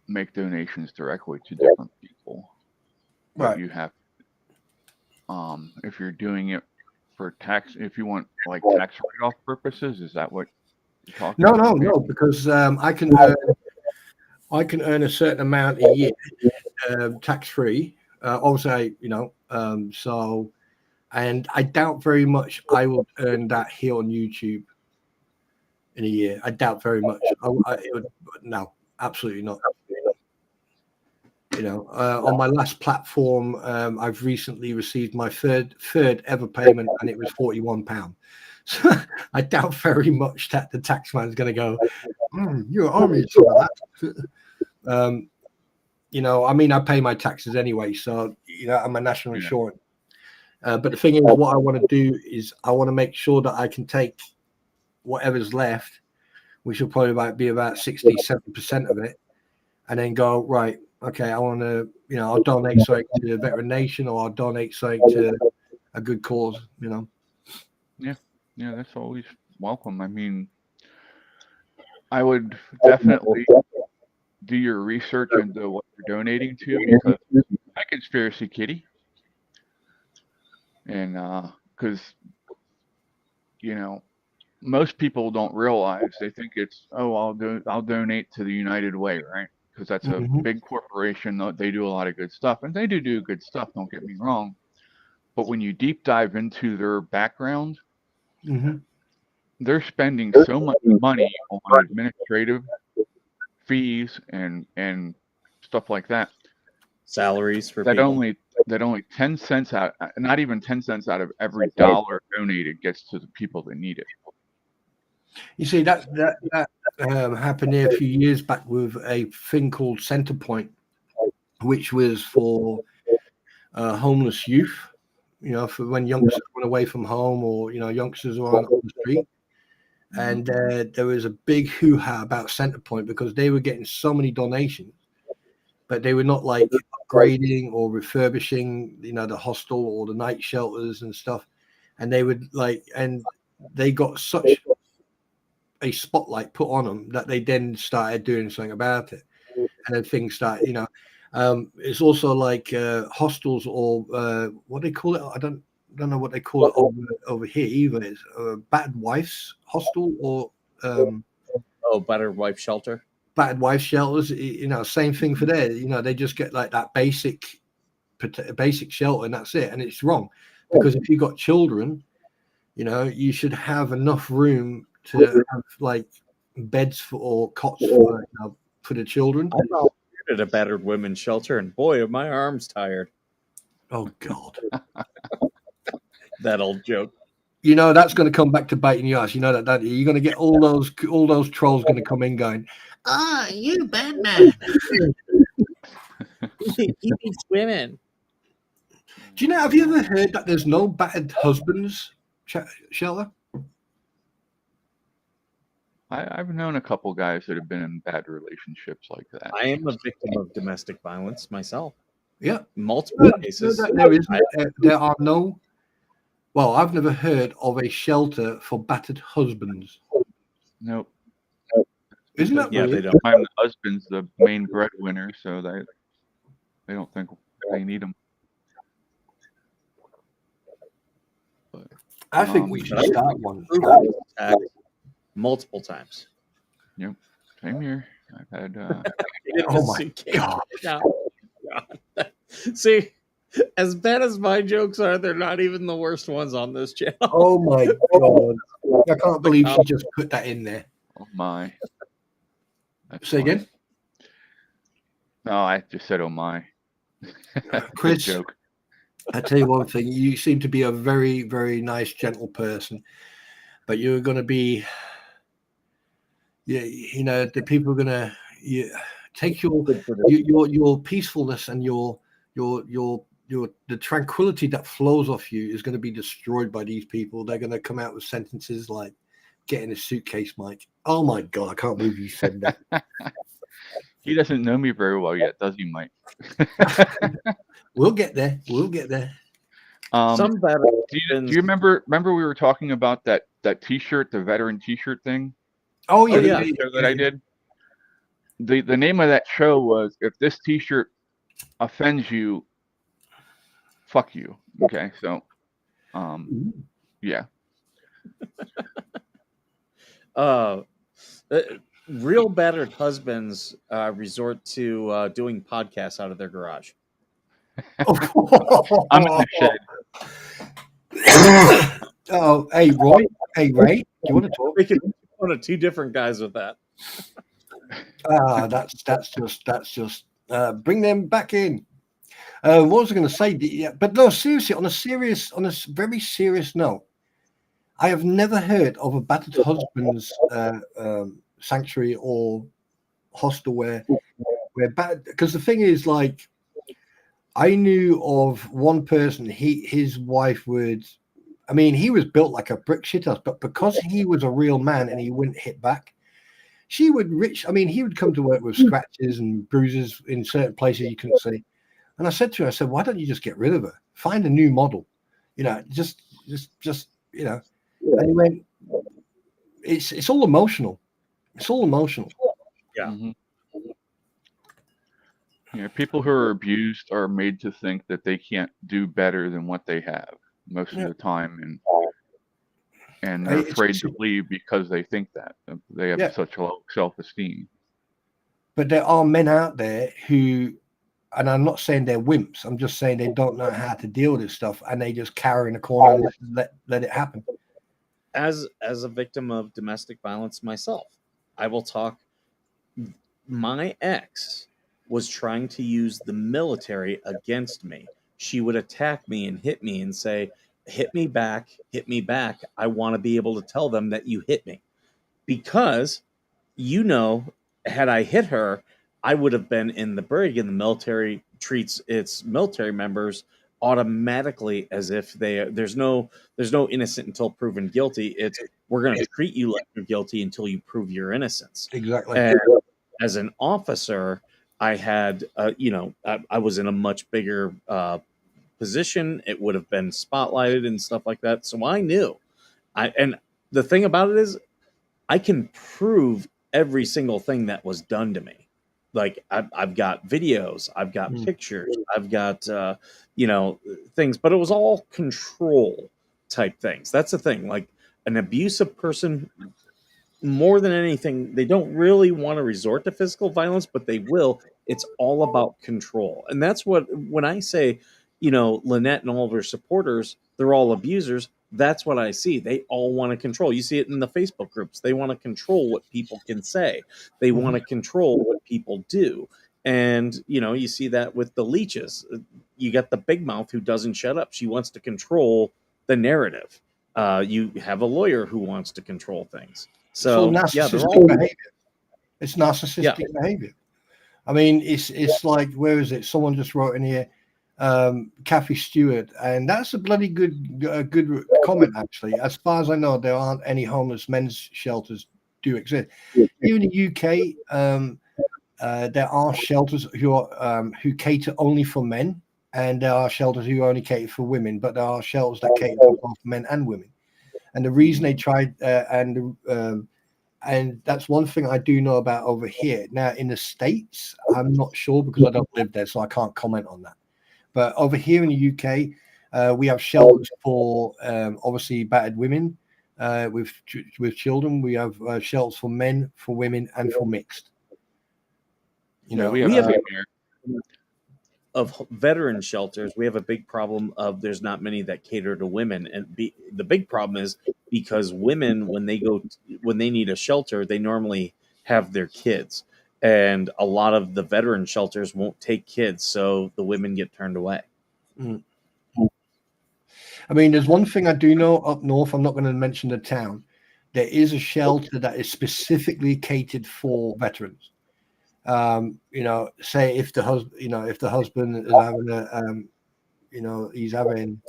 make donations directly to different people. But Right. you have if you're doing it for tax, if you want like tax write-off purposes, is that what you're talking No, about? no, because I can earn a certain amount a year, tax free. Obviously, you know, so, and I doubt very much I will earn that here on YouTube in a year. I doubt very much. It would, no, absolutely not. You know, on my last platform, I've recently received my third ever payment, and it was £41. So I doubt very much that the taxman is going to go, you owe me some of that. You know, I mean, I pay my taxes anyway, so, you know, I'm a national insurance. But the thing is, what I want to do is I want to make sure that I can take whatever's left, which will probably be about 60-70% of it, and then go, right, okay, I want to, you know, I'll donate something to Veteran Nation, or I'll donate something to a good cause, you know. Yeah, that's always welcome. I mean, I would definitely do your research into what you're donating to, because I conspiracy kitty, and because you know most people don't realize, they think it's, oh, I'll donate to the United Way, right? Because that's a big corporation. They do a lot of good stuff, and they do good stuff. Don't get me wrong, but when you deep dive into their background, they're spending so much money on administrative fees and stuff like that. Salaries for That people. only 10 cents out, not even 10 cents out of every dollar donated gets to the people that need it. You see, that happened here a few years back with a thing called Centrepoint, which was for homeless youth, you know, for when youngsters run away from home, or, you know, youngsters are on the street. And there was a big hoo-ha about Centrepoint because they were getting so many donations, but they were not like upgrading or refurbishing, you know, the hostel or the night shelters and stuff. And they would and they got such a spotlight put on them that they then started doing something about it. And then things started, you know, it's also like hostels, or what they call it. I don't know what they call it over here either. It's battered wife's hostel, or Battered wife shelter. Battered wife shelters. You know, same thing for there. You know, they just get like that basic shelter, and that's it. And it's wrong, because if you got children, you know, you should have enough room to have like beds or cots for, you know, for the children. I volunteered at a battered women's shelter, and boy, are my arms tired. Oh God. That old joke. You know, that's going to come back to biting your ass. You know that you're going to get all those trolls going to come in going, you bad man. He keeps swimming. Do you know, have you ever heard that there's no battered husbands shelter? I've known a couple guys that have been in bad relationships like that. I am a victim of domestic violence myself. Yeah, Multiple cases. There are no. Well, I've never heard of a shelter for battered husbands. Nope. Isn't that Yeah, weird? they don't. The husband's the main breadwinner, so they don't think they need him. But, I think we should start one. Attacked multiple times. Yep. Same here. I've had. Oh my God. God. See, as bad as my jokes are, they're not even the worst ones on this channel. Oh my God. I can't believe she just put that in there. Oh my. That's Say funny. again? No, I just said, "Oh my." Chris, joke. I tell you one thing. You seem to be a very, very nice, gentle person, but you're going to be. Yeah, you know, the people are going to take your peacefulness and your the tranquility that flows off you is going to be destroyed by these people. They're going to come out with sentences like "get in a suitcase, Mike." Oh my God, I can't believe you said that. He doesn't know me very well yet, does he, Mike? We'll get there. We'll get there. Some bad. Do you remember we were talking about that T-shirt, the veteran T-shirt thing? Oh yeah, yeah. Show that I did. The name of that show was "If This T-shirt Offends You, Fuck You." Okay, so, yeah. Real battered husbands resort to doing podcasts out of their garage. I'm in the shed. Oh, hey Roy, hey Ray, do you want to talk? We could one of two different guys with that. That's just bring them back in. What was I going to say? Yeah, but no, seriously, on a very serious note, I have never heard of a battered husband's sanctuary or hostel where because the thing is, like, I knew of one person. His wife would. I mean, he was built like a brick shithouse, but because he was a real man and he wouldn't hit back, she would he would come to work with scratches and bruises in certain places you couldn't see. And I said to her, why don't you just get rid of her? Find a new model. You know, just you know. And he went, it's all emotional. It's all emotional. Yeah. Mm-hmm. Yeah, people who are abused are made to think that they can't do better than what they have most of the time, and they're afraid to leave because they think that they have such low self-esteem. But there are men out there who, and I'm not saying they're wimps, I'm just saying they don't know how to deal with this stuff, and they just cower in a corner and let it happen. As a victim of domestic violence myself, I will talk. My ex was trying to use the military against me. She would attack me and hit me and say, hit me back. I want to be able to tell them that you hit me. Because, had I hit her, I would have been in the brig, and the military treats its military members automatically as if there's no innocent until proven guilty. It's we're going to treat you like you're guilty until you prove your innocence. Exactly. And as an officer, I had, I was in a much bigger position. It would have been spotlighted and stuff like that. So I knew. And the thing about it is, I can prove every single thing that was done to me. Like I've got videos, I've got pictures, I've got, things, but it was all control type things. That's the thing. Like an abusive person, more than anything, they don't really want to resort to physical violence, but they will. It's all about control. And that's when I say, Lynette and all of her supporters, they're all abusers. That's what I see. They all want to control. You see it in the Facebook groups. They want to control what people can say. They want to control what people do. And, you see that with the leeches. You got the big mouth who doesn't shut up. She wants to control the narrative. You have a lawyer who wants to control things. So narcissistic behavior. It's narcissistic behavior. I mean, it's like, where is it? Someone just wrote in here, Kathy Stewart, and that's a bloody good comment, actually. As far as I know, there aren't any homeless men's shelters do exist. Here in the UK, there are shelters who cater only for men, and there are shelters who only cater for women. But there are shelters that cater for both men and women. And the reason they tried, and that's one thing I do know about over here. Now in the States, I'm not sure because I don't live there, so I can't comment on that. But over here in the UK, we have shelters for obviously battered women with children. We have shelters for men, for women, and for mixed. You know, we have have the same here. of veteran shelters, we have a big problem of there's not many that cater to women, and the big problem is because women, when they need a shelter, they normally have their kids, and a lot of the veteran shelters won't take kids, so the women get turned away. I mean, there's one thing I do know up north. I'm not going to mention the town. There is a shelter that is specifically catered for veterans. You know, say if the husband is having he's having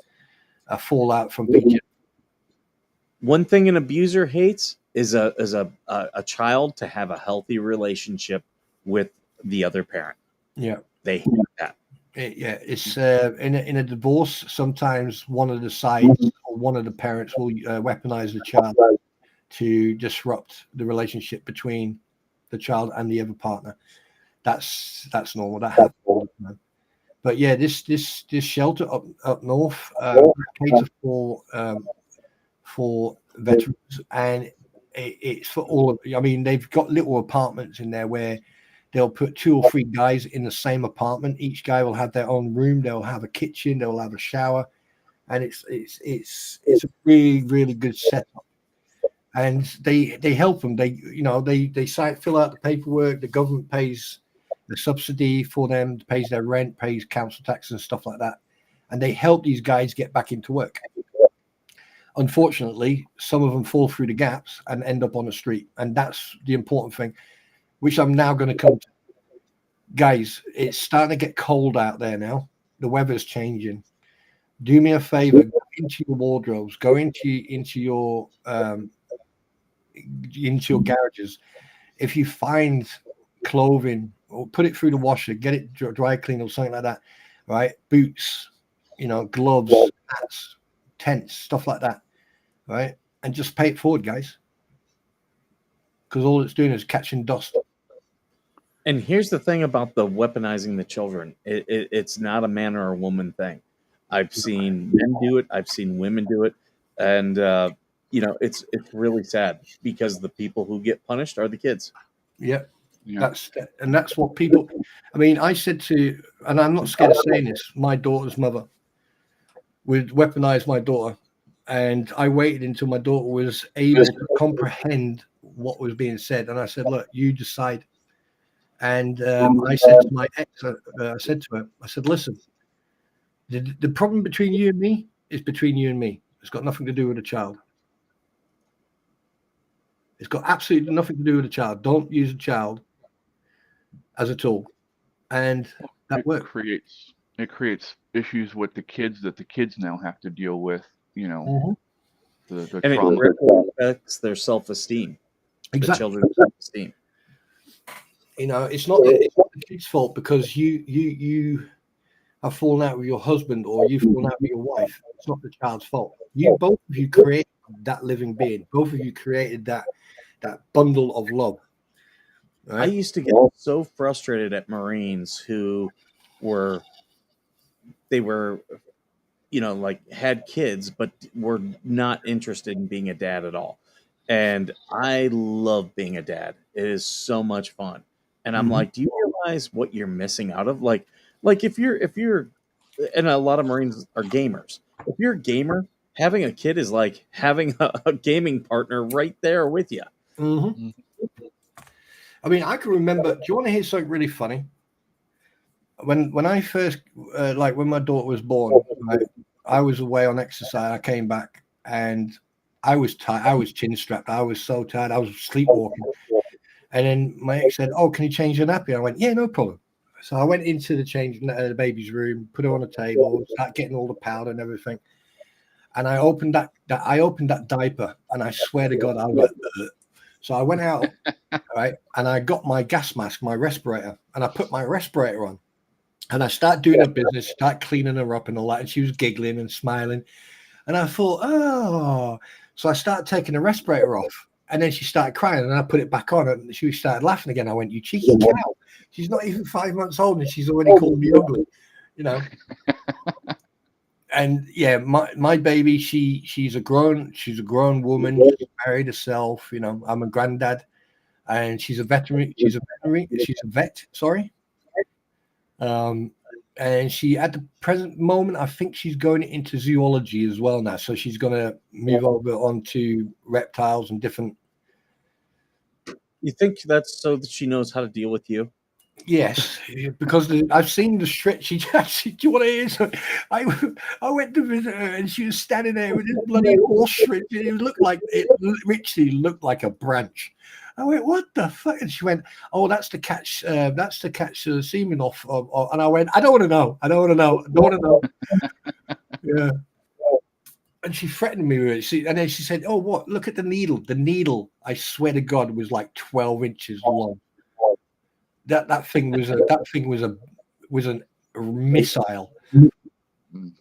a fallout from PTSD. One thing an abuser hates is a child to have a healthy relationship with the other parent. Yeah, they hate that. It's in a divorce. Sometimes one of the sides or one of the parents will weaponize the child to disrupt the relationship between the child and the other partner. That's normal. That happens all the time. But yeah, this shelter up north caters for veterans, and it's for all of. I mean, they've got little apartments in there where they'll put 2 or 3 guys in the same apartment. Each guy will have their own room. They'll have a kitchen. They'll have a shower, and it's a really, really good setup. And they help them. They fill out the paperwork. The government pays the subsidy for them, pays their rent, pays council tax and stuff like that, and they help these guys get back into work. Unfortunately, some of them fall through the gaps and end up on the street, and that's the important thing, which I'm now going to come to. Guys, it's starting to get cold out there now. The weather's changing. Do me a favor, go into your wardrobes, go into your garages. If you find clothing, or put it through the washer, get it dry clean or something like that, right? Boots, gloves, hats, tents, stuff like that, right? And just pay it forward, guys, because all it's doing is catching dust. And here's the thing about the weaponizing the children. It's not a man or a woman thing. I've seen men do it. I've seen women do it. And, it's really sad because the people who get punished are the kids. Yeah. That's what people. I mean, I said to, and I'm not scared of saying this, my daughter's mother would weaponize my daughter, and I waited until my daughter was able to comprehend what was being said, and I said, "Look, you decide." And I said to my ex, I said to her, I said, "Listen, the problem between you and me is between you and me. It's got nothing to do with the child. It's got absolutely nothing to do with the child. Don't use a child as a tool." And that worked. It creates issues with the kids that the kids now have to deal with, the and trauma. it affects their self-esteem. Exactly. The children's self-esteem. It's not the kid's fault because you have fallen out with your husband or you've fallen out with your wife. It's not the child's fault. Both of you created that living being. Both of you created that bundle of love. Right? I used to get so frustrated at Marines who were had kids, but were not interested in being a dad at all. And I love being a dad. It is so much fun. And I'm like, do you realize what you're missing out of? Like if you're, and a lot of Marines are gamers. If you're a gamer, having a kid is like having a gaming partner right there with you. Mm-hmm. I mean, I can remember. Do you want to hear something really funny? When I first, when my daughter was born, right, I was away on exercise. I came back and I was tired. I was chin strapped. I was so tired. I was sleepwalking. And then my ex said, "Oh, can you change your nappy?" I went, "Yeah, no problem." So I went into the baby's room, put her on the table, started getting all the powder and everything. And I opened that diaper, and I swear to God, I was like, ugh. So I went out, right, and I got my gas mask, my respirator, and I put my respirator on. And I start doing her business, start cleaning her up and all that. And she was giggling and smiling. And I thought, oh. So I started taking the respirator off. And then she started crying. And I put it back on. And she started laughing again. I went, you cheeky cow. She's not even 5 months old. And she's already called me ugly, you know. And yeah, my baby, she's a grown woman. She's married herself. You know, I'm a granddad. And she's a veterinary. She's a vet, sorry. And she, at the present moment, I think she's going into zoology as well now. So she's going to move over onto reptiles and different. You think that's so that she knows how to deal with you? Yes, because I've seen the stretch. She do you want to hear something? I went to visit her and she was standing there with this bloody horse stretch. It looked like it literally looked like a branch. I went, what the fuck? And she went, oh, that's to catch semen off. And I went, I don't want to know. I don't want to know. Yeah. And she threatened me with it. And then she said, oh, what? Look at the needle. The needle, I swear to God, was like 12 inches long. That thing was a missile. And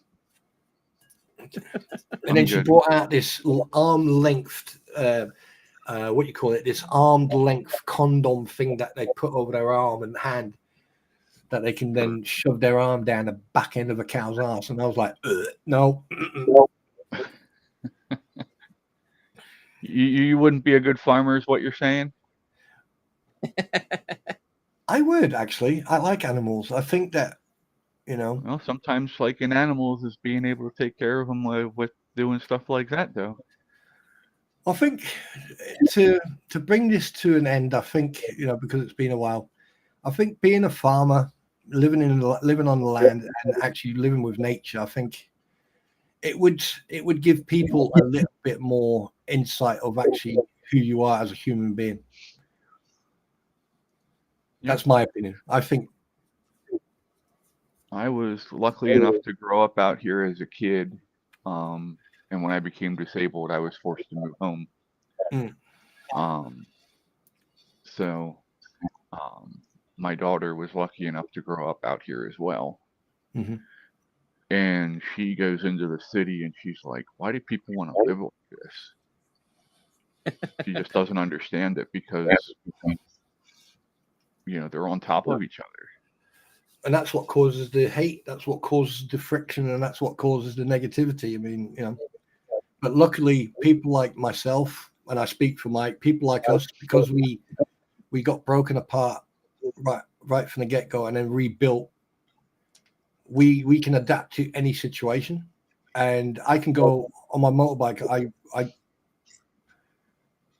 then she brought out this arm length, what you call it, this armed length condom thing that they put over their arm and hand, that they can then shove their arm down the back end of a cow's ass. And I was like, no. You wouldn't be a good farmer, is what you're saying? I would, actually. I like animals. I think that, you know. Well, sometimes liking animals is being able to take care of them with doing stuff like that, though. I think to bring this to an end, I think, you know, because it's been a while, I think being a farmer, living on the land and actually living with nature, I think it would give people a little bit more insight of actually who you are as a human being. That's my opinion. I think I was lucky enough to grow up out here as a kid, and when I became disabled, I was forced to move home. So my daughter was lucky enough to grow up out here as well. Mm-hmm. And she goes into the city and she's like, why do people want to live like this? She just doesn't understand it because, you know, they're on top of each other. And that's what causes the hate. That's what causes the friction. And that's what causes the negativity. I mean, you know, but luckily people like myself, and I speak for people like us, because we got broken apart right from the get-go and then rebuilt, we can adapt to any situation. And I can go on my motorbike.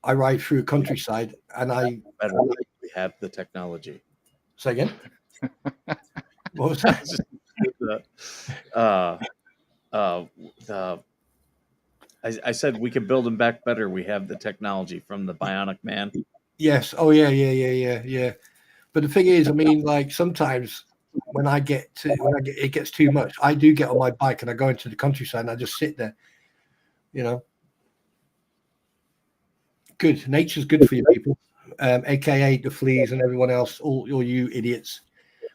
I ride through a countryside, and we have the technology. Say again. What was that? I said we can build them back better. We have the technology from the Bionic Man. Yes. Oh yeah. But the thing is, I mean, like sometimes when it gets too much, I do get on my bike and I go into the countryside and I just sit there. You know, good. Nature's good for you people, aka the fleas and everyone else. All you idiots.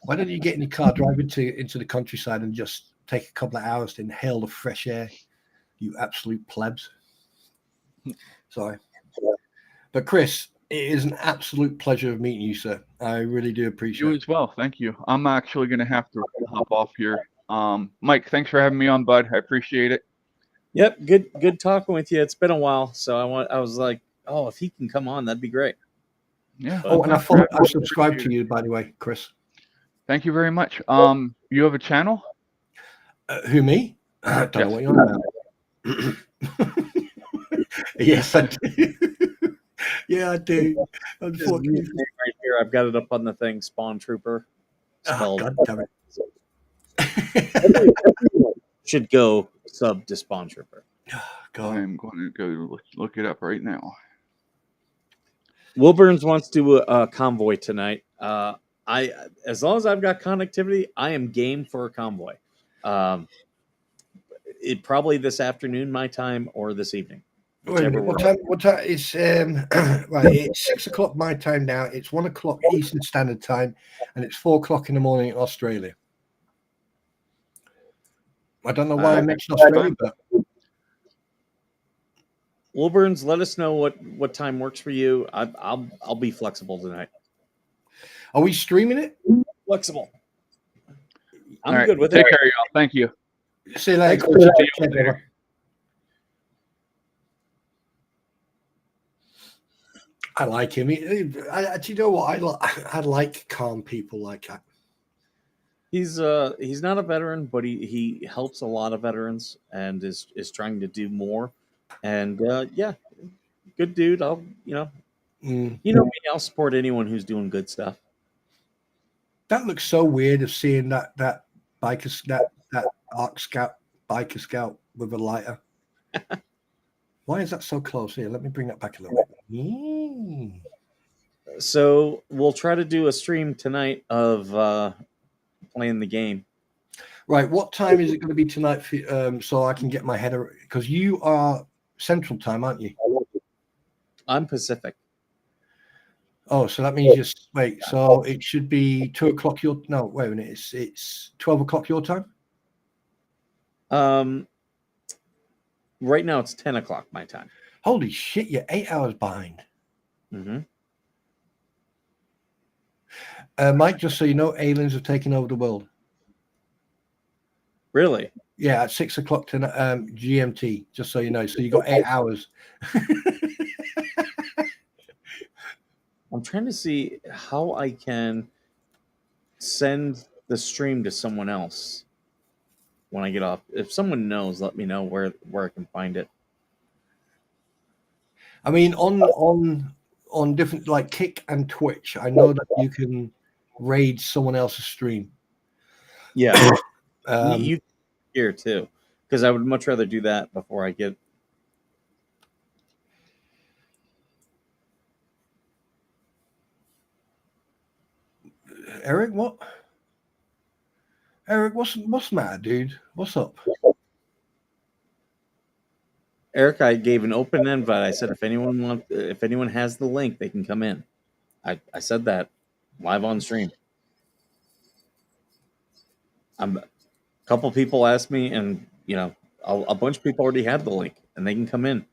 Why don't you get in your car, drive into the countryside, and just take a couple of hours to inhale the fresh air? You absolute plebs. Sorry. But Chris, it is an absolute pleasure of meeting you, sir. I really do appreciate it. You as well. Thank you. I'm actually going to have to hop off here. Mike, thanks for having me on, bud. I appreciate it. Yep. Good talking with you. It's been a while. So I was like, oh, if he can come on, that'd be great. Yeah. Oh, and I subscribe to you, by the way, Chris. Thank you very much. You have a channel? Who, me? I don't know what you're on about. Yes, I do. Yeah, I do. Unfortunately, right here, I've got it up on the thing. Spawn Trooper. God damn it! Should go sub to Spawn Trooper. God. I'm going to go look it up right now. Wilburns wants to do a convoy tonight. As long as I've got connectivity, I am game for a convoy. It probably this afternoon, my time, or this evening. whichever What works. time? What time? It's right. It's 6 o'clock my time now. It's 1 o'clock Eastern Standard Time, and it's 4 o'clock in the morning in Australia. I don't know why I mentioned Australia, but Wilburns, let us know what time works for you. I'll be flexible tonight. are we streaming it? Flexible. I'm All right, good with take it. care, y'all. Thank you. See you later. Thanks, Chris. See you Take care, later. brother. I like him. Do you know what? I like calm people like that. He's not a veteran, but he helps a lot of veterans and is trying to do more. And yeah, good dude. I'll you know me, I'll support anyone who's doing good stuff. That looks so weird of seeing that biker that Arc Scout biker scout with a lighter. Why is that so close? Here, let me bring that back a little bit. So we'll try to do a stream tonight of playing the game. Right, what time is it going to be tonight? So I can get my head around, because you are Central Time, aren't you? I'm Pacific. Oh, so that means just wait. So it should be 2 o'clock your. No, wait a minute. It's 12 o'clock your time. Right now it's 10 o'clock my time. Holy shit! You're 8 hours behind. Mm-hmm. Mike, just so you know, aliens have taken over the world. Really? Yeah, at 6 o'clock tonight, GMT. Just so you know. So you got 8 hours. I'm trying to see how I can send the stream to someone else when I get off. If someone knows, let me know where I can find it. I mean, on different like Kick and Twitch, I know that you can raid someone else's stream. Yeah, you here too, because I would much rather do that before I get. Eric, what? Eric, what's the matter, dude? What's up? Eric, I gave an open invite. I said if anyone has the link, they can come in. I said that live on stream. A couple people asked me, and a bunch of people already had the link, and they can come in.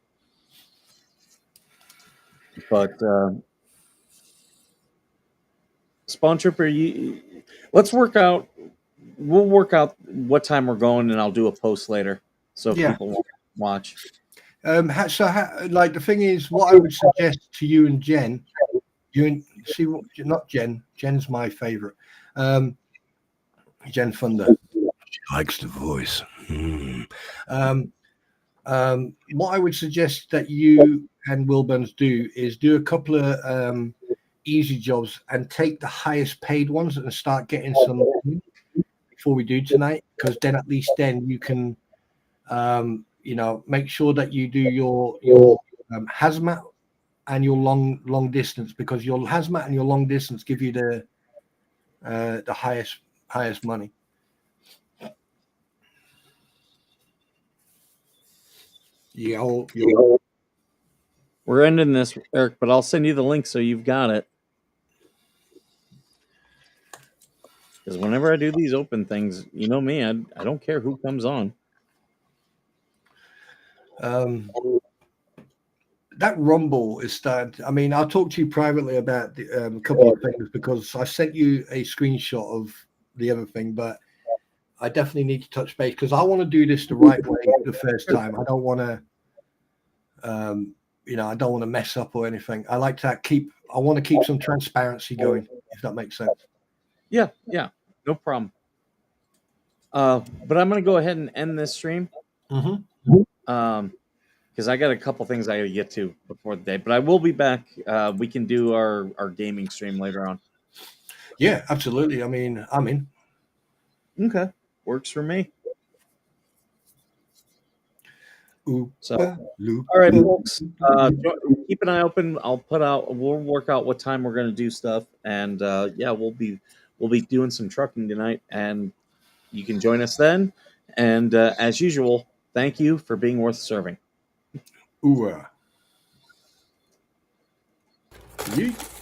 But Spawn Trooper, let's work out. We'll work out what time we're going, and I'll do a post later so people want to watch. Like the thing is, what I would suggest to you and Jen, not Jen. Jen's my favorite. Jen Thunder. She likes the voice. What I would suggest that you and Wilburns do is do a couple of easy jobs and take the highest paid ones and start getting some before we do tonight, because then at least then you can make sure that you do your hazmat and your long distance, because your hazmat and your long distance give you the highest money. We're ending this, Eric, but I'll send you the link so you've got it. Because whenever I do these open things, you know me, I don't care who comes on. That Rumble is starting. I mean, I'll talk to you privately about a couple of things, because I sent you a screenshot of the other thing, but I definitely need to touch base, because I want to do this the right way the first time. I don't want to, I don't want to mess up or anything. I want to keep some transparency going, if that makes sense. Yeah, no problem. But I'm going to go ahead and end this stream. Because I got a couple things I got to get to before the day, but I will be back. We can do our gaming stream later on. Yeah, absolutely. I mean, I'm in. Okay, works for me. So, all right, folks. Keep an eye open. We'll work out what time we're going to do stuff, and we'll be doing some trucking tonight, and you can join us then. And as usual, thank you for being worth serving. Yeet.